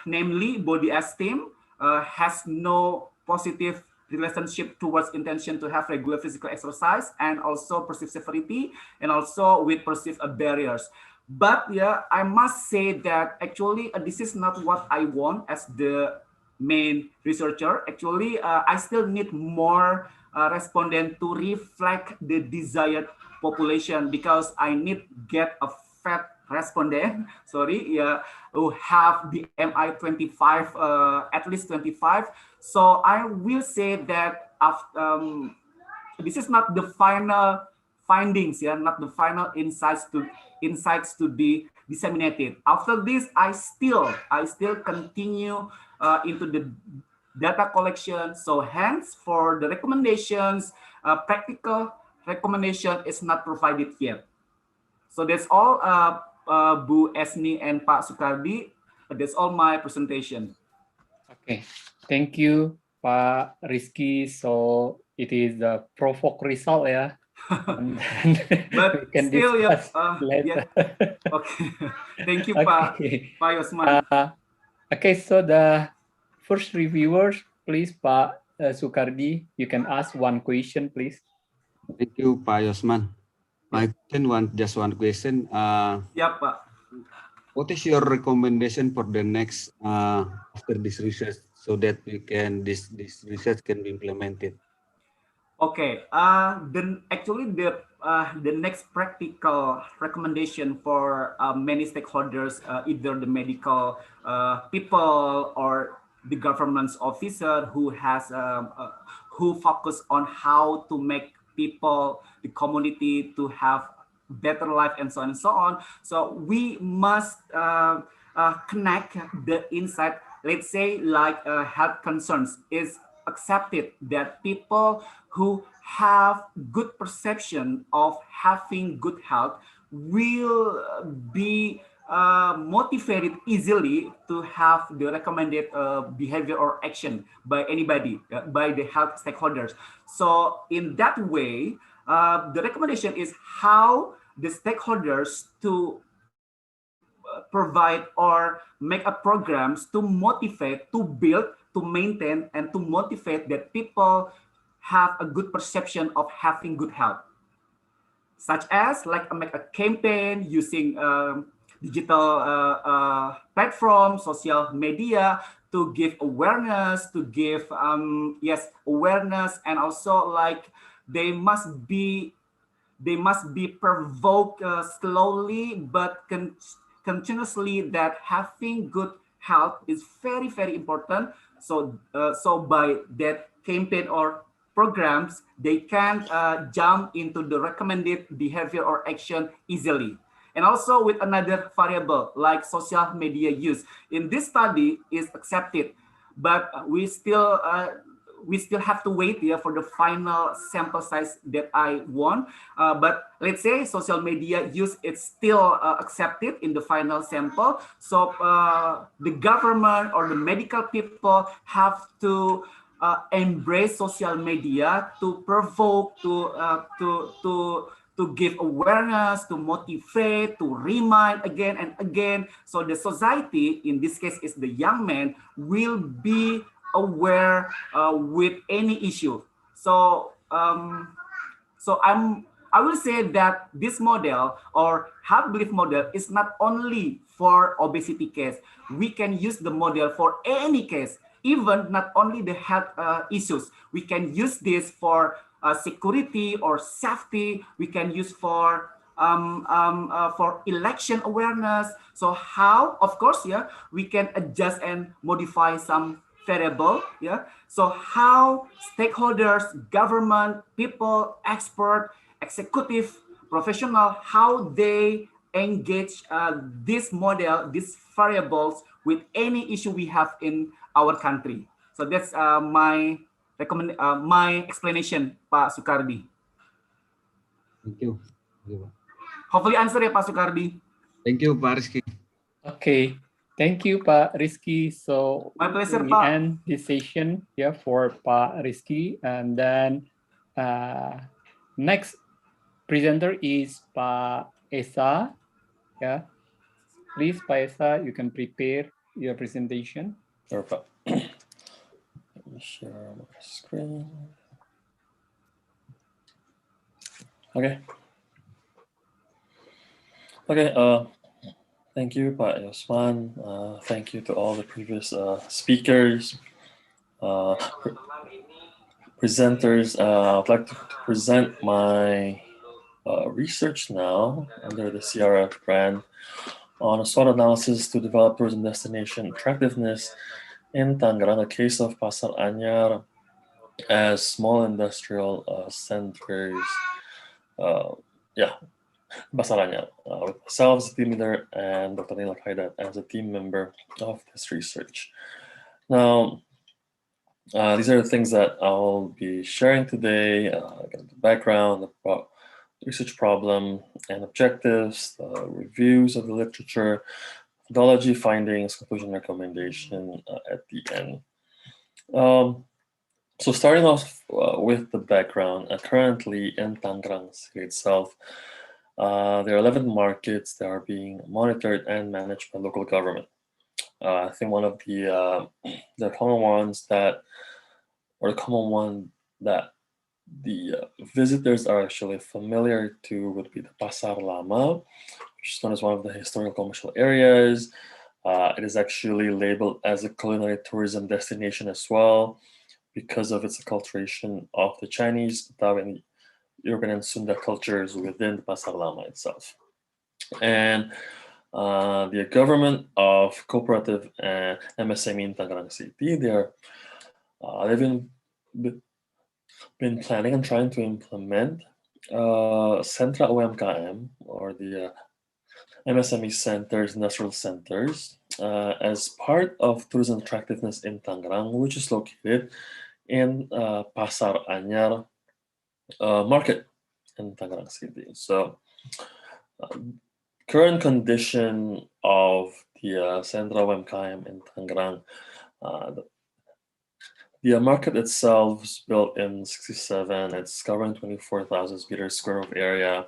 Namely, body esteem has no positive relationship towards intention to have regular physical exercise, and also perceived severity, and also with perceived barriers. But I must say that actually this is not what I want as the main researcher. Actually, I still need more respondent to reflect the desired population, because I need get a fat respondent, who have the MI 25, at least 25. So I will say that after, this is not the final findings, not the final insights to be disseminated. After this, I still continue into the data collection. So hence, for the recommendations, practical recommendation is not provided yet. So that's all, Bu Esni and Pak Sukardi. That's all my presentation. Okay, thank you, Pak Rizky. So it is the provoke result, And then But we can still, yeah, discuss later. Okay. Thank you, Pak Yosman. Okay, so the first reviewers, please, Pak Sukardi, you can ask one question, please. Thank you, Pak Yosman. My question, just one question. Yeah, Pak. What is your recommendation for the next after this research, so that we can this research can be implemented? Okay. Actually the next practical recommendation for many stakeholders, either the medical people or the government's officer who focus on how to make people, the community, to have better life and so on and so on. So we must connect the insight. Let's say like health concerns is accepted that people who have good perception of having good health will be motivated easily to have the recommended behavior or action by anybody, by the health stakeholders. So in that way, the recommendation is how the stakeholders to provide or make a programs to motivate, to build, to maintain, and to motivate that people have a good perception of having good health, such as like make a campaign using digital platform, social media, to give awareness, to give awareness, and also like they must be provoked slowly but continuously that having good health is very, very important. So by that campaign or programs, they can jump into the recommended behavior or action easily. And also with another variable like social media use. In this study is accepted, but we still have to wait here for the final sample size that I want. But let's say social media use is still accepted in the final sample. So the government or the medical people have to embrace social media to provoke, to give awareness, to motivate, to remind again and again. So the society, in this case is the young man, will be aware with any issue. So I will say that this model or health belief model is not only for obesity case. We can use the model for any case, even not only the health issues. We can use this for security or safety. We can use for election awareness. So how, of course, we can adjust and modify some variable. So how stakeholders, government, people, expert, executive, professional, how they engage this model, these variables with any issue we have in our country. So that's my explanation, Pak Sukardi. Thank you. Hopefully answer ya Pak Sukardi. Thank you, Pak Rizky. Okay, thank you, Pak Rizky. So my pleasure, we Pak. end this session for Pak Rizky, and then next presenter is Pak Esa. Please, Pak Esa, you can prepare your presentation. Sure, Pak. Let me share my screen. Okay. Thank you, Pak Yosman. Thank you to all the previous speakers, presenters. I'd like to present my research now under the CRF brand on a SWOT analysis to developers and destination attractiveness in Tangerang, a case of Pasar Anyar as small industrial centers. Pasar Anyar, with myself as a team leader and Dr. Nila Khaidat as a team member of this research. Now, these are the things that I'll be sharing today, the background, the research problem and objectives, the reviews of the literature, methodology, findings, conclusion, recommendation at the end. So starting off with the background, currently in Tangerang City itself, there are 11 markets that are being monitored and managed by local government. I think one of the common ones that, or the common one that the visitors are actually familiar to would be the Pasar Lama, which is known as one of the historical commercial areas. It is actually labeled as a culinary tourism destination as well, because of its acculturation of the Chinese, Betawi, European, and Sunda cultures within the Pasar Lama itself. And the government of cooperative and MSME in Tangerang City, they've been planning and trying to implement Sentra UMKM, or the MSME centers, industrial centers, as part of tourism attractiveness in Tangerang, which is located in Pasar Anyar market in Tangerang City. So current condition of the Sentra UMKM in Tangerang, the market itself was built in 1967. It's covering 24,000 meters square of area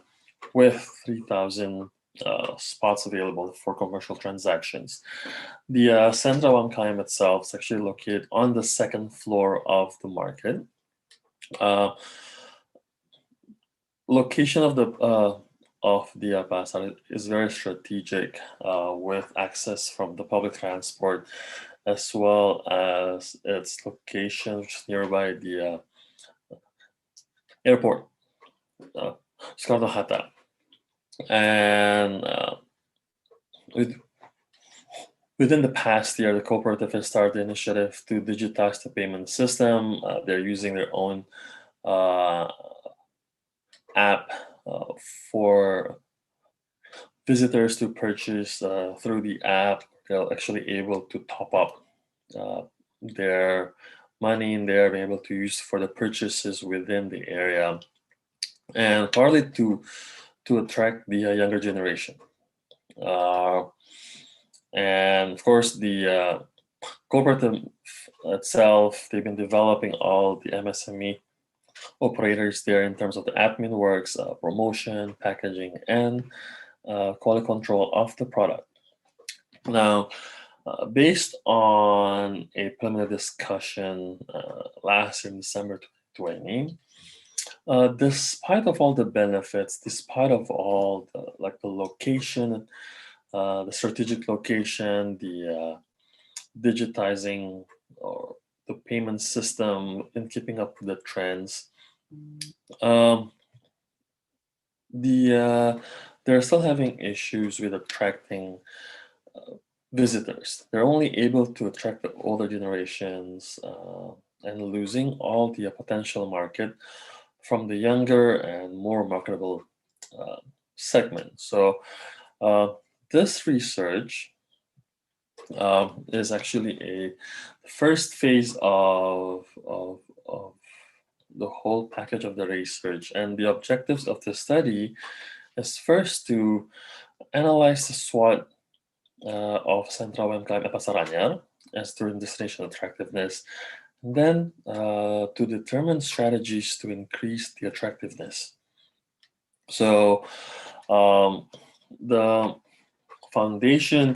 with 3,000 spots available for commercial transactions. The Sentra UMKM itself is actually located on the second floor of the market. Location of the pasar is very strategic, with access from the public transport, as well as its location, which is nearby the airport, Soekarno-Hatta. And within the past year, the cooperative has started the initiative to digitize the payment system. They're using their own app for visitors to purchase through the app. They're actually able to top up their money in there, being able to use for the purchases within the area, and partly to attract the younger generation. And of course, the cooperative itself, they've been developing all the MSME operators there in terms of the admin works, promotion, packaging, and quality control of the product. Now, based on a preliminary discussion last year in December 2020, despite of all the benefits, despite of all the location, the strategic location, the digitizing or the payment system, in keeping up with the trends, they're still having issues with attracting visitors. They're only able to attract the older generations, and losing all the potential market from the younger and more marketable segment. So this research is actually a first phase of the whole package of the research, and the objectives of the study is first to analyze the SWOT of Sentra UMKM Pasar Anyar as tourism destination attractiveness, and then to determine strategies to increase the attractiveness. So the foundation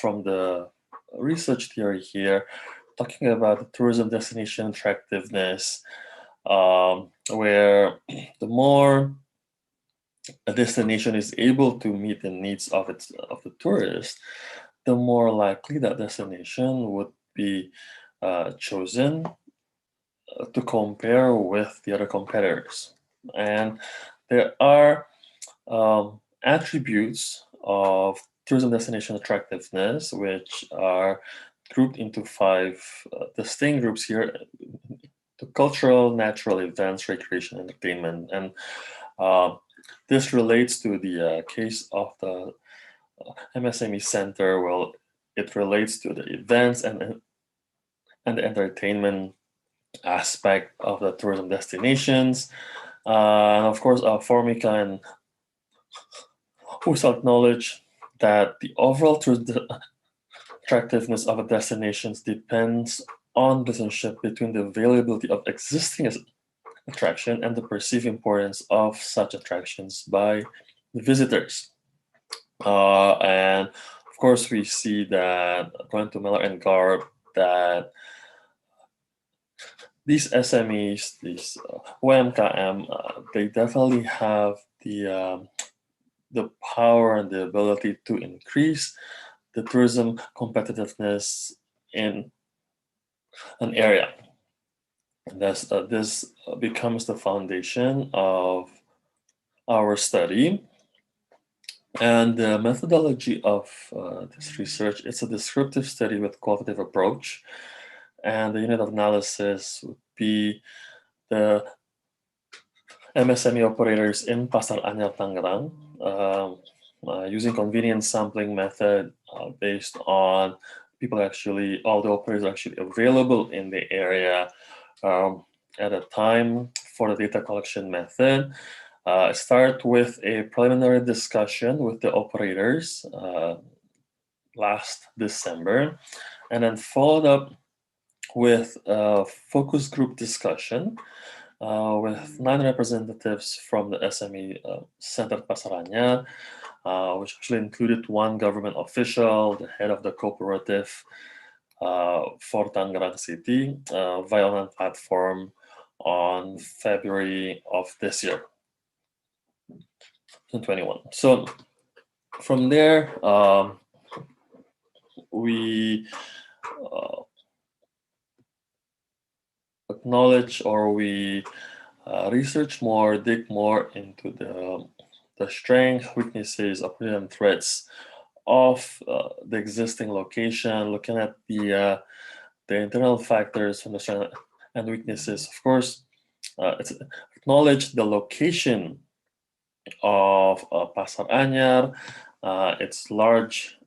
from the research theory here, talking about the tourism destination attractiveness, where the more a destination is able to meet the needs of the tourist, the more likely that destination would be chosen to compare with the other competitors. And there are attributes of tourism destination attractiveness, which are grouped into 5 distinct groups here: the cultural, natural, events, recreation, entertainment. And this relates to the case of the MSME Center. Well, it relates to the events and the entertainment aspect of the tourism destinations. And of course, Formica and Husserl acknowledge that the overall tourism attractiveness of a destination depends on relationship between the availability of existing attraction and the perceived importance of such attractions by the visitors. And of course, we see that, according to Miller and Garb, that these SMEs, these UMKM, they definitely have the power and the ability to increase the tourism competitiveness in an area. This becomes the foundation of our study. And the methodology of this research, it's a descriptive study with qualitative approach. And the unit of analysis would be the MSME operators in Pasar Anyar, Tangerang, using convenience sampling method based on all the operators are actually available in the area at a time for the data collection method. Start with a preliminary discussion with the operators last December, and then followed up with a focus group discussion with 9 representatives from the SME Center Pasar Anyar, which actually included 1 government official, the head of the cooperative for Tangerang City, via online platform on February of this year, 2021. So from there, we acknowledge, or we research more, dig more into the strengths, weaknesses, opportunities, and threats of the existing location, looking at the internal factors from the strengths and weaknesses. Of course, it's acknowledge the location of Pasar Anyar, its large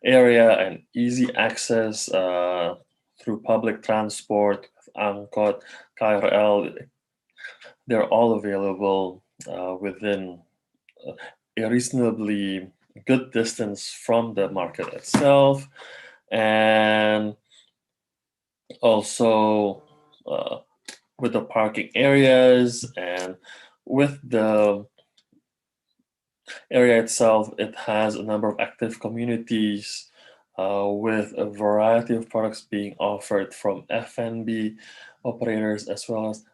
area and easy access through public transport, Angkot, KRL. They're all available within a reasonably good distance from the market itself, and also with the parking areas and with the area itself. It has a number of active communities with a variety of products being offered from F&B operators, as well as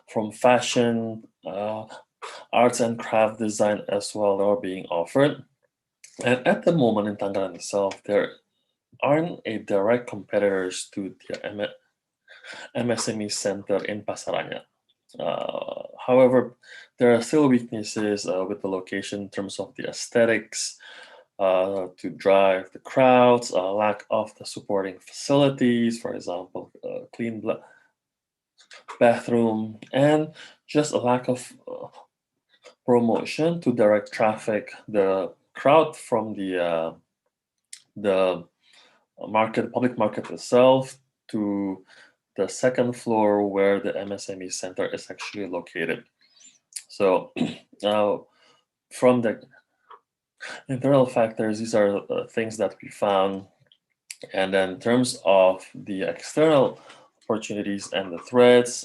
from fashion, arts and craft design as well, that are being offered. And at the moment in Tangerang itself, there aren't a direct competitors to the MSME center in Pasar Anyar. However, there are still weaknesses with the location in terms of the aesthetics, to drive the crowds, lack of the supporting facilities, for example, clean bathroom, and just a lack of promotion to direct traffic, the crowd from the public market itself to the second floor where the MSME center is actually located. So from the internal factors, these are things that we found. And then in terms of the external opportunities and the threats,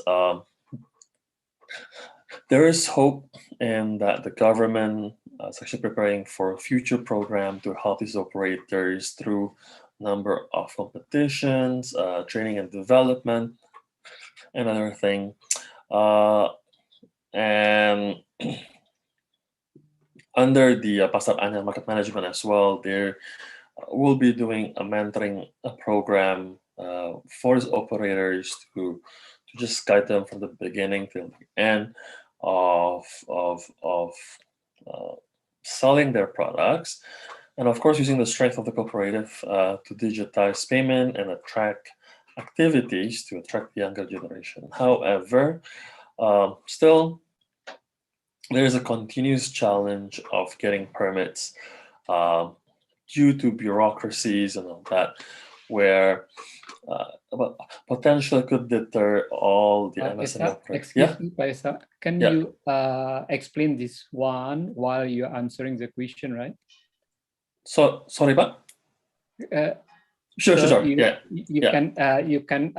there is hope in that the government is actually preparing for a future program to help these operators through a number of competitions, training and development, and other thing. And under the Pasar Anyar Market Management as well, there will be doing a mentoring program for these operators to just guide them from the beginning till the end of selling their products, and of course using the strength of the cooperative to digitize payment and attract activities to attract the younger generation. However, still there is a continuous challenge of getting permits due to bureaucracies and all that, where potentially could deter all the MSME operators. Excuse me, Paisa, can you explain this one while you're answering the question, right? So, sorry, but? Sure, So sure. you, Yeah. you can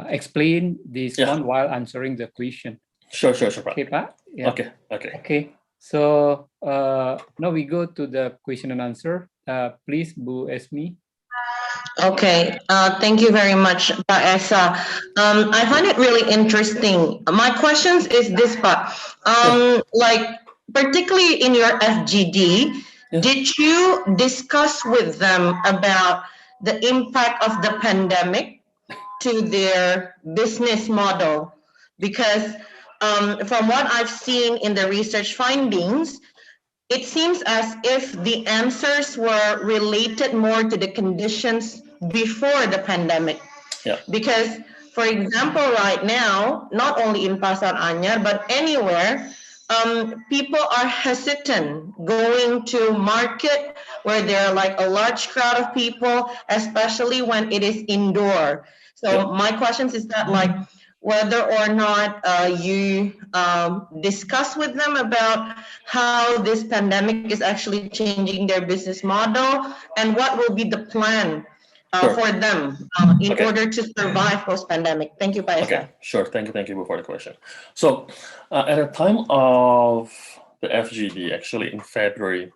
explain this one while answering the question. Sure. Okay, Pak? Yeah. Okay. Okay. So now we go to the question and answer. Please, Bu Esmi. Okay, thank you very much, Pak Esa. I find it really interesting. My questions is this, Pak. Like, particularly in your FGD, did you discuss with them about the impact of the pandemic to their business model? Because from what I've seen in the research findings, it seems as if the answers were related more to the conditions before the pandemic. Yeah. Because, for example, right now, not only in Pasar Anyar, but anywhere, people are hesitant going to market where there are like a large crowd of people, especially when it is indoor. So my questions is that like, whether or not you discuss with them about how this pandemic is actually changing their business model and what will be the plan for them in order to survive post-pandemic. Thank you, Pak Esa. Okay, sure. Thank you for the question. So at the time of the FGD, actually in February,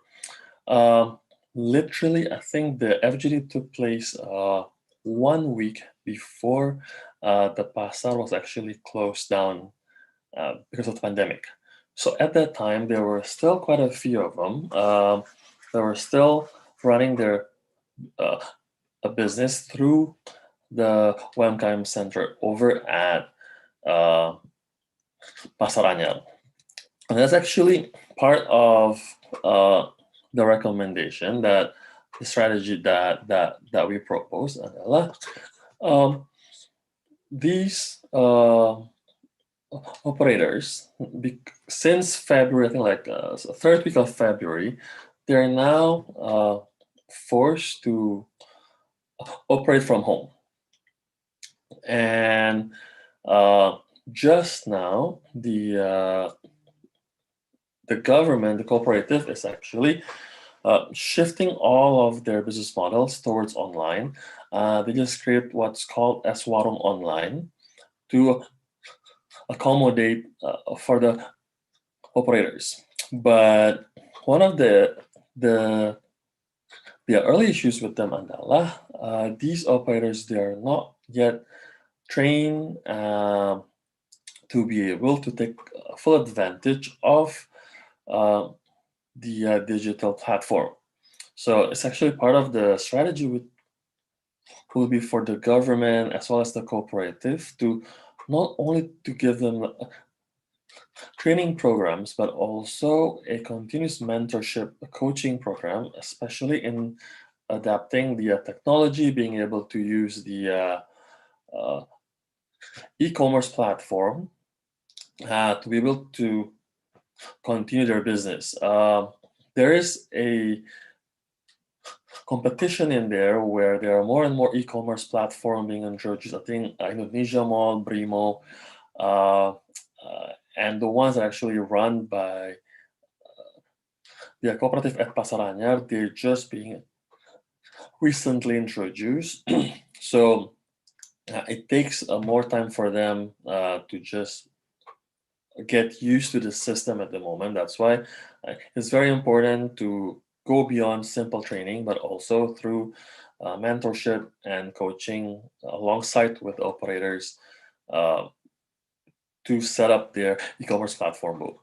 literally, I think the FGD took place 1 week before the pasar was actually closed down because of the pandemic. So at that time, there were still quite a few of them. They were still running their a business through the UMKM Center over at Pasar Anyar. And that's actually part of the recommendation that the strategy that we propose adalah these operators, since February, I think like third week of February, they're now forced to operate from home. And just now, the government, the cooperative, is actually shifting all of their business models towards online. They just create what's called Eswarung Online to accommodate for the operators. But one of the early issues with them adalah these operators, they are not yet trained to be able to take full advantage of the digital platform. So it's actually part of the strategy will be for the government as well as the cooperative to not only to give them training programs, but also a continuous mentorship coaching program, especially in adapting the technology, being able to use the e-commerce platform to be able to continue their business. There is a competition in there where there are more and more e-commerce platforms being introduced. I think Indonesia Mall, Brimo, and the ones that are actually run by the cooperative at Pasar Anyar, they're just being recently introduced. So it takes more time for them to just get used to the system at the moment. That's why it's very important to go beyond simple training, but also through mentorship and coaching alongside with operators to set up their e-commerce platform.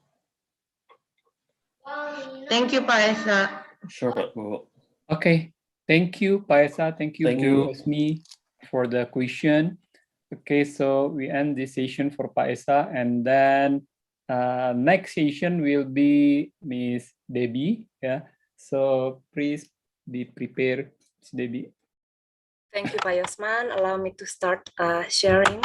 Thank you, Pak Esa. Sure, Bu. Okay, thank you, Pak Esa. Thank you, Thank Bu you. Esmi, for the question. Okay, so we end this session for Pak Esa, and then next session will be Miss Debbie. Yeah, so please be prepared, Miss Debbie. Thank you, Pak Yosman. Allow me to start sharing.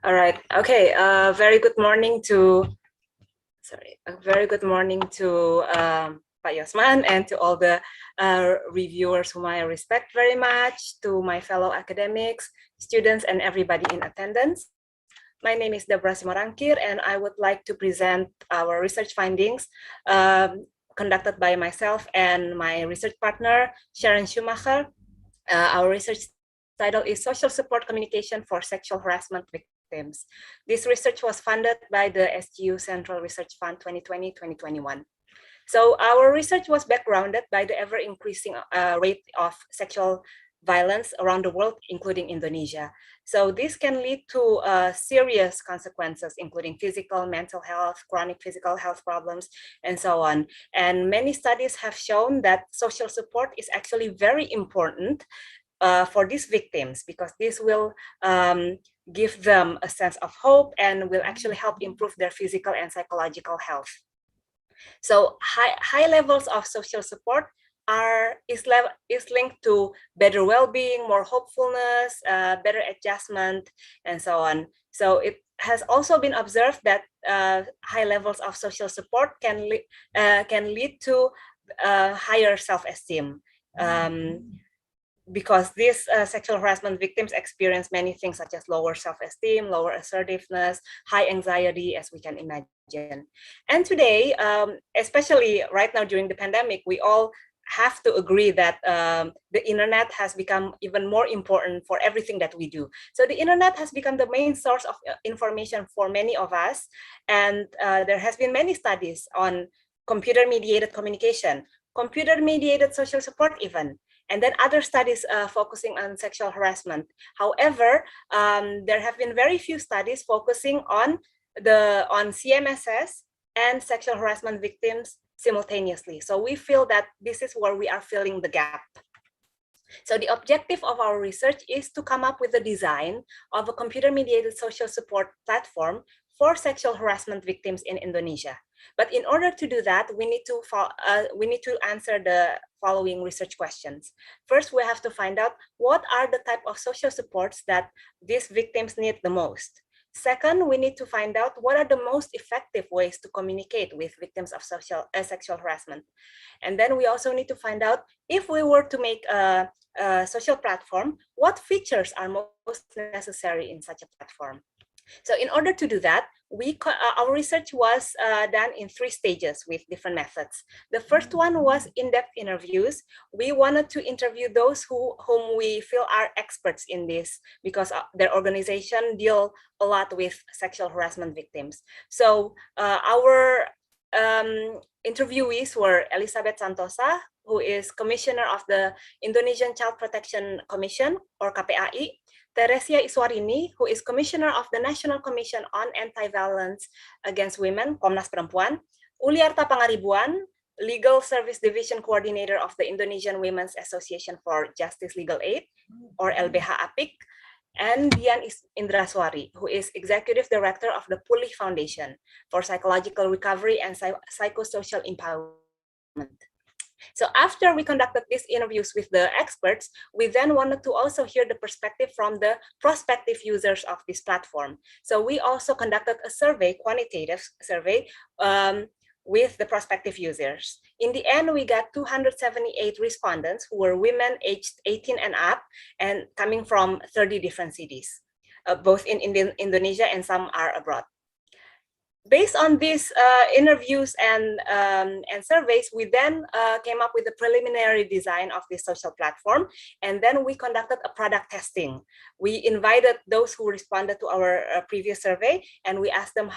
All right. Okay. Very good morning to. Sorry. A very good morning to Pak Yosman and to all the reviewers whom I respect very much, to my fellow academics, students, and everybody in attendance. My name is Deborah Simorangkir, and I would like to present our research findings conducted by myself and my research partner, Sharon Schumacher. Our research title is Social Support Communication for Sexual Harassment Victims. This research was funded by the SGU Central Research Fund 2020-2021. So our research was backgrounded by the ever-increasing rate of sexual violence around the world, including Indonesia. So this can lead to serious consequences, including physical, mental health, chronic physical health problems, and so on. And many studies have shown that social support is actually very important for these victims, because this will give them a sense of hope and will actually help improve their physical and psychological health. So high levels of social support is linked to better well-being, more hopefulness, better adjustment, and so on. So it has also been observed that high levels of social support can lead to higher self-esteem. Because these sexual harassment victims experience many things such as lower self-esteem, lower assertiveness, high anxiety, as we can imagine. And today, especially right now during the pandemic, we all have to agree that the internet has become even more important for everything that we do. So the internet has become the main source of information for many of us. And there has been many studies on computer-mediated communication, computer-mediated social support even, and then other studies focusing on sexual harassment. However, there have been very few studies focusing on CMSS and sexual harassment victims simultaneously. So we feel that this is where we are filling the gap. So the objective of our research is to come up with a design of a computer-mediated social support platform for sexual harassment victims in Indonesia. But in order to do that, we need to answer the following research questions. First, we have to find out what are the type of social supports that these victims need the most. Second, we need to find out what are the most effective ways to communicate with victims of sexual harassment. And then we also need to find out, if we were to make a social platform, what features are most necessary in such a platform. So in order to do that, our research was done in 3 stages with different methods. The first one was in-depth interviews. We wanted to interview those whom we feel are experts in this, because their organization deal a lot with sexual harassment victims. So our interviewees were Elizabeth Santosa, who is Commissioner of the Indonesian Child Protection Commission, or KPAI, Teresia Iswarini, who is Commissioner of the National Commission on Anti-Violence Against Women, Komnas Perempuan, Uliarta Pangaribuan, Legal Service Division Coordinator of the Indonesian Women's Association for Justice Legal Aid, or LBH APIK, and Dian Indraswari, who is Executive Director of the Pulih Foundation for Psychological Recovery and Psychosocial Empowerment. So after we conducted these interviews with the experts, we then wanted to also hear the perspective from the prospective users of this platform. So we also conducted a survey, quantitative survey, with the prospective users. In the end, we got 278 respondents who were women aged 18 and up and coming from 30 different cities, both in Indonesia and some are abroad. Based on these interviews and surveys, we then came up with the preliminary design of this social platform, and then we conducted a product testing. We invited those who responded to our previous survey, and we asked them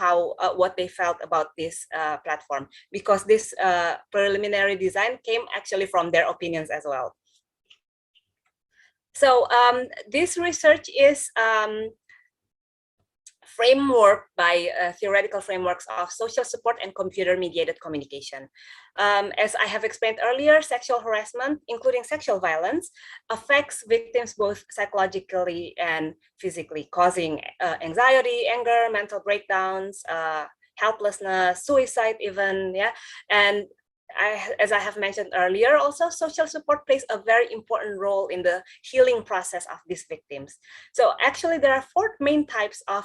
what they felt about this platform, because this preliminary design came actually from their opinions as well. So this research is framework by theoretical frameworks of social support and computer-mediated communication. As I have explained earlier, sexual harassment, including sexual violence, affects victims both psychologically and physically, causing anxiety, anger, mental breakdowns, helplessness, suicide even, yeah. And as I have mentioned earlier, also social support plays a very important role in the healing process of these victims. So actually there are 4 main types of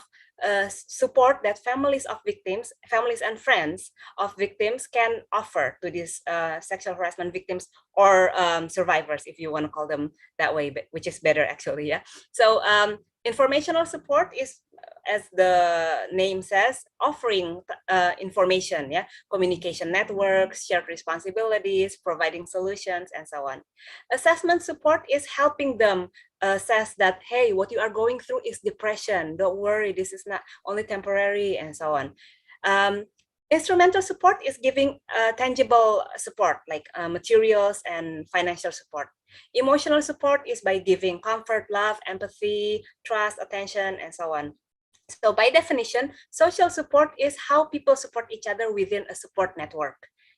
support that families of victims, families and friends of victims can offer to these sexual harassment victims, or survivors, if you want to call them that way, which is better actually, yeah. So informational support is as the name says, offering information, yeah, communication networks, shared responsibilities, providing solutions, and so on. Assessment support is helping them assess that, hey, what you are going through is depression. Don't worry, this is not only temporary, and so on. Instrumental support is giving tangible support like materials and financial support. Emotional support is by giving comfort, love, empathy, trust, attention, and so on. So by definition, social support is how people support each other within a support network.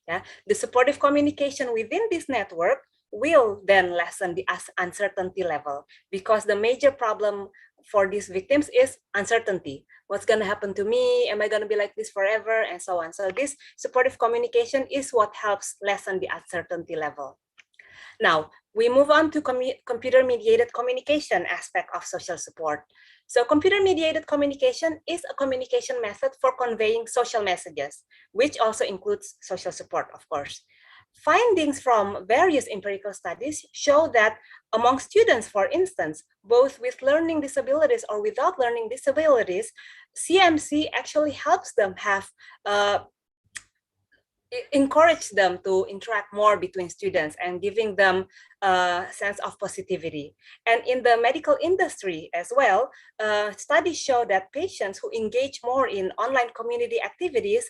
Yeah? The supportive communication within this network will then lessen the uncertainty level, because the major problem for these victims is uncertainty. What's going to happen to me? Am I going to be like this forever? And so on. So this supportive communication is what helps lessen the uncertainty level. Now, we move on to computer-mediated communication aspect of social support. So computer-mediated communication is a communication method for conveying social messages, which also includes social support, of course. Findings from various empirical studies show that among students, for instance, both with learning disabilities or without learning disabilities, CMC actually helps them have encourage them to interact more between students and giving them a sense of positivity. And in the medical industry as well, studies show that patients who engage more in online community activities,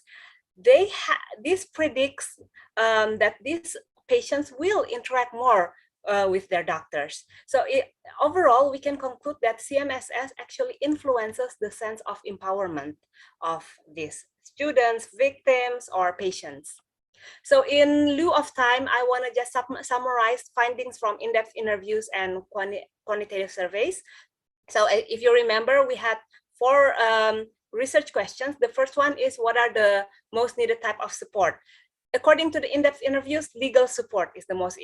this predicts that these patients will interact more with their doctors. So overall, we can conclude that CMSS actually influences the sense of empowerment of these students, victims, or patients. So in lieu of time, I want to just summarize findings from in-depth interviews and quantitative surveys. So if you remember, we had 4 research questions. The first one is, what are the most needed type of support? According to the in-depth interviews, legal support is the most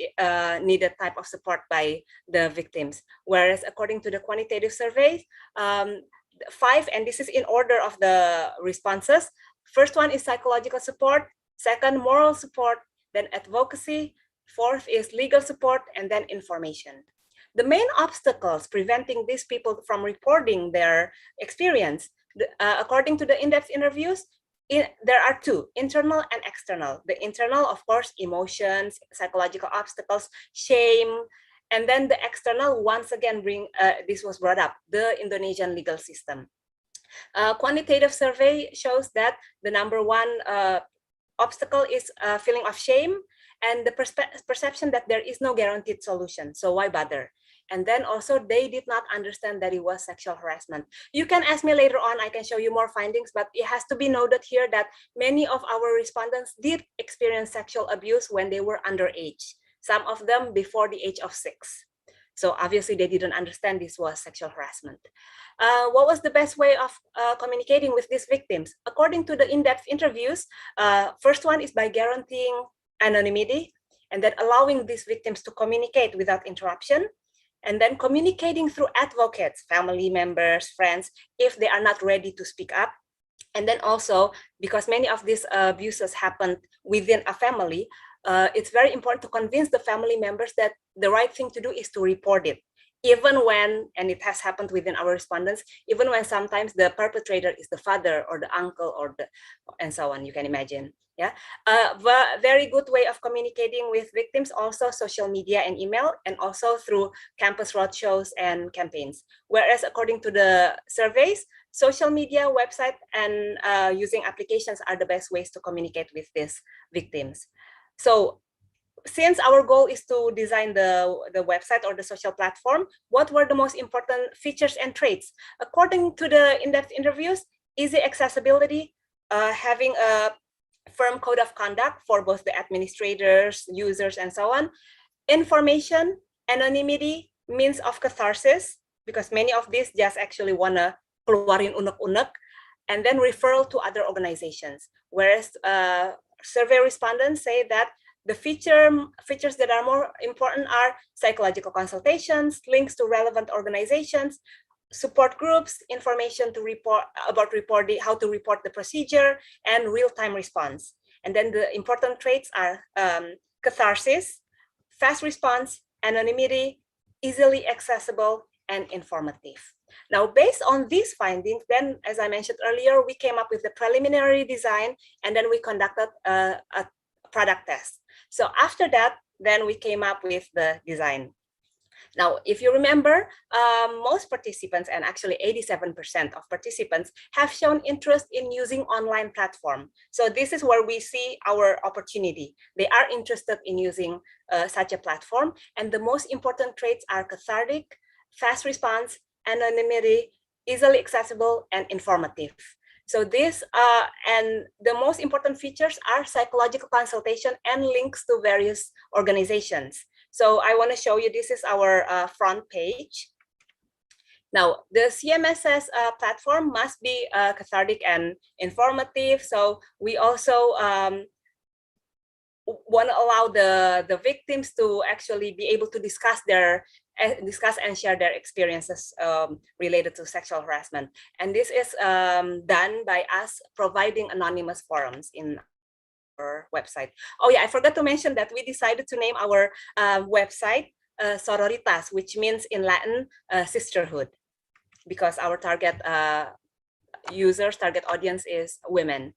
needed type of support by the victims. Whereas according to the quantitative surveys, 5, and this is in order of the responses. First one is psychological support, second, moral support, then advocacy, fourth is legal support, and then information. The main obstacles preventing these people from reporting their experience, according to the in-depth interviews, there are 2, internal and external. The internal, of course, emotions, psychological obstacles, shame, and then the external, once again, this was brought up, the Indonesian legal system. Quantitative survey shows that the number 1 obstacle is a feeling of shame and the perception that there is no guaranteed solution. So why bother? And then also they did not understand that it was sexual harassment. You can ask me later on, I can show you more findings, but it has to be noted here that many of our respondents did experience sexual abuse when they were underage, some of them before the age of 6. So obviously they didn't understand this was sexual harassment. What was the best way of communicating with these victims? According to the in-depth interviews, first one is by guaranteeing anonymity and then allowing these victims to communicate without interruption, and then communicating through advocates, family members, friends, if they are not ready to speak up. And then also, because many of these abuses happened within a family, it's very important to convince the family members that the right thing to do is to report it. Even when, and it has happened within our respondents, even when sometimes the perpetrator is the father or the uncle or and so on, you can imagine. Yeah, very good way of communicating with victims, also social media and email, and also through campus roadshows and campaigns. Whereas according to the surveys, social media, website, and using applications are the best ways to communicate with these victims. So since our goal is to design the website or the social platform, what were the most important features and traits? According to the in-depth interviews, easy accessibility, having a firm code of conduct for both the administrators, users, and so on. Information, anonymity, means of catharsis, because many of these just actually wanna keluarin unek-unek, and then referral to other organizations. Whereas survey respondents say that the features that are more important are psychological consultations, links to relevant organizations, support groups, information to report about reporting, how to report the procedure, and real-time response. And then the important traits are catharsis, fast response, anonymity, easily accessible, and informative. Now, based on these findings, then, as I mentioned earlier, we came up with the preliminary design, and then we conducted a product test. So after that, then we came up with the design. Now, if you remember, most participants, and actually 87% of participants, have shown interest in using online platform. So this is where we see our opportunity. They are interested in using such a platform, and the most important traits are cathartic, fast response, anonymity, easily accessible, and informative. So this and the most important features are psychological consultation and links to various organizations. So I want to show you, this is our front page. Now, the CMSS platform must be cathartic and informative. So we also want to allow the victims to actually be able to discuss and share their experiences related to sexual harassment. And this is done by us providing anonymous forums in our website. Oh yeah, I forgot to mention that we decided to name our website Sororitas, which means in Latin sisterhood, because our target target audience is women.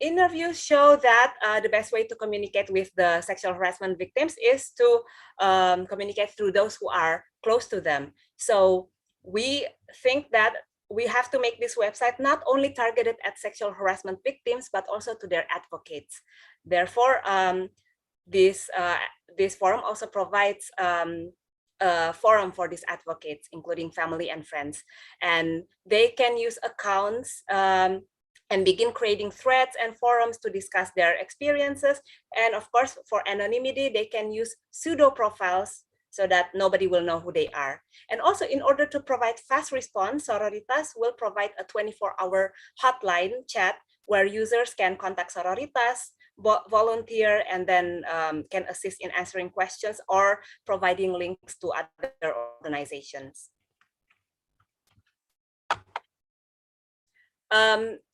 Interviews show that the best way to communicate with the sexual harassment victims is to communicate through those who are close to them. So we think that we have to make this website not only targeted at sexual harassment victims, but also to their advocates. Therefore, this forum also provides a forum for these advocates, including family and friends. And they can use accounts and begin creating threads and forums to discuss their experiences. And of course, for anonymity, they can use pseudo profiles so that nobody will know who they are. And also, in order to provide fast response, Sororitas will provide a 24-hour hotline chat where users can contact Sororitas, volunteer, and then can assist in answering questions or providing links to other organizations.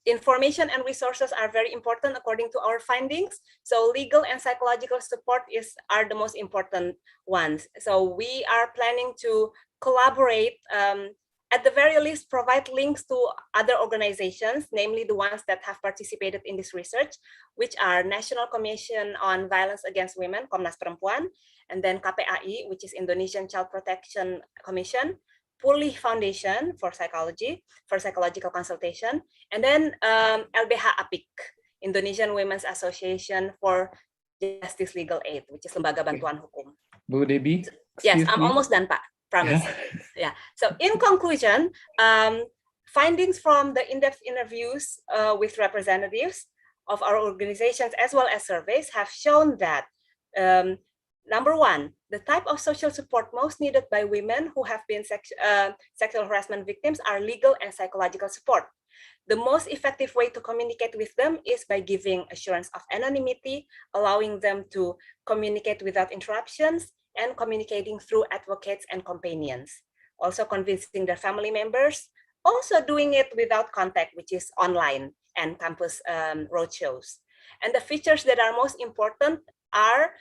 Information and resources are very important according to our findings. So legal and psychological support are the most important ones. So we are planning to collaborate, at the very least, provide links to other organizations, namely the ones that have participated in this research, which are National Commission on Violence Against Women, Komnas Perempuan, and then KPAI, which is Indonesian Child Protection Commission, Pulih Foundation for psychological consultation, and then LBH APIK, Indonesian Women's Association for Justice Legal Aid, which is Lembaga Bantuan Hukum. Bu Debbie? Yes, I'm almost done, Pak. Promise. Yeah. So in conclusion, findings from the in-depth interviews with representatives of our organizations as well as surveys have shown that number one, the type of social support most needed by women who have been sexual harassment victims are legal and psychological support. The most effective way to communicate with them is by giving assurance of anonymity, allowing them to communicate without interruptions, and communicating through advocates and companions. Also convincing their family members, also doing it without contact, which is online and campus roadshows. And the features that are most important are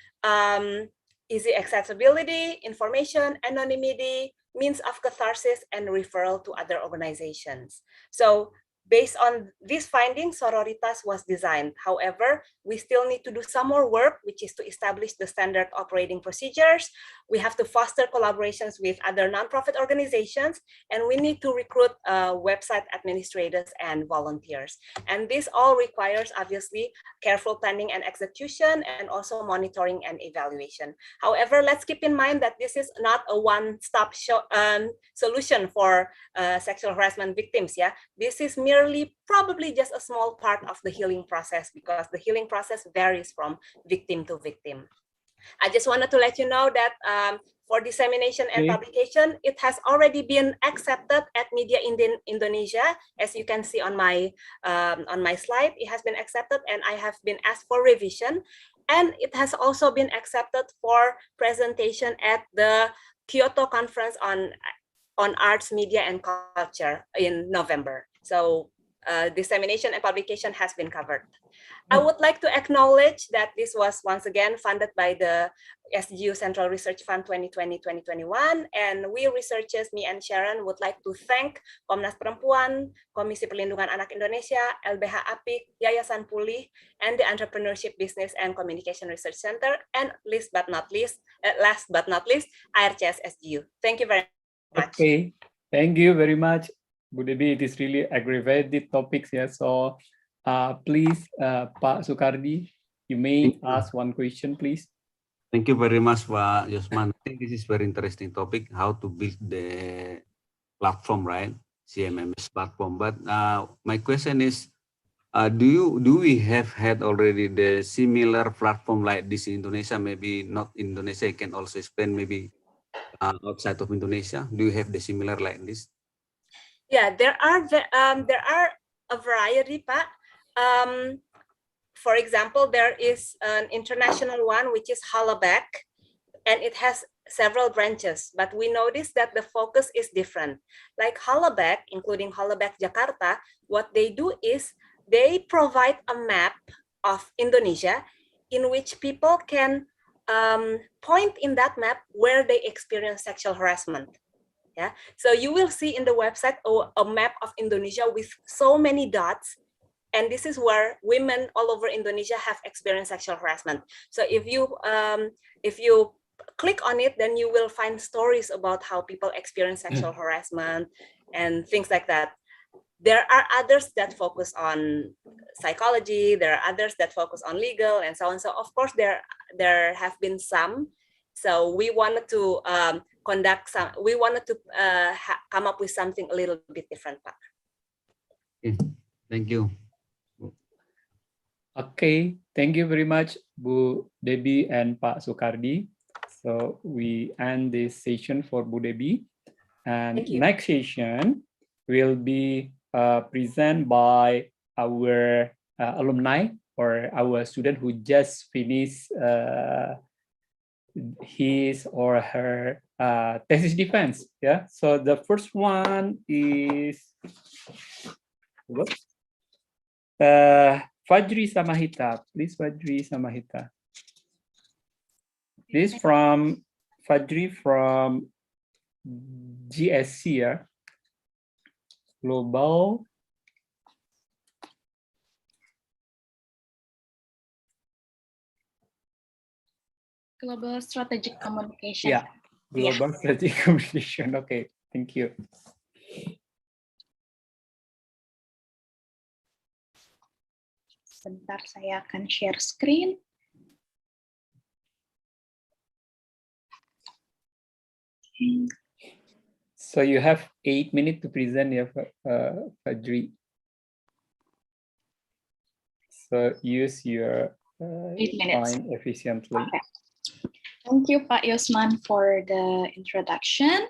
easy accessibility, information, anonymity, means of catharsis, and referral to other organizations. So based on these findings, Sororitas was designed. However, we still need to do some more work, which is to establish the standard operating procedures. We have to foster collaborations with other nonprofit organizations, and we need to recruit website administrators and volunteers. And this all requires, obviously, careful planning and execution, and also monitoring and evaluation. However, let's keep in mind that this is not a one-stop solution for sexual harassment victims. Yeah, this is merely probably just a small part of the healing process, because the healing process varies from victim to victim. I just wanted to let you know that for dissemination and publication, it has already been accepted at Media Indonesia. As you can see on my slide, it has been accepted, and I have been asked for revision. And it has also been accepted for presentation at the Kyoto Conference on Arts, Media, and Culture in November. So dissemination and publication has been covered. I would like to acknowledge that this was once again funded by the SGU Central Research Fund 2020-2021, and we researchers, me and Sharon, would like to thank Komnas Perempuan, Komisi Perlindungan Anak Indonesia, LBH Apik, Yayasan Pulih, and the Entrepreneurship Business and Communication Research Center, and last but not least, IRCS SGU. Thank you very much. Okay, thank you very much, Bu Debbie. It is really aggravated topics here, so please, Pak Sukardi, you may ask one question, please. Thank you very much, Pak Yosman. I think this is very interesting topic, how to build the platform, right? CMMS platform. But my question is, do we have had already the similar platform like this in Indonesia? Maybe not Indonesia, you can also explain maybe outside of Indonesia. Do you have the similar like this? Yeah, there are a variety, Pak. For example, there is an international one, which is Hollaback, and it has several branches, but we noticed that the focus is different. Like Hollaback, including Hollaback Jakarta, what they do is they provide a map of Indonesia in which people can point in that map where they experience sexual harassment. Yeah, so you will see in the website a map of Indonesia with so many dots, and this is where women all over Indonesia have experienced sexual harassment. So if you click on it, then you will find stories about how people experience sexual harassment and things like that. There are others that focus on psychology. There are others that focus on legal and so on. So of course there have been some. So we wanted to conduct some. We wanted to come up with something a little bit different, Pak. Okay. Thank you. Okay, thank you very much, Bu Debbie and Pak Sukardi. So we end this session for Bu Debbie, and next session will be presented by our alumni or our student who just finished his or her thesis defense. Yeah. So the first one is Fajri Samahita. Please, Fajri Samahita. This from Fajri from GSC, yeah? Global Strategic Communication. Yeah, Global Strategic Communication. Okay, thank you. Sebentar, saya akan share screen. So you have 8 minutes to present, yeah, Fajri. So use your 8 minutes. time efficiently. Okay. Thank you, Pak Yosman, for the introduction.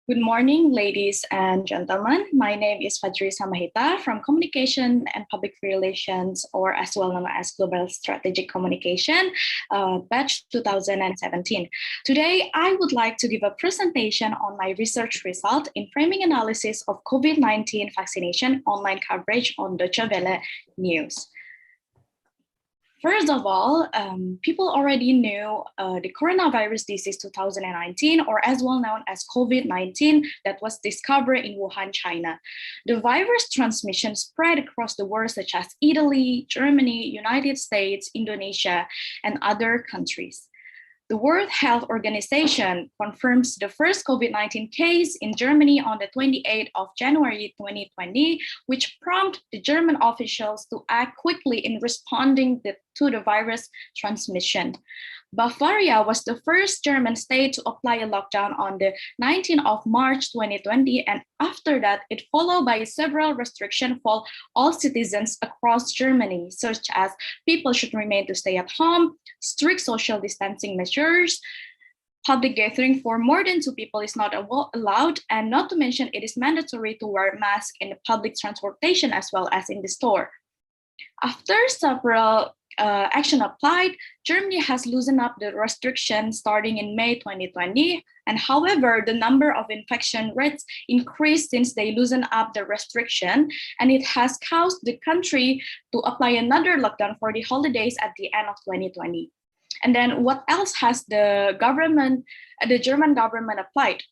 Good morning, ladies and gentlemen. My name is Fajri Samahita from Communication and Public Relations, or as well known as Global Strategic Communication, batch 2017. Today, I would like to give a presentation on my research result in framing analysis of COVID-19 vaccination online coverage on Deutsche Welle News. First of all, people already knew the coronavirus disease 2019, or as well known as COVID-19, that was discovered in Wuhan, China. The virus transmission spread across the world, such as Italy, Germany, United States, Indonesia, and other countries. The World Health Organization confirms the first COVID-19 case in Germany on the 28th of January 2020, which prompted the German officials to act quickly in responding to the virus transmission. Bavaria was the first German state to apply a lockdown on the 19th of March 2020, and after that, it followed by several restrictions for all citizens across Germany, such as people should remain to stay at home, strict social distancing measures, public gathering for more than 2 people is not allowed, and not to mention it is mandatory to wear masks in the public transportation as well as in the store. After several action applied, Germany has loosened up the restrictions starting in May 2020. And however, the number of infection rates increased since they loosened up the restriction, and it has caused the country to apply another lockdown for the holidays at the end of 2020. And then what else has the German government applied?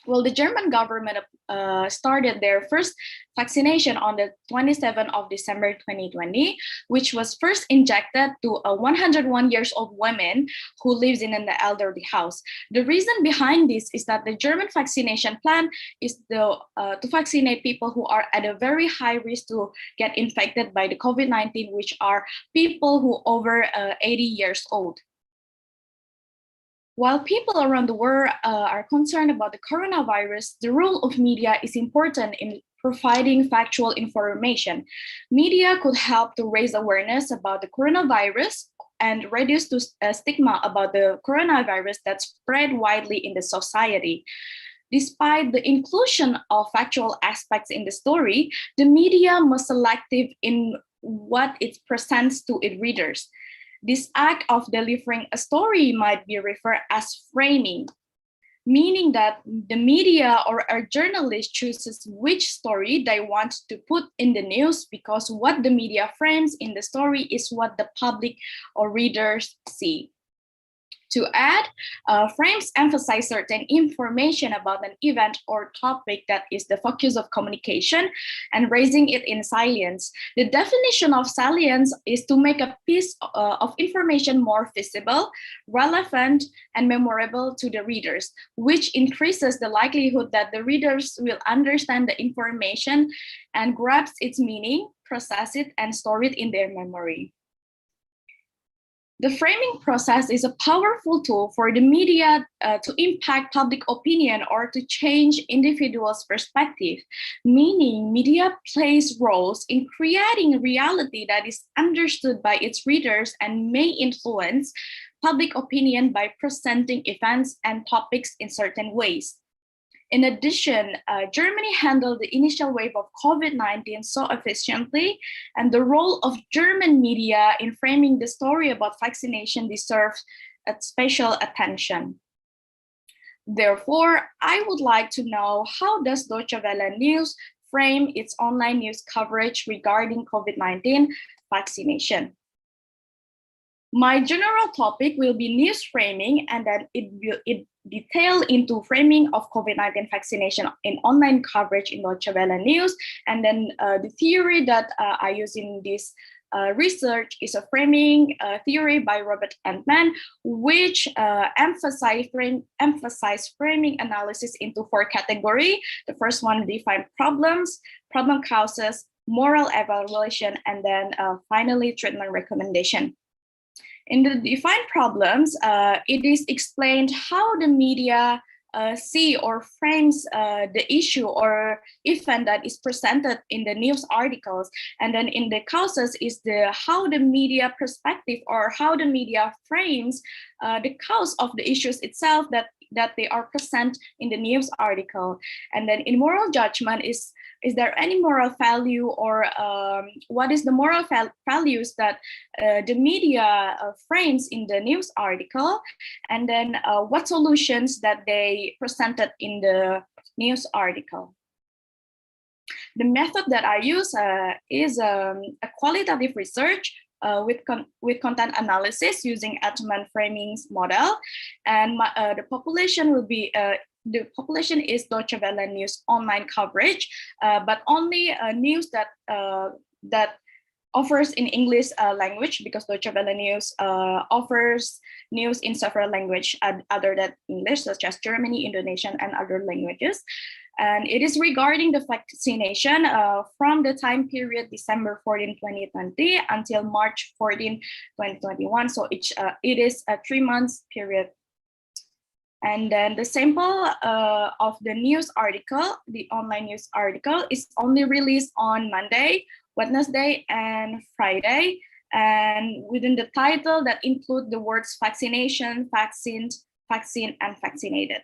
Well, the German government started their first vaccination on the 27th of December 2020, which was first injected to a 101-year-old woman who lives in an elderly house. The reason behind this is that the German vaccination plan is to vaccinate people who are at a very high risk to get infected by the COVID-19, which are people who are over 80 years old. While people around the world are concerned about the coronavirus, the role of media is important in providing factual information. Media could help to raise awareness about the coronavirus and reduce the stigma about the coronavirus that spread widely in the society. Despite the inclusion of factual aspects in the story, the media must selective in what it presents to its readers. This act of delivering a story might be referred as framing, meaning that the media or a journalist chooses which story they want to put in the news because what the media frames in the story is what the public or readers see. To add, frames emphasize certain information about an event or topic that is the focus of communication and raising it in salience. The definition of salience is to make a piece of information more visible, relevant, and memorable to the readers, which increases the likelihood that the readers will understand the information and grasp its meaning, process it, and store it in their memory. The framing process is a powerful tool for the media to impact public opinion or to change individuals' perspective, meaning media plays roles in creating a reality that is understood by its readers and may influence public opinion by presenting events and topics in certain ways. In addition, Germany handled the initial wave of COVID-19 so efficiently, and the role of German media in framing the story about vaccination deserves special attention. Therefore, I would like to know, how does Deutsche Welle News frame its online news coverage regarding COVID-19 vaccination? My general topic will be news framing, and then it detail into framing of COVID-19 vaccination in online coverage in Deutsche Welle News. And then the theory that I use in this research is a framing theory by Robert Entman, which emphasize framing analysis into 4 categories. The first one, define problems, problem causes, moral evaluation, and then finally treatment recommendation. In the defined problems, it is explained how the media see or frames the issue or event that is presented in the news articles. And then in the causes is how the media perspective or how the media frames the cause of the issues itself that they are present in the news article. And then in moral judgment is there any moral value or what is the moral values that the media frames in the news article? And then what solutions that they presented in the news article? The method that I use is a qualitative research with content analysis using Entman framings model. And the population will be the population is Deutsche Welle News online coverage, but only news that offers in English language, because Deutsche Welle News offers news in several languages other than English, such as Germany, Indonesian, and other languages. And it is regarding the vaccination from the time period December 14, 2020 until March 14, 2021. So it is a 3 months period. And then the sample of the news article, the online news article, is only released on Monday, Wednesday, and Friday. And within the title that include the words vaccination, vaccine, and vaccinated.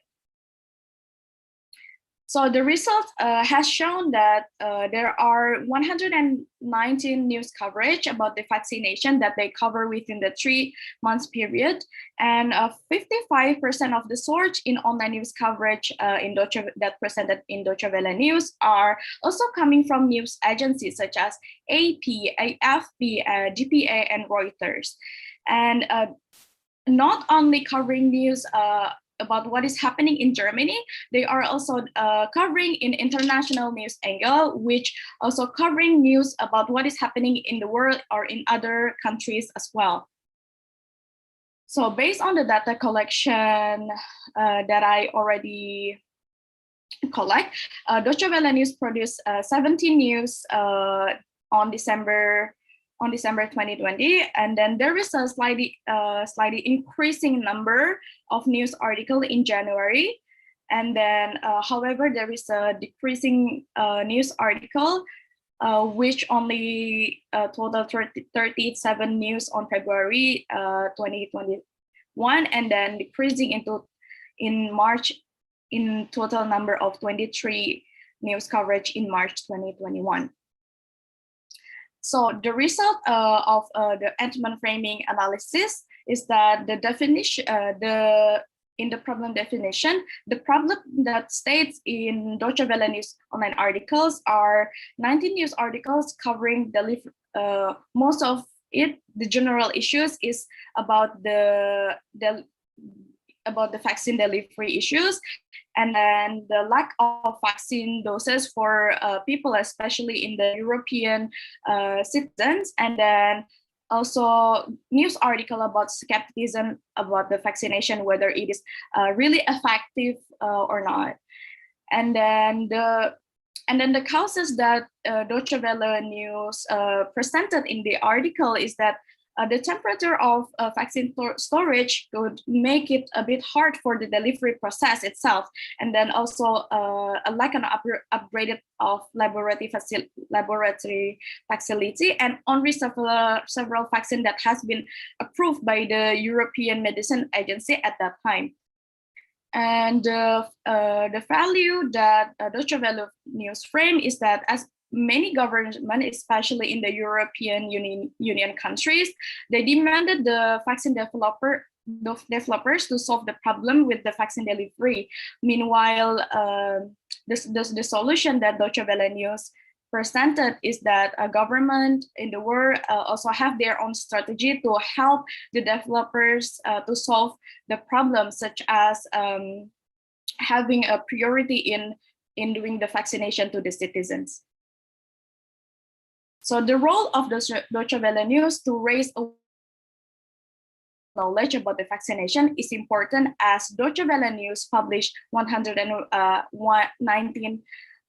So the result has shown that there are 119 news coverage about the vaccination that they cover within the 3 months period, and 55% of the source in online news coverage that presented in Deutsche Welle News are also coming from news agencies such as AP, AFP, GPA, and Reuters. And not only covering news about what is happening in Germany, they are also covering in international news angle, which also covering news about what is happening in the world or in other countries as well. So based on the data collection that I already collect, Deutsche Welle News produced 17 news on December 2020, and then there is a slightly increasing number of news articles in January, and then however there is a decreasing news article which only total 37 news on February 2021, and then decreasing in March in total number of 23 news coverage in March 2021. So the result of the Entman framing analysis is that the definition, in the problem definition, the problem that states in Deutsche Welle News online articles are 19 news articles covering most of it. The general issues is about the vaccine delivery issues, and then the lack of vaccine doses for people, especially in the European citizens, and then also news article about skepticism about the vaccination, whether it is really effective or not. And then the causes that Deutsche Welle News presented in the article is that the temperature of vaccine storage could make it a bit hard for the delivery process itself, and then also a lack of upgraded of laboratory facility, and only several vaccine that has been approved by the European Medicine Agency at that time. And the value that Deutsche Welle News frame is that as many governments, especially in the European Union countries, they demanded the vaccine developers to solve the problem with the vaccine delivery. Meanwhile, the solution that Deutsche Welle News presented is that a government in the world also have their own strategy to help the developers to solve the problem, such as having a priority in doing the vaccination to the citizens. So the role of the Deutsche Welle News to raise knowledge about the vaccination is important, as Deutsche Welle News published 119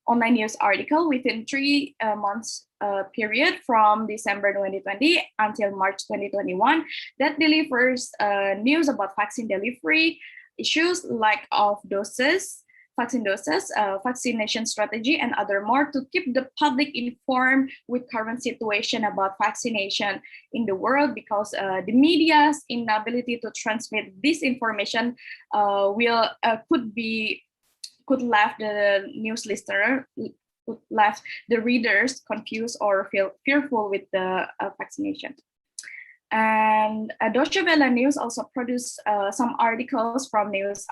online news article within 3 months period from December 2020 until March 2021 that delivers news about vaccine delivery, issues, lack of doses, vaccine doses, vaccination strategy, and other more to keep the public informed with current situation about vaccination in the world, because the media's inability to transmit this information could left the news listener, could left the readers confused or feel fearful with the vaccination. And Deutsche Welle News also produced some articles from news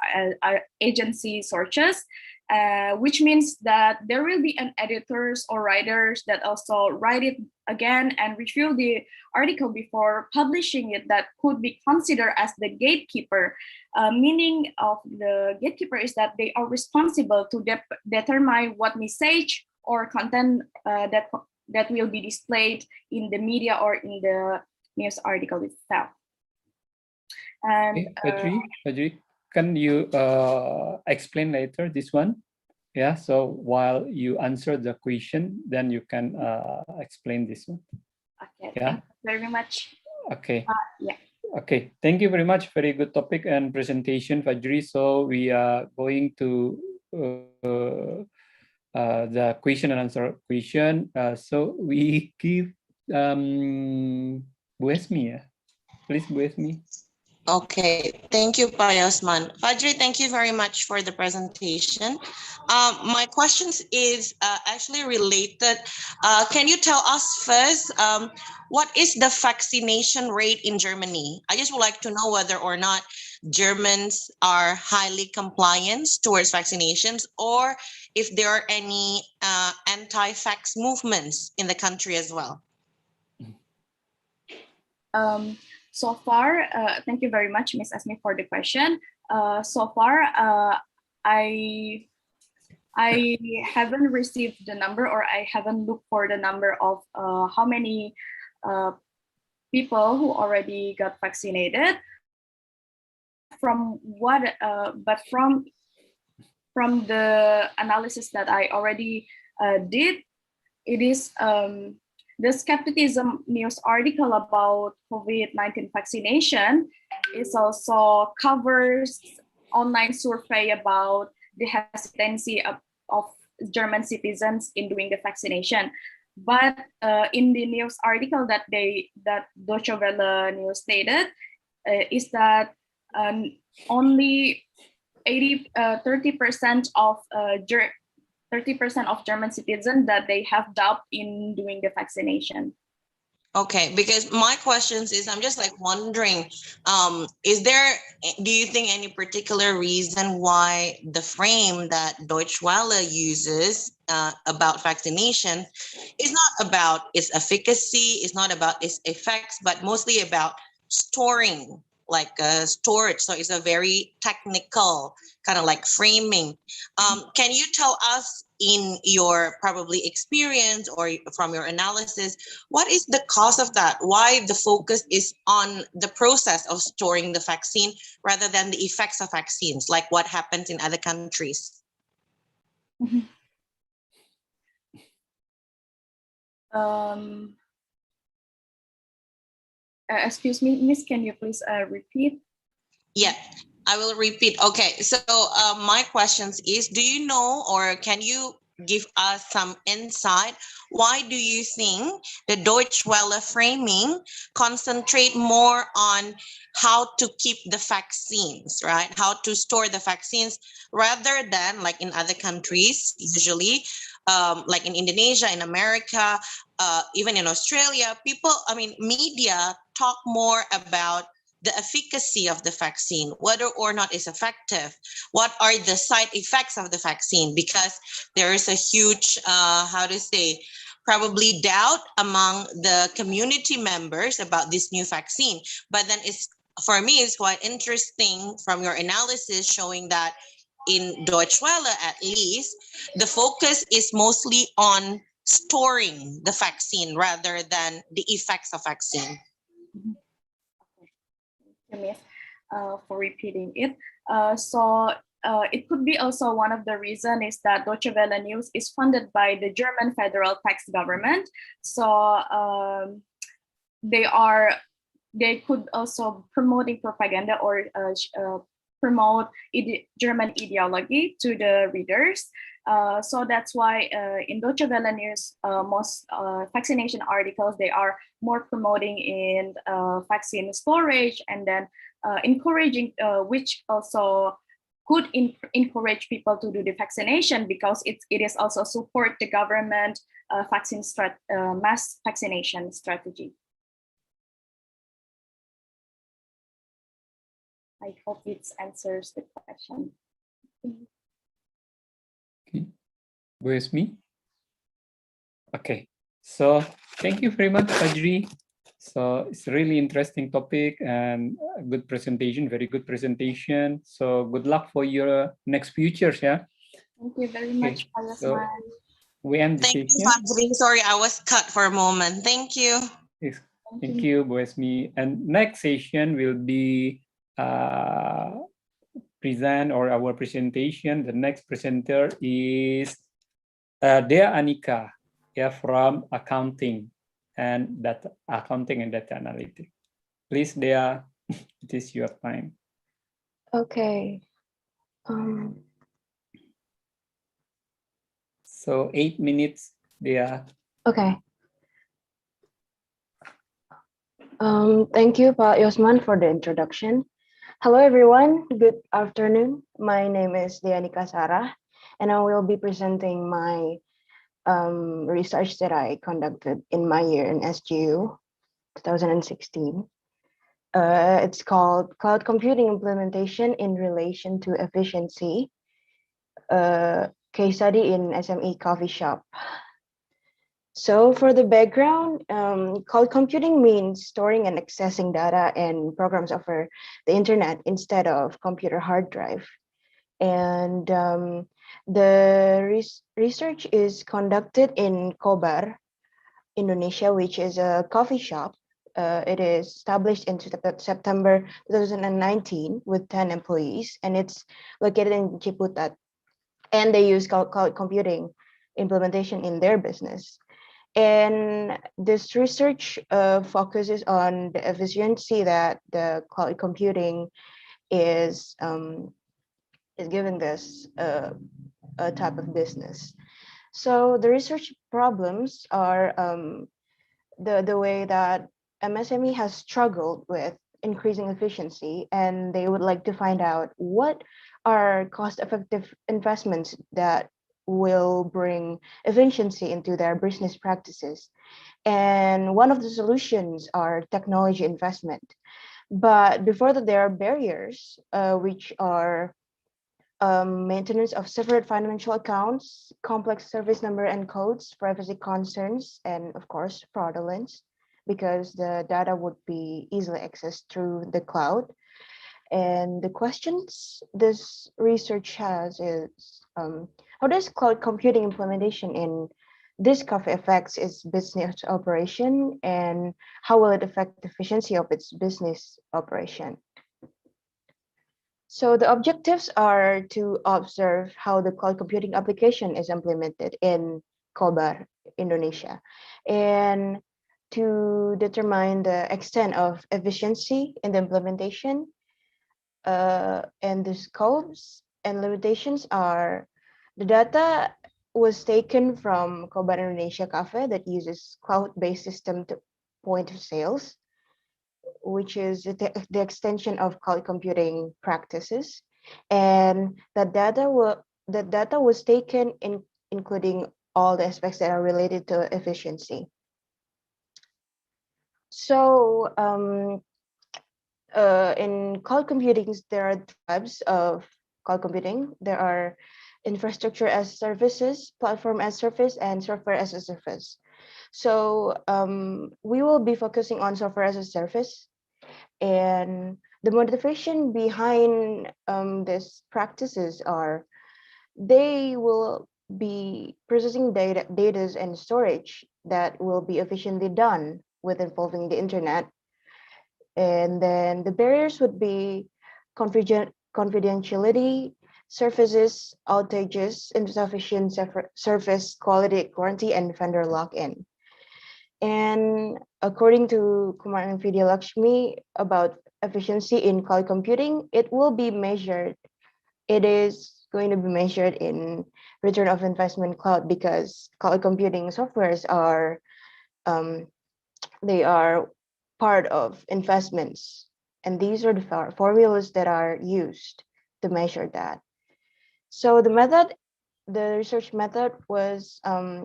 agency sources, which means that there will be an editors or writers that also write it again and review the article before publishing it, that could be considered as the gatekeeper. Meaning of the gatekeeper is that they are responsible to determine what message or content that will be displayed in the media or in the news article itself. And Fajri, can you explain later this one? Yeah, so while you answer the question, then you can explain this one. Okay, yeah. Thank you very much. Okay. Yeah. Okay, thank you very much. Very good topic and presentation, Fajri. So we are going to the question and answer question. So we give Bu Esmi, please Bu Esmi. Okay, thank you, Pak Yosman. Fajri, thank you very much for the presentation. My questions is actually related. Can you tell us first, what is the vaccination rate in Germany? I just would like to know whether or not Germans are highly compliant towards vaccinations, or if there are any anti-vax movements in the country as well. So far, thank you very much, Ms. Asmi, for the question. So far, I haven't received the number, or I haven't looked for the number of how many people who already got vaccinated. But from the analysis that I already did, it is the Skepticism news article about COVID-19 vaccination is also covers online survey about the hesitancy of German citizens in doing the vaccination. But in the news article that Deutsche Welle news stated is that only 30% of 30% of German citizens that they have doubt in doing the vaccination. Okay, because my questions is, I'm just like wondering, is there, do you think any particular reason why the frame that Deutsche Welle uses about vaccination is not about its efficacy, it's not about its effects, but mostly about storing, like storage. So it's a very technical kind of like framing. Can you tell us, in your probably experience or from your analysis, what is the cause of that? Why the focus is on the process of storing the vaccine rather than the effects of vaccines, like what happens in other countries? Excuse me, Miss, can you please repeat? Yeah, I will repeat. Okay, so my questions is, do you know, or can you give us some insight, why do you think the Deutsche Welle framing concentrate more on how to keep the vaccines, right? How to store the vaccines rather than like in other countries, usually like in Indonesia, in America, even in Australia, people, I mean, media talk more about the efficacy of the vaccine, whether or not it's effective, what are the side effects of the vaccine, because there is a huge, how to say, probably doubt among the community members about this new vaccine. But then it's, for me, it's quite interesting from your analysis showing that in Deutsche Welle, at least, the focus is mostly on storing the vaccine rather than the effects of vaccine. Miss, for repeating it. It could be also one of the reason is that Deutsche Welle News is funded by the German federal tax government. So they could also promoting propaganda or promote German ideology to the readers. So that's why in Deutsche Welle News, most vaccination articles, they are more promoting in vaccine storage and then encouraging, which also could encourage people to do the vaccination, because it is also support the government mass vaccination strategy. I hope it answers the question. Okay, with me. Okay, so thank you very much, Fajri. So it's a really interesting topic and a good presentation, very good presentation. So good luck for your next futures, yeah? Thank you very much, so we end the Thank session. you, Fajri. Sorry, I was cut for a moment. Thank you. Yes. Thank you, Boesmi. And next session will be present or our presentation. The next presenter is Dea Anika, yeah, from accounting and data analytics. Please, Dea, it is your time. Okay. So 8 minutes, Dea. Okay. Thank you, Pak Yosman, for the introduction. Hello, everyone. Good afternoon. My name is Dianika Sarah, and I will be presenting my research that I conducted in my year in SGU 2016. It's called Cloud Computing Implementation in Relation to Efficiency, case study in SME coffee shop. So for the background, cloud computing means storing and accessing data and programs over the internet instead of computer hard drive. And the research is conducted in Kobar, Indonesia, which is a coffee shop. It is established in September 2019 with 10 employees, and it's located in Ciputat. And they use cloud computing implementation in their business. And this research focuses on the efficiency that the cloud computing is giving this type of business. So the research problems are the way that MSME has struggled with increasing efficiency, and they would like to find out what are cost-effective investments that will bring efficiency into their business practices. And one of the solutions are technology investment. But before that, there are barriers, which are maintenance of separate financial accounts, complex service number and codes, privacy concerns, and of course, fraudulence, because the data would be easily accessed through the cloud. And the questions this research has is, how does cloud computing implementation in this coffee affects its business operation, and how will it affect the efficiency of its business operation? So the objectives are to observe how the cloud computing application is implemented in Kobar, Indonesia, and to determine the extent of efficiency in the implementation. And the scopes and limitations are the data was taken from Kobar Indonesia Cafe that uses cloud-based system to point of sales, which is the extension of cloud computing practices. And the data was taken in including all the aspects that are related to efficiency. So in cloud computing, there are types of cloud computing. There are infrastructure as services, platform as service, and software as a service. So we will be focusing on software as a service. And the motivation behind these practices are they will be processing data and storage that will be efficiently done with involving the internet. And then the barriers would be confidentiality, services, outages, insufficient service quality guarantee, and vendor lock-in. And according to Kumar and Vidya Lakshmi about efficiency in cloud computing, it will be measured. It is going to be measured in return of investment cloud, because cloud computing softwares are they are part of investments, and these are the formulas that are used to measure that. So the research method was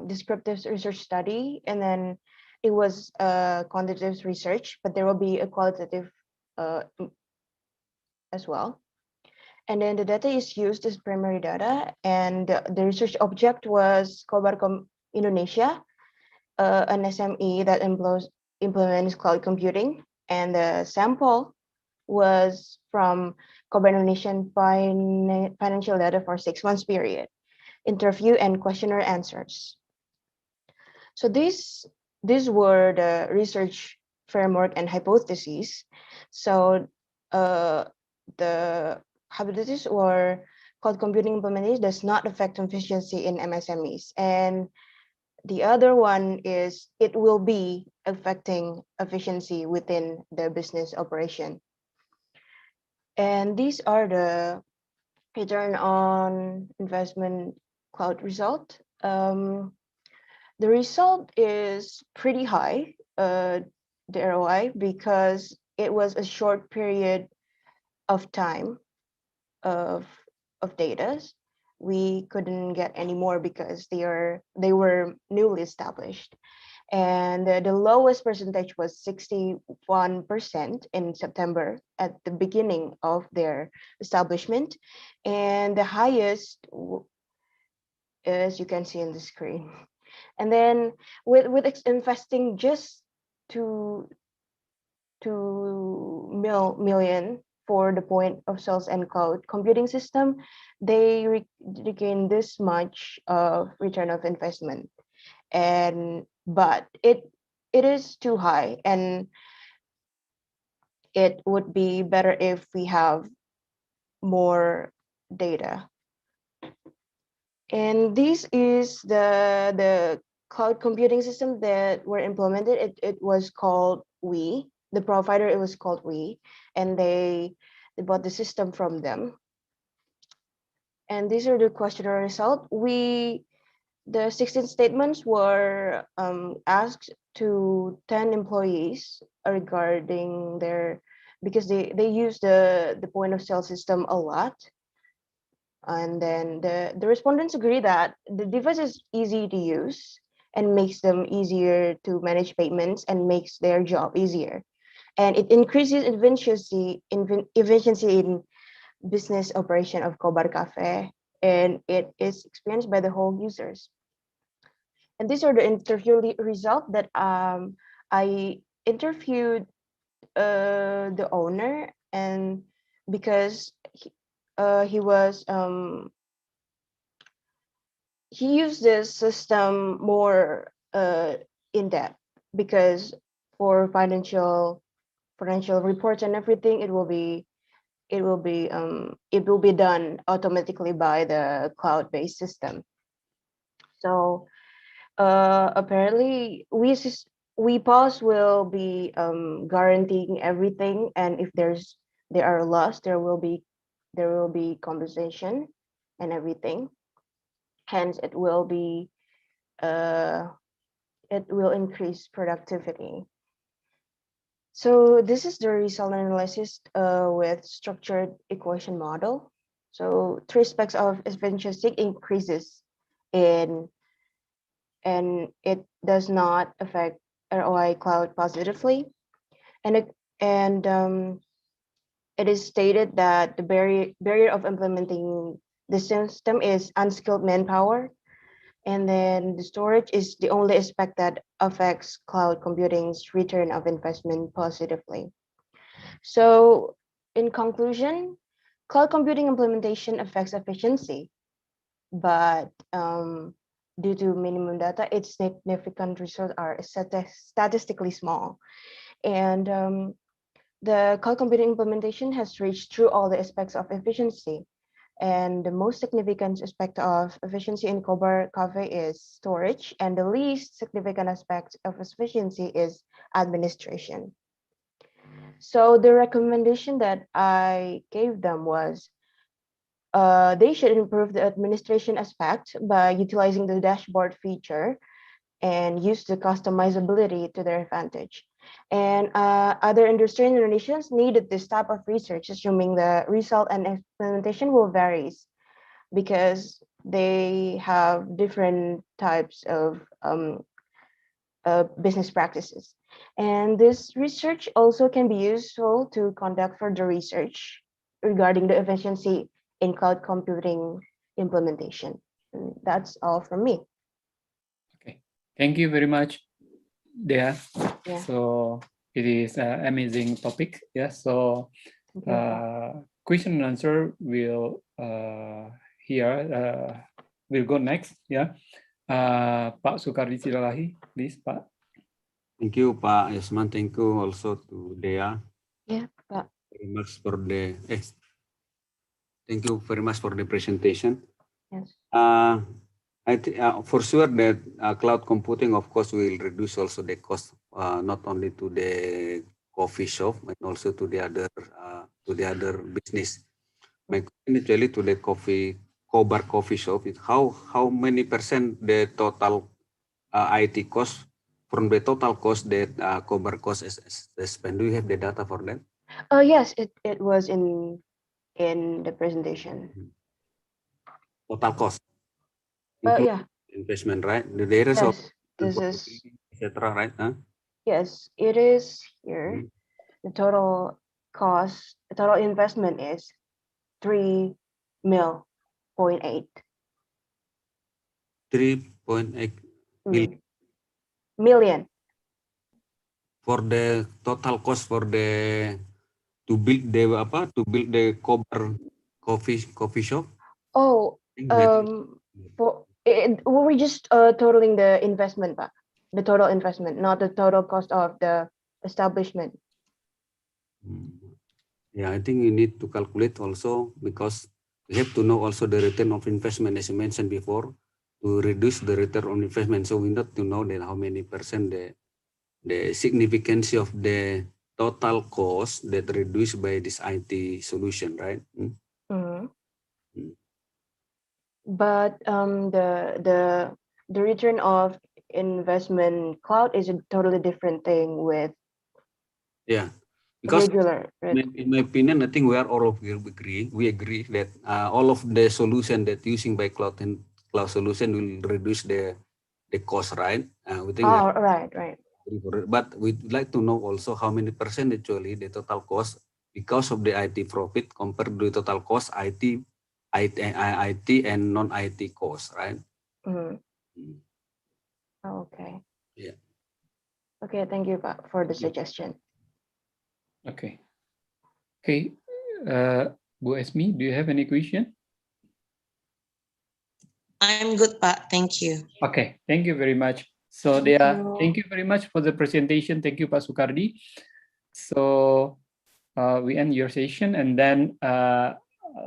descriptive research study, and then it was quantitative research, but there will be a qualitative as well. And then the data is used as primary data, and the research object was Kobarcom Indonesia, an SME that implements cloud computing, and the sample was from Kobar Indonesian financial data for 6 months period, interview and questionnaire answers. So these were the research framework and hypotheses. So the hypothesis or cloud computing implementation does not affect efficiency in MSMEs. And the other one is it will be affecting efficiency within the business operation. And these are the return on investment cloud result. The result is pretty high, the ROI, because it was a short period of time of data. We couldn't get any more because they were newly established. And the lowest percentage was 61% in September at the beginning of their establishment. And the highest, as you can see in the screen. And then with investing just $2 million for the point of sales and cloud computing system, they regain this much of return of investment. But it is too high, and it would be better if we have more data. And this is the cloud computing system that were implemented. It was called We. The provider, it was called We, and they bought the system from them. And these are the questionnaire results. The 16 statements were asked to 10 employees regarding because they use the point of sale system a lot. And then the respondents agree that the device is easy to use and makes them easier to manage payments and makes their job easier. And it increases efficiency in business operation of Kobar Cafe, and it is experienced by the whole users. And these are the interview results that I interviewed the owner, and because he used this system more in depth, because for financial reports and everything, it will be done automatically by the cloud-based system. So apparently WePOS will be guaranteeing everything, and if there are loss, there will be compensation and everything. Hence, it will increase productivity. So this is the result analysis with structured equation model. So 3 aspects of efficiency increases and it does not affect ROI cloud positively. And it is stated that the barrier of implementing the system is unskilled manpower. And then the storage is the only aspect that affects cloud computing's return of investment positively. So in conclusion, cloud computing implementation affects efficiency, but due to minimum data, its significant results are statistically small. And the cloud computing implementation has reached through all the aspects of efficiency. And the most significant aspect of efficiency in Kobar Cafe is storage, and the least significant aspect of efficiency is administration. So the recommendation that I gave them was they should improve the administration aspect by utilizing the dashboard feature and use the customizability to their advantage. And other industry organizations needed this type of research, assuming the result and implementation will vary because they have different types of business practices. And this research also can be useful to conduct further research regarding the efficiency in cloud computing implementation. And that's all from me. Okay, thank you very much, Dea. Yeah. So it is an amazing topic. Yeah. So question and answer will will go next. Yeah. Pak Sukardi Silalahi, please, Pak. Thank you, Pak Yasman. Thank you also to Dea. Yeah, Pak. Very much for the thank you very much for the presentation. Yes. I think for sure that cloud computing, of course, will reduce also the cost, not only to the coffee shop, but also to the other business. My question is really to the Kobar coffee shop. Is how many percent the total IT cost from the total cost that Kobar cost is spent? Do you have the data for that? Yes, it was in the presentation. Total cost, Yeah. investment, right? There is Yes, this is etc. Right? Huh? yes, it is here. The total cost, the total investment is 3.8 3.8 million million. for the total cost for the to build the coffee shop. Oh, we're just totaling the investment, Pak. The total investment, not the total cost of the establishment. Yeah, I think you need to calculate also because we have to know also the return of investment as you mentioned before to reduce the return on investment. So we need to know that how many percent the significance of the total cost that reduced by this IT solution, right? But the return of investment cloud is a totally different thing with Because regular. in my opinion, I think we are all of agree. We agree that all of the solution that using by cloud and cloud solution will reduce the cost, right? We think. Right. But we'd like to know also how many percent actually the total cost because of the IT profit compared to the total cost IT and non-IT cost, right? Okay. Yeah. Okay, thank you, Pak, for the suggestion. Okay. Okay. Bu Esmi, do you have any question? I'm good, Pak. Thank you. Okay, thank you very much. So thank you very much for the presentation. Thank you, Pak Sukardi. So we end your session, and then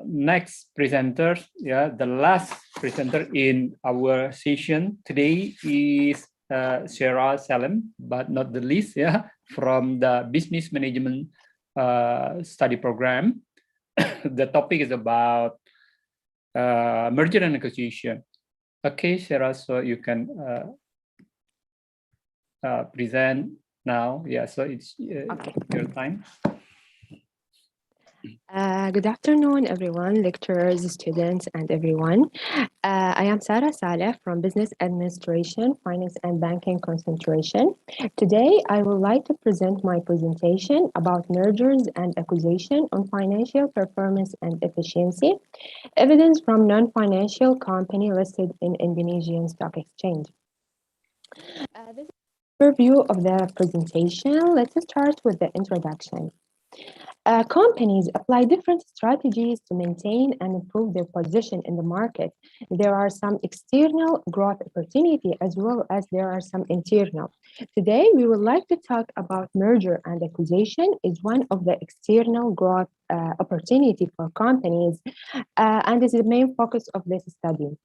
next presenter, the last presenter in our session today is Sarah Salem, but not the least, from the Business Management Study Program. The topic is about merger and acquisition. Okay, Sarah, so you can present now. Yeah, so it's your time. Good afternoon, everyone, lecturers, students, and everyone. I am Sarah Saleh from Business Administration, Finance and Banking Concentration. Today, I would like to present my presentation about mergers and acquisition on financial performance and efficiency, evidence from non-financial company listed in Indonesian Stock Exchange. This is an overview of the presentation. Let's start with the introduction. Companies apply different strategies to maintain and improve their position in the market. There are some external growth opportunity as well as there are some internal. Today, we would like to talk about merger and acquisition is one of the external growth opportunity for companies, and this is the main focus of this study.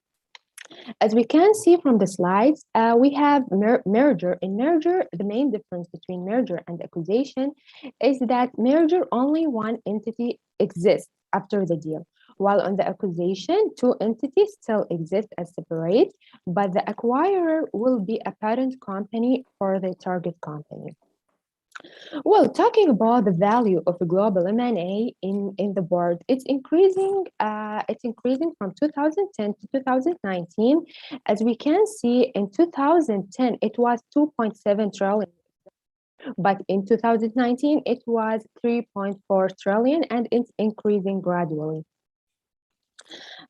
As we can see from the slides, we have merger. In merger, the main difference between merger and acquisition is that merger only one entity exists after the deal, while on the acquisition, two entities still exist as separate, but the acquirer will be a parent company for the target company. Well, talking about the value of a global M&A in the world, it's increasing from 2010 to 2019. As we can see, in 2010, it was 2.7 trillion. But in 2019, it was 3.4 trillion, and it's increasing gradually.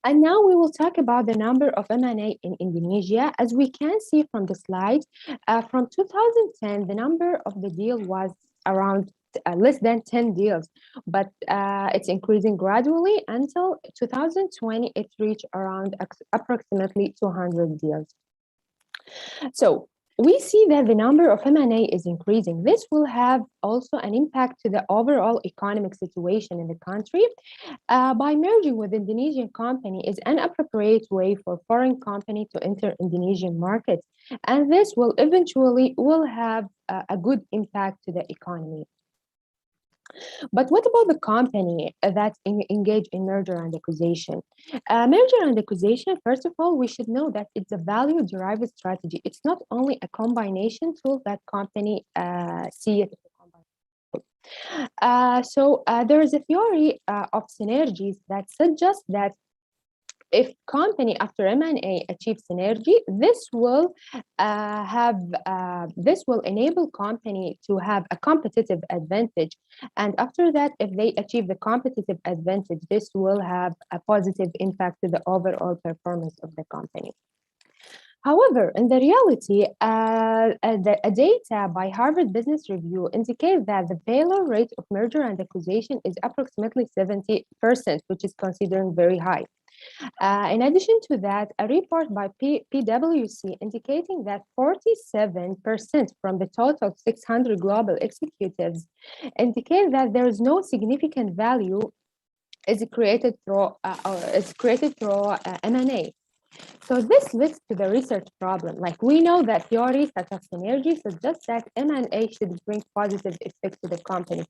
And now we will talk about the number of M&A in Indonesia. As we can see from the slide, from 2010, the number of the deal was around less than 10 deals, but it's increasing gradually until 2020, it reached around approximately 200 deals. So we see that the number of M&A is increasing. This will have also an impact to the overall economic situation in the country. By merging with Indonesian company is an appropriate way for foreign company to enter Indonesian markets, and this will eventually have a good impact to the economy. But what about the company that engage in merger and acquisition? Merger and acquisition, first of all, we should know that it's a value-derived strategy. It's not only a combination tool that company see it. There is a theory of synergies that suggests that if company after M&A achieve synergy, this will enable company to have a competitive advantage. And after that, if they achieve the competitive advantage, this will have a positive impact to the overall performance of the company. However, in the reality, the data by Harvard Business Review indicate that the failure rate of merger and acquisition is approximately 70%, which is considered very high. In addition to that, a report by PwC indicating that 47% from the total 600 global executives indicate that there is no significant value is created through M&A. So this leads to the research problem. Like we know that theories such as synergy suggests that M&A should bring positive effects to the company.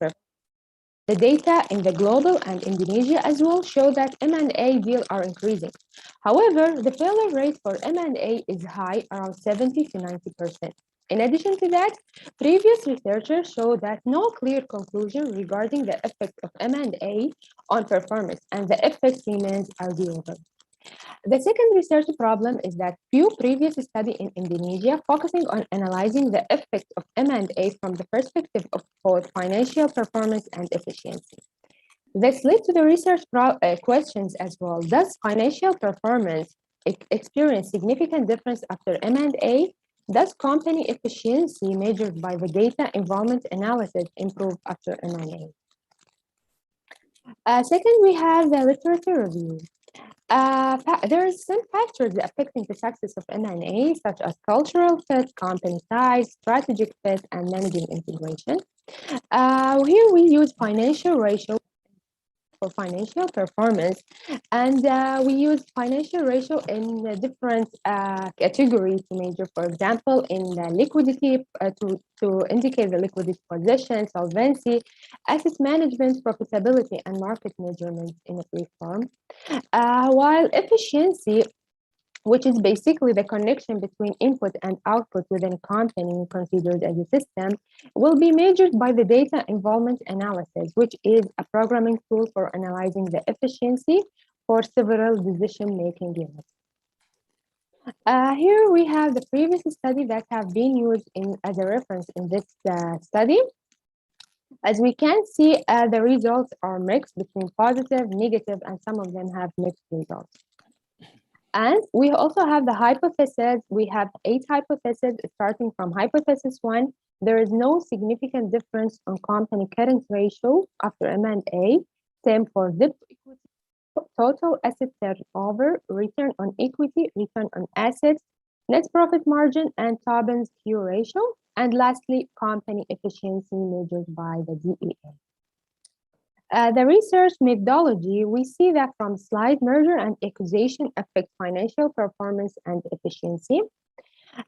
The data in the global and Indonesia as well show that M&A deals are increasing. However, the failure rate for M&A is high, around 70 to 90%. In addition to that, previous researchers show that no clear conclusion regarding the effect of M&A on performance, and the effect remains arguable. The second research problem is that few previous studies in Indonesia focusing on analyzing the effect of M&A from the perspective of both financial performance and efficiency. This led to the research questions as well. Does financial performance experience significant difference after M&A? Does company efficiency measured by the data involvement analysis improve after M&A? Second, we have the literature review. There are some factors affecting the success of M&A, such as cultural fit, company size, strategic fit, and managing integration. Here we use financial ratio for financial performance, and we use financial ratio in different categories to measure, for example, in the liquidity to indicate the liquidity position, solvency, asset management, profitability, and market measurements in a brief form. While efficiency, which is basically the connection between input and output within a company considered as a system, will be measured by the data involvement analysis, which is a programming tool for analyzing the efficiency for several decision-making units. Here we have the previous study that have been used as a reference in this study. As we can see, the results are mixed between positive, negative, and some of them have mixed results. And we also have the hypothesis. We have 8 hypotheses starting from hypothesis 1. There is no significant difference on company current ratio after M&A. Same for ZIP equity, total asset turnover, return on equity, return on assets, net profit margin, and Tobin's Q ratio. And lastly, company efficiency measured by the DEA. The research methodology, we see that from slide merger and acquisition affect financial performance and efficiency.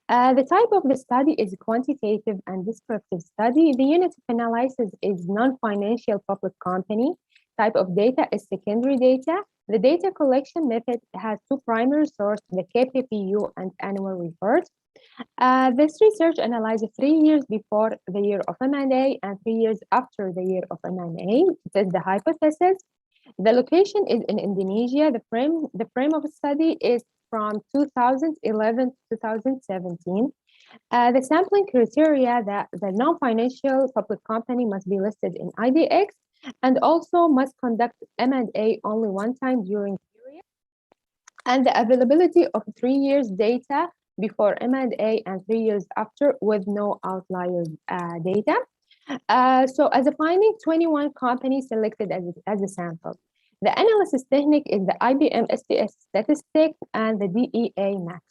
The type of the study is quantitative and descriptive study. The unit of analysis is non-financial public company. Type of data is secondary data. The data collection method has 2 primary sources, the KPPU and annual report. This research analyzed 3 years before the year of M&A and 3 years after the year of M&A. It is the hypothesis. The location is in Indonesia. The frame of the study is from 2011 to 2017. The sampling criteria that the non-financial public company must be listed in IDX and also must conduct M&A only 1 time during the period. And the availability of 3 years data before M&A and 3 years after with no outlier data. So as a finding, 21 companies selected as a sample. The analysis technique is the IBM STS statistic and the DEA max.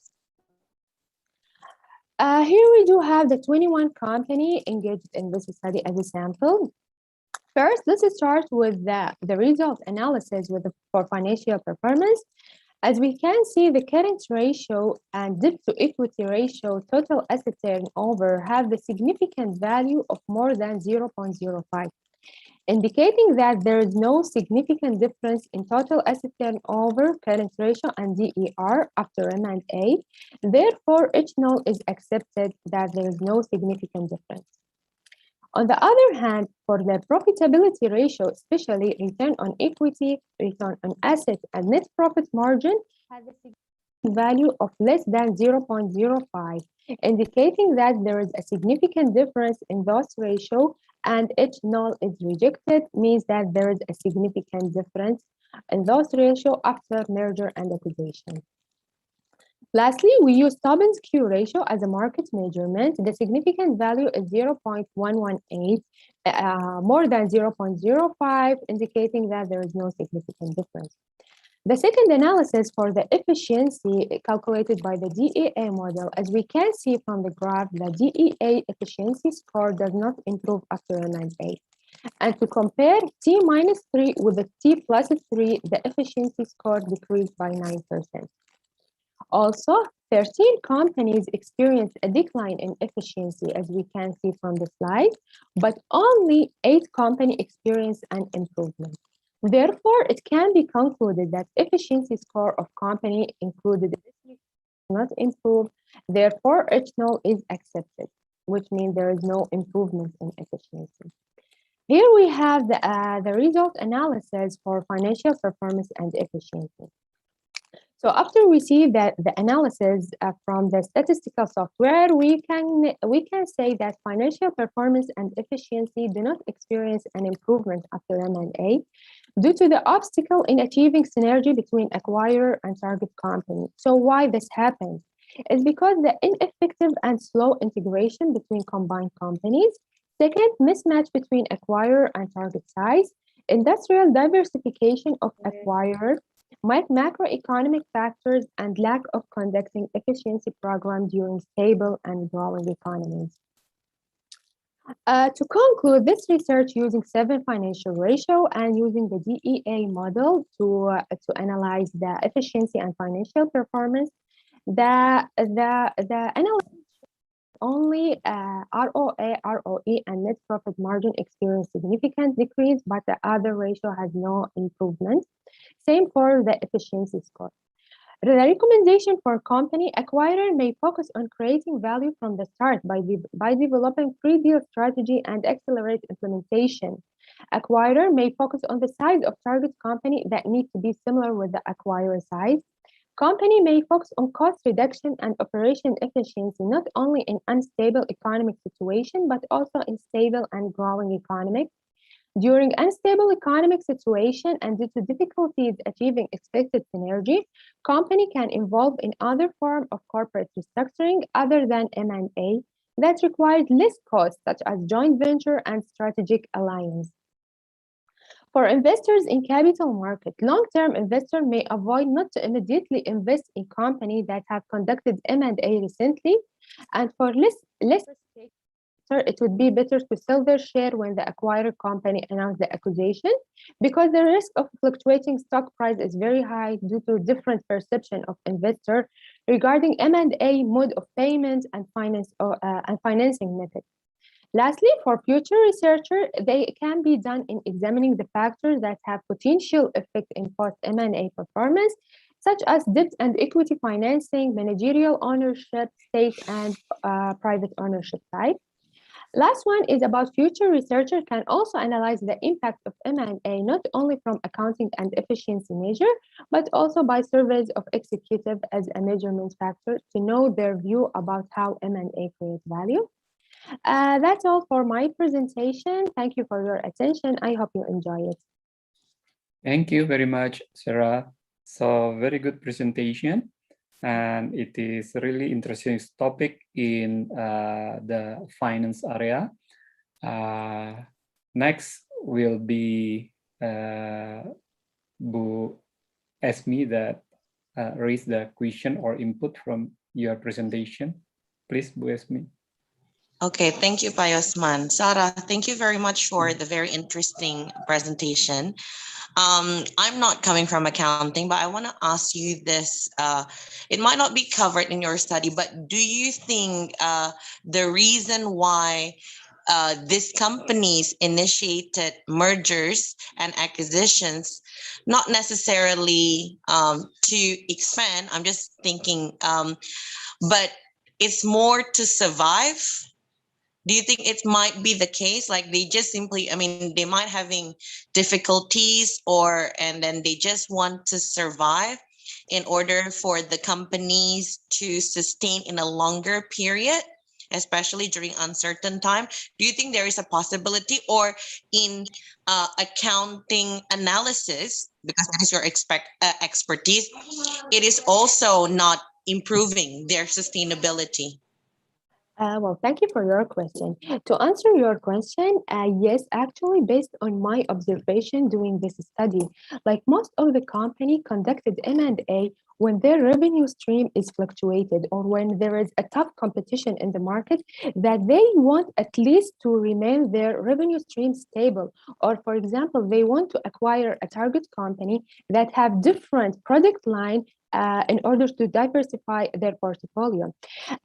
Here we do have the 21 company engaged in this study as a sample. First, let's start with the result analysis for financial performance. As we can see, the current ratio and debt to equity ratio, total asset turnover have the significant value of more than 0.05, indicating that there is no significant difference in total asset turnover, current ratio, and DER after M&A. Therefore, each null is accepted that there is no significant difference. On the other hand, for the profitability ratio, especially return on equity, return on assets, and net profit margin, has a significant value of less than 0.05, indicating that there is a significant difference in those ratio, and each null is rejected, means that there is a significant difference in those ratio after merger and acquisition. Lastly, we use Tobin's Q ratio as a market measurement. The significant value is 0.118, more than 0.05, indicating that there is no significant difference. The second analysis for the efficiency calculated by the DEA model, as we can see from the graph, the DEA efficiency score does not improve after M&A. And to compare T minus 3 with the T plus 3, the efficiency score decreased by 9%. Also, 13 companies experienced a decline in efficiency, as we can see from the slide, but only 8 companies experienced an improvement. Therefore, it can be concluded that efficiency score of company included not improve. Therefore, each null is accepted, which means there is no improvement in efficiency. Here we have the result analysis for financial performance and efficiency. So after we see that the analysis from the statistical software, we can say that financial performance and efficiency do not experience an improvement after M&A due to the obstacle in achieving synergy between acquirer and target company. So why this happens? It's because the ineffective and slow integration between combined companies. Second, mismatch between acquirer and target size. Industrial diversification of acquirer, macroeconomic factors, and lack of conducting efficiency program during stable and growing economies. To conclude this research using 7 financial ratio and using the DEA model to analyze the efficiency and financial performance, the analysis only ROA, ROE, and net profit margin experience significant decrease, but the other ratio has no improvement. Same for the efficiency score. The recommendation for company acquirer may focus on creating value from the start by developing pre-deal strategy and accelerate implementation. Acquirer may focus on the size of target company that need to be similar with the acquirer size. Company may focus on cost reduction and operation efficiency, not only in unstable economic situation, but also in stable and growing economic. During unstable economic situation and due to difficulties achieving expected synergy, company can involve in other form of corporate restructuring other than M&A that requires less cost, such as joint venture and strategic alliance. For investors in capital market, long-term investor may avoid not to immediately invest in companies that have conducted M&A recently, and for less it would be better to sell their share when the acquired company announced the acquisition, because the risk of fluctuating stock price is very high due to different perception of investor regarding M&A mode of payment and financing method. Lastly, for future researchers, they can be done in examining the factors that have potential effect in post M&A performance, such as debt and equity financing, managerial ownership, state and private ownership type. Last one is about future researchers can also analyze the impact of M&A not only from accounting and efficiency measure, but also by surveys of executive as a measurement factor to know their view about how M&A creates value. That's all for my presentation. Thank you for your attention. I hope you enjoy it. Thank you very much, Sarah. So very good presentation. And it is really interesting topic in the finance area. Next will be Bu Esmi that raise the question or input from your presentation. Please, Bu Esmi. Okay, thank you, Pak Yosman. Sarah, thank you very much for the very interesting presentation. I'm not coming from accounting, but I want to ask you this. It might not be covered in your study, but do you think the reason why these companies initiated mergers and acquisitions, not necessarily to expand, I'm just thinking, but it's more to survive? Do you think it might be the case? Like they just simply, I mean, they might having difficulties and then they just want to survive in order for the companies to sustain in a longer period, especially during uncertain time. Do you think there is a possibility, or in accounting analysis, because that is your expertise, it is also not improving their sustainability? Well, thank you for your question. To answer your question, yes, actually, based on my observation doing this study, like most of the company conducted M&A when their revenue stream is fluctuated or when there is a tough competition in the market, that they want at least to remain their revenue stream stable. Or for example, they want to acquire a target company that have different product line in order to diversify their portfolio.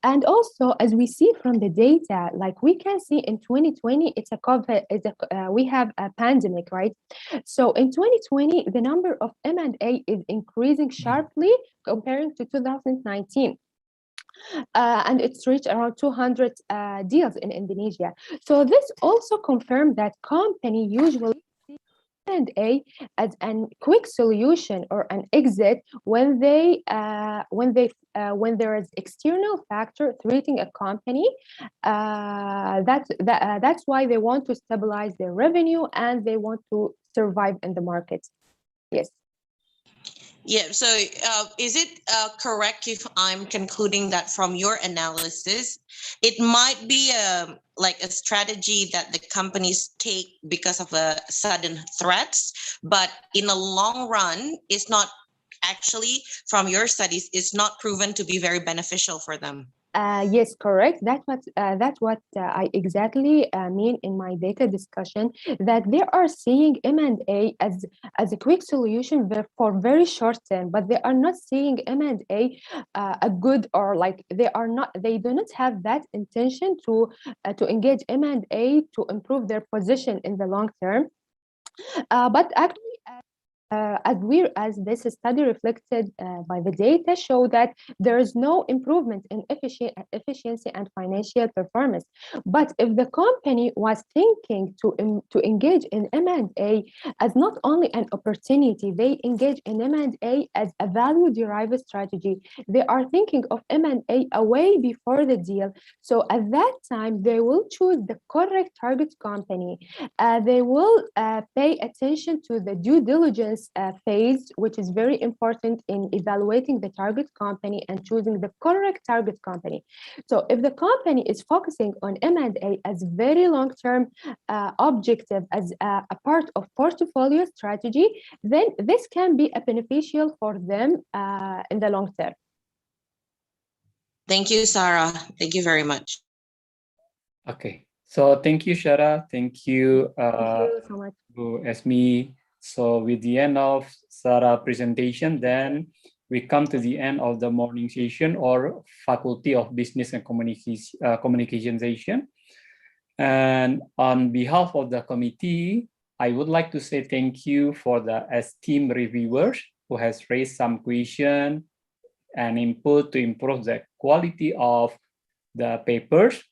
And also, as we see from the data, like we can see in 2020, it's a COVID, we have a pandemic, right? So in 2020, the number of M&A is increasing sharply comparing to 2019. And it's reached around 200 deals in Indonesia. So this also confirmed that company usually M&A as a quick solution or an exit when there is external factor threatening a company. That's why they want to stabilize their revenue and they want to survive in the market. Yes. Yeah, so is it correct if I'm concluding that from your analysis, it might be like a strategy that the companies take because of sudden threats, but in the long run, it's not actually, from your studies, it's not proven to be very beneficial for them? Yes, correct. That's what I exactly mean in my data discussion, that they are seeing M&A as a quick solution for very short term, but they are not seeing M&A a good, or like they do not have that intention to engage M&A to improve their position in the long term. But actually, as this study reflected by the data show that there is no improvement in efficiency and financial performance. But if the company was thinking to engage in M&A as not only an opportunity, they engage in M&A as a value-derived strategy. They are thinking of M&A away before the deal. So at that time, they will choose the correct target company. They will pay attention to the due diligence phase, which is very important in evaluating the target company and choosing the correct target company. So if the company is focusing on M&A as very long-term objective, as a part of portfolio strategy, then this can be beneficial for them in the long term. Thank you, Sarah. Thank you very much. Okay, so thank you, Shara. Thank you, thank you so much, Esme. So with the end of Sarah's presentation, then we come to the end of the morning session or Faculty of Business and Communication session. And on behalf of the committee, I would like to say thank you for the esteemed reviewers who has raised some question and input to improve the quality of the papers,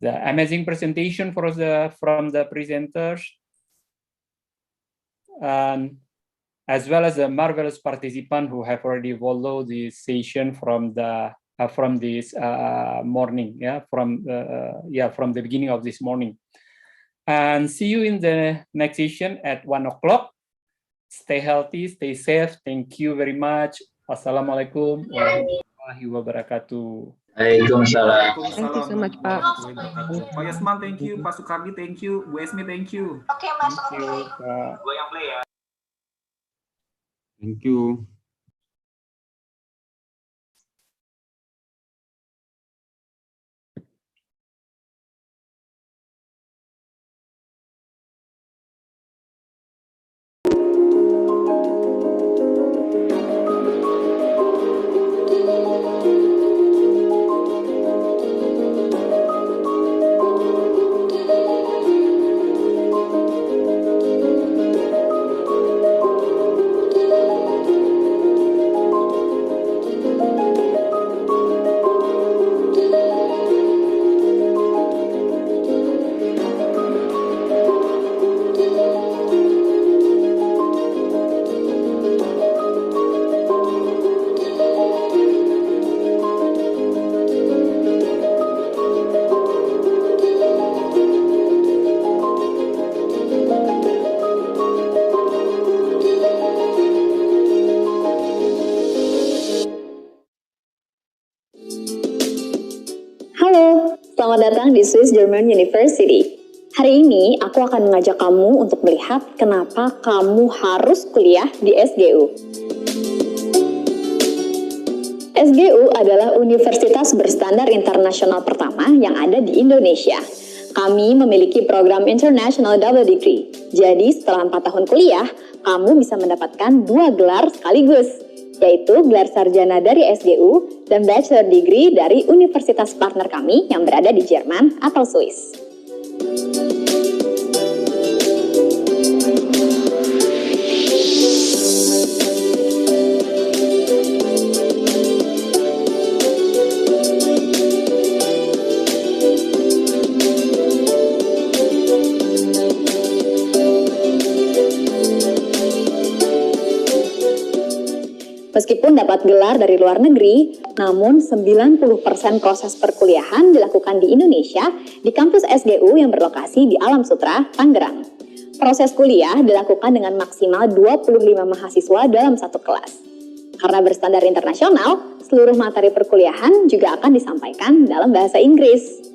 the amazing presentation from the presenters, and as well as the marvelous participants who have already followed this session from this morning, from the beginning of this morning. And see you in the next session at 1 o'clock. Stay healthy, stay safe. Thank you very much. Assalamualaikum warahmatullahi wabarakatuh. Waalaikumsalam. Thank you so much, Pak. Pak Yasman, thank you. Pak Sukardi, thank you. Bu Esmi, thank you. Oke, Mas. Thank you, Pak. Gue yang play ya. Thank you. datang di Swiss German University. Hari ini aku akan mengajak kamu untuk melihat kenapa kamu harus kuliah di SGU. SGU adalah universitas berstandar internasional pertama yang ada di Indonesia. Kami memiliki program International Double Degree. Jadi setelah 4 tahun kuliah, kamu bisa mendapatkan 2 gelar sekaligus, yaitu gelar sarjana dari SGU dan bachelor degree dari universitas partner kami yang berada di Jerman atau Swiss. Meskipun dapat gelar dari luar negeri, namun 90% proses perkuliahan dilakukan di Indonesia di kampus SGU yang berlokasi di Alam Sutera, Tangerang. Proses kuliah dilakukan dengan maksimal 25 mahasiswa dalam satu kelas. Karena berstandar internasional, seluruh materi perkuliahan juga akan disampaikan dalam bahasa Inggris.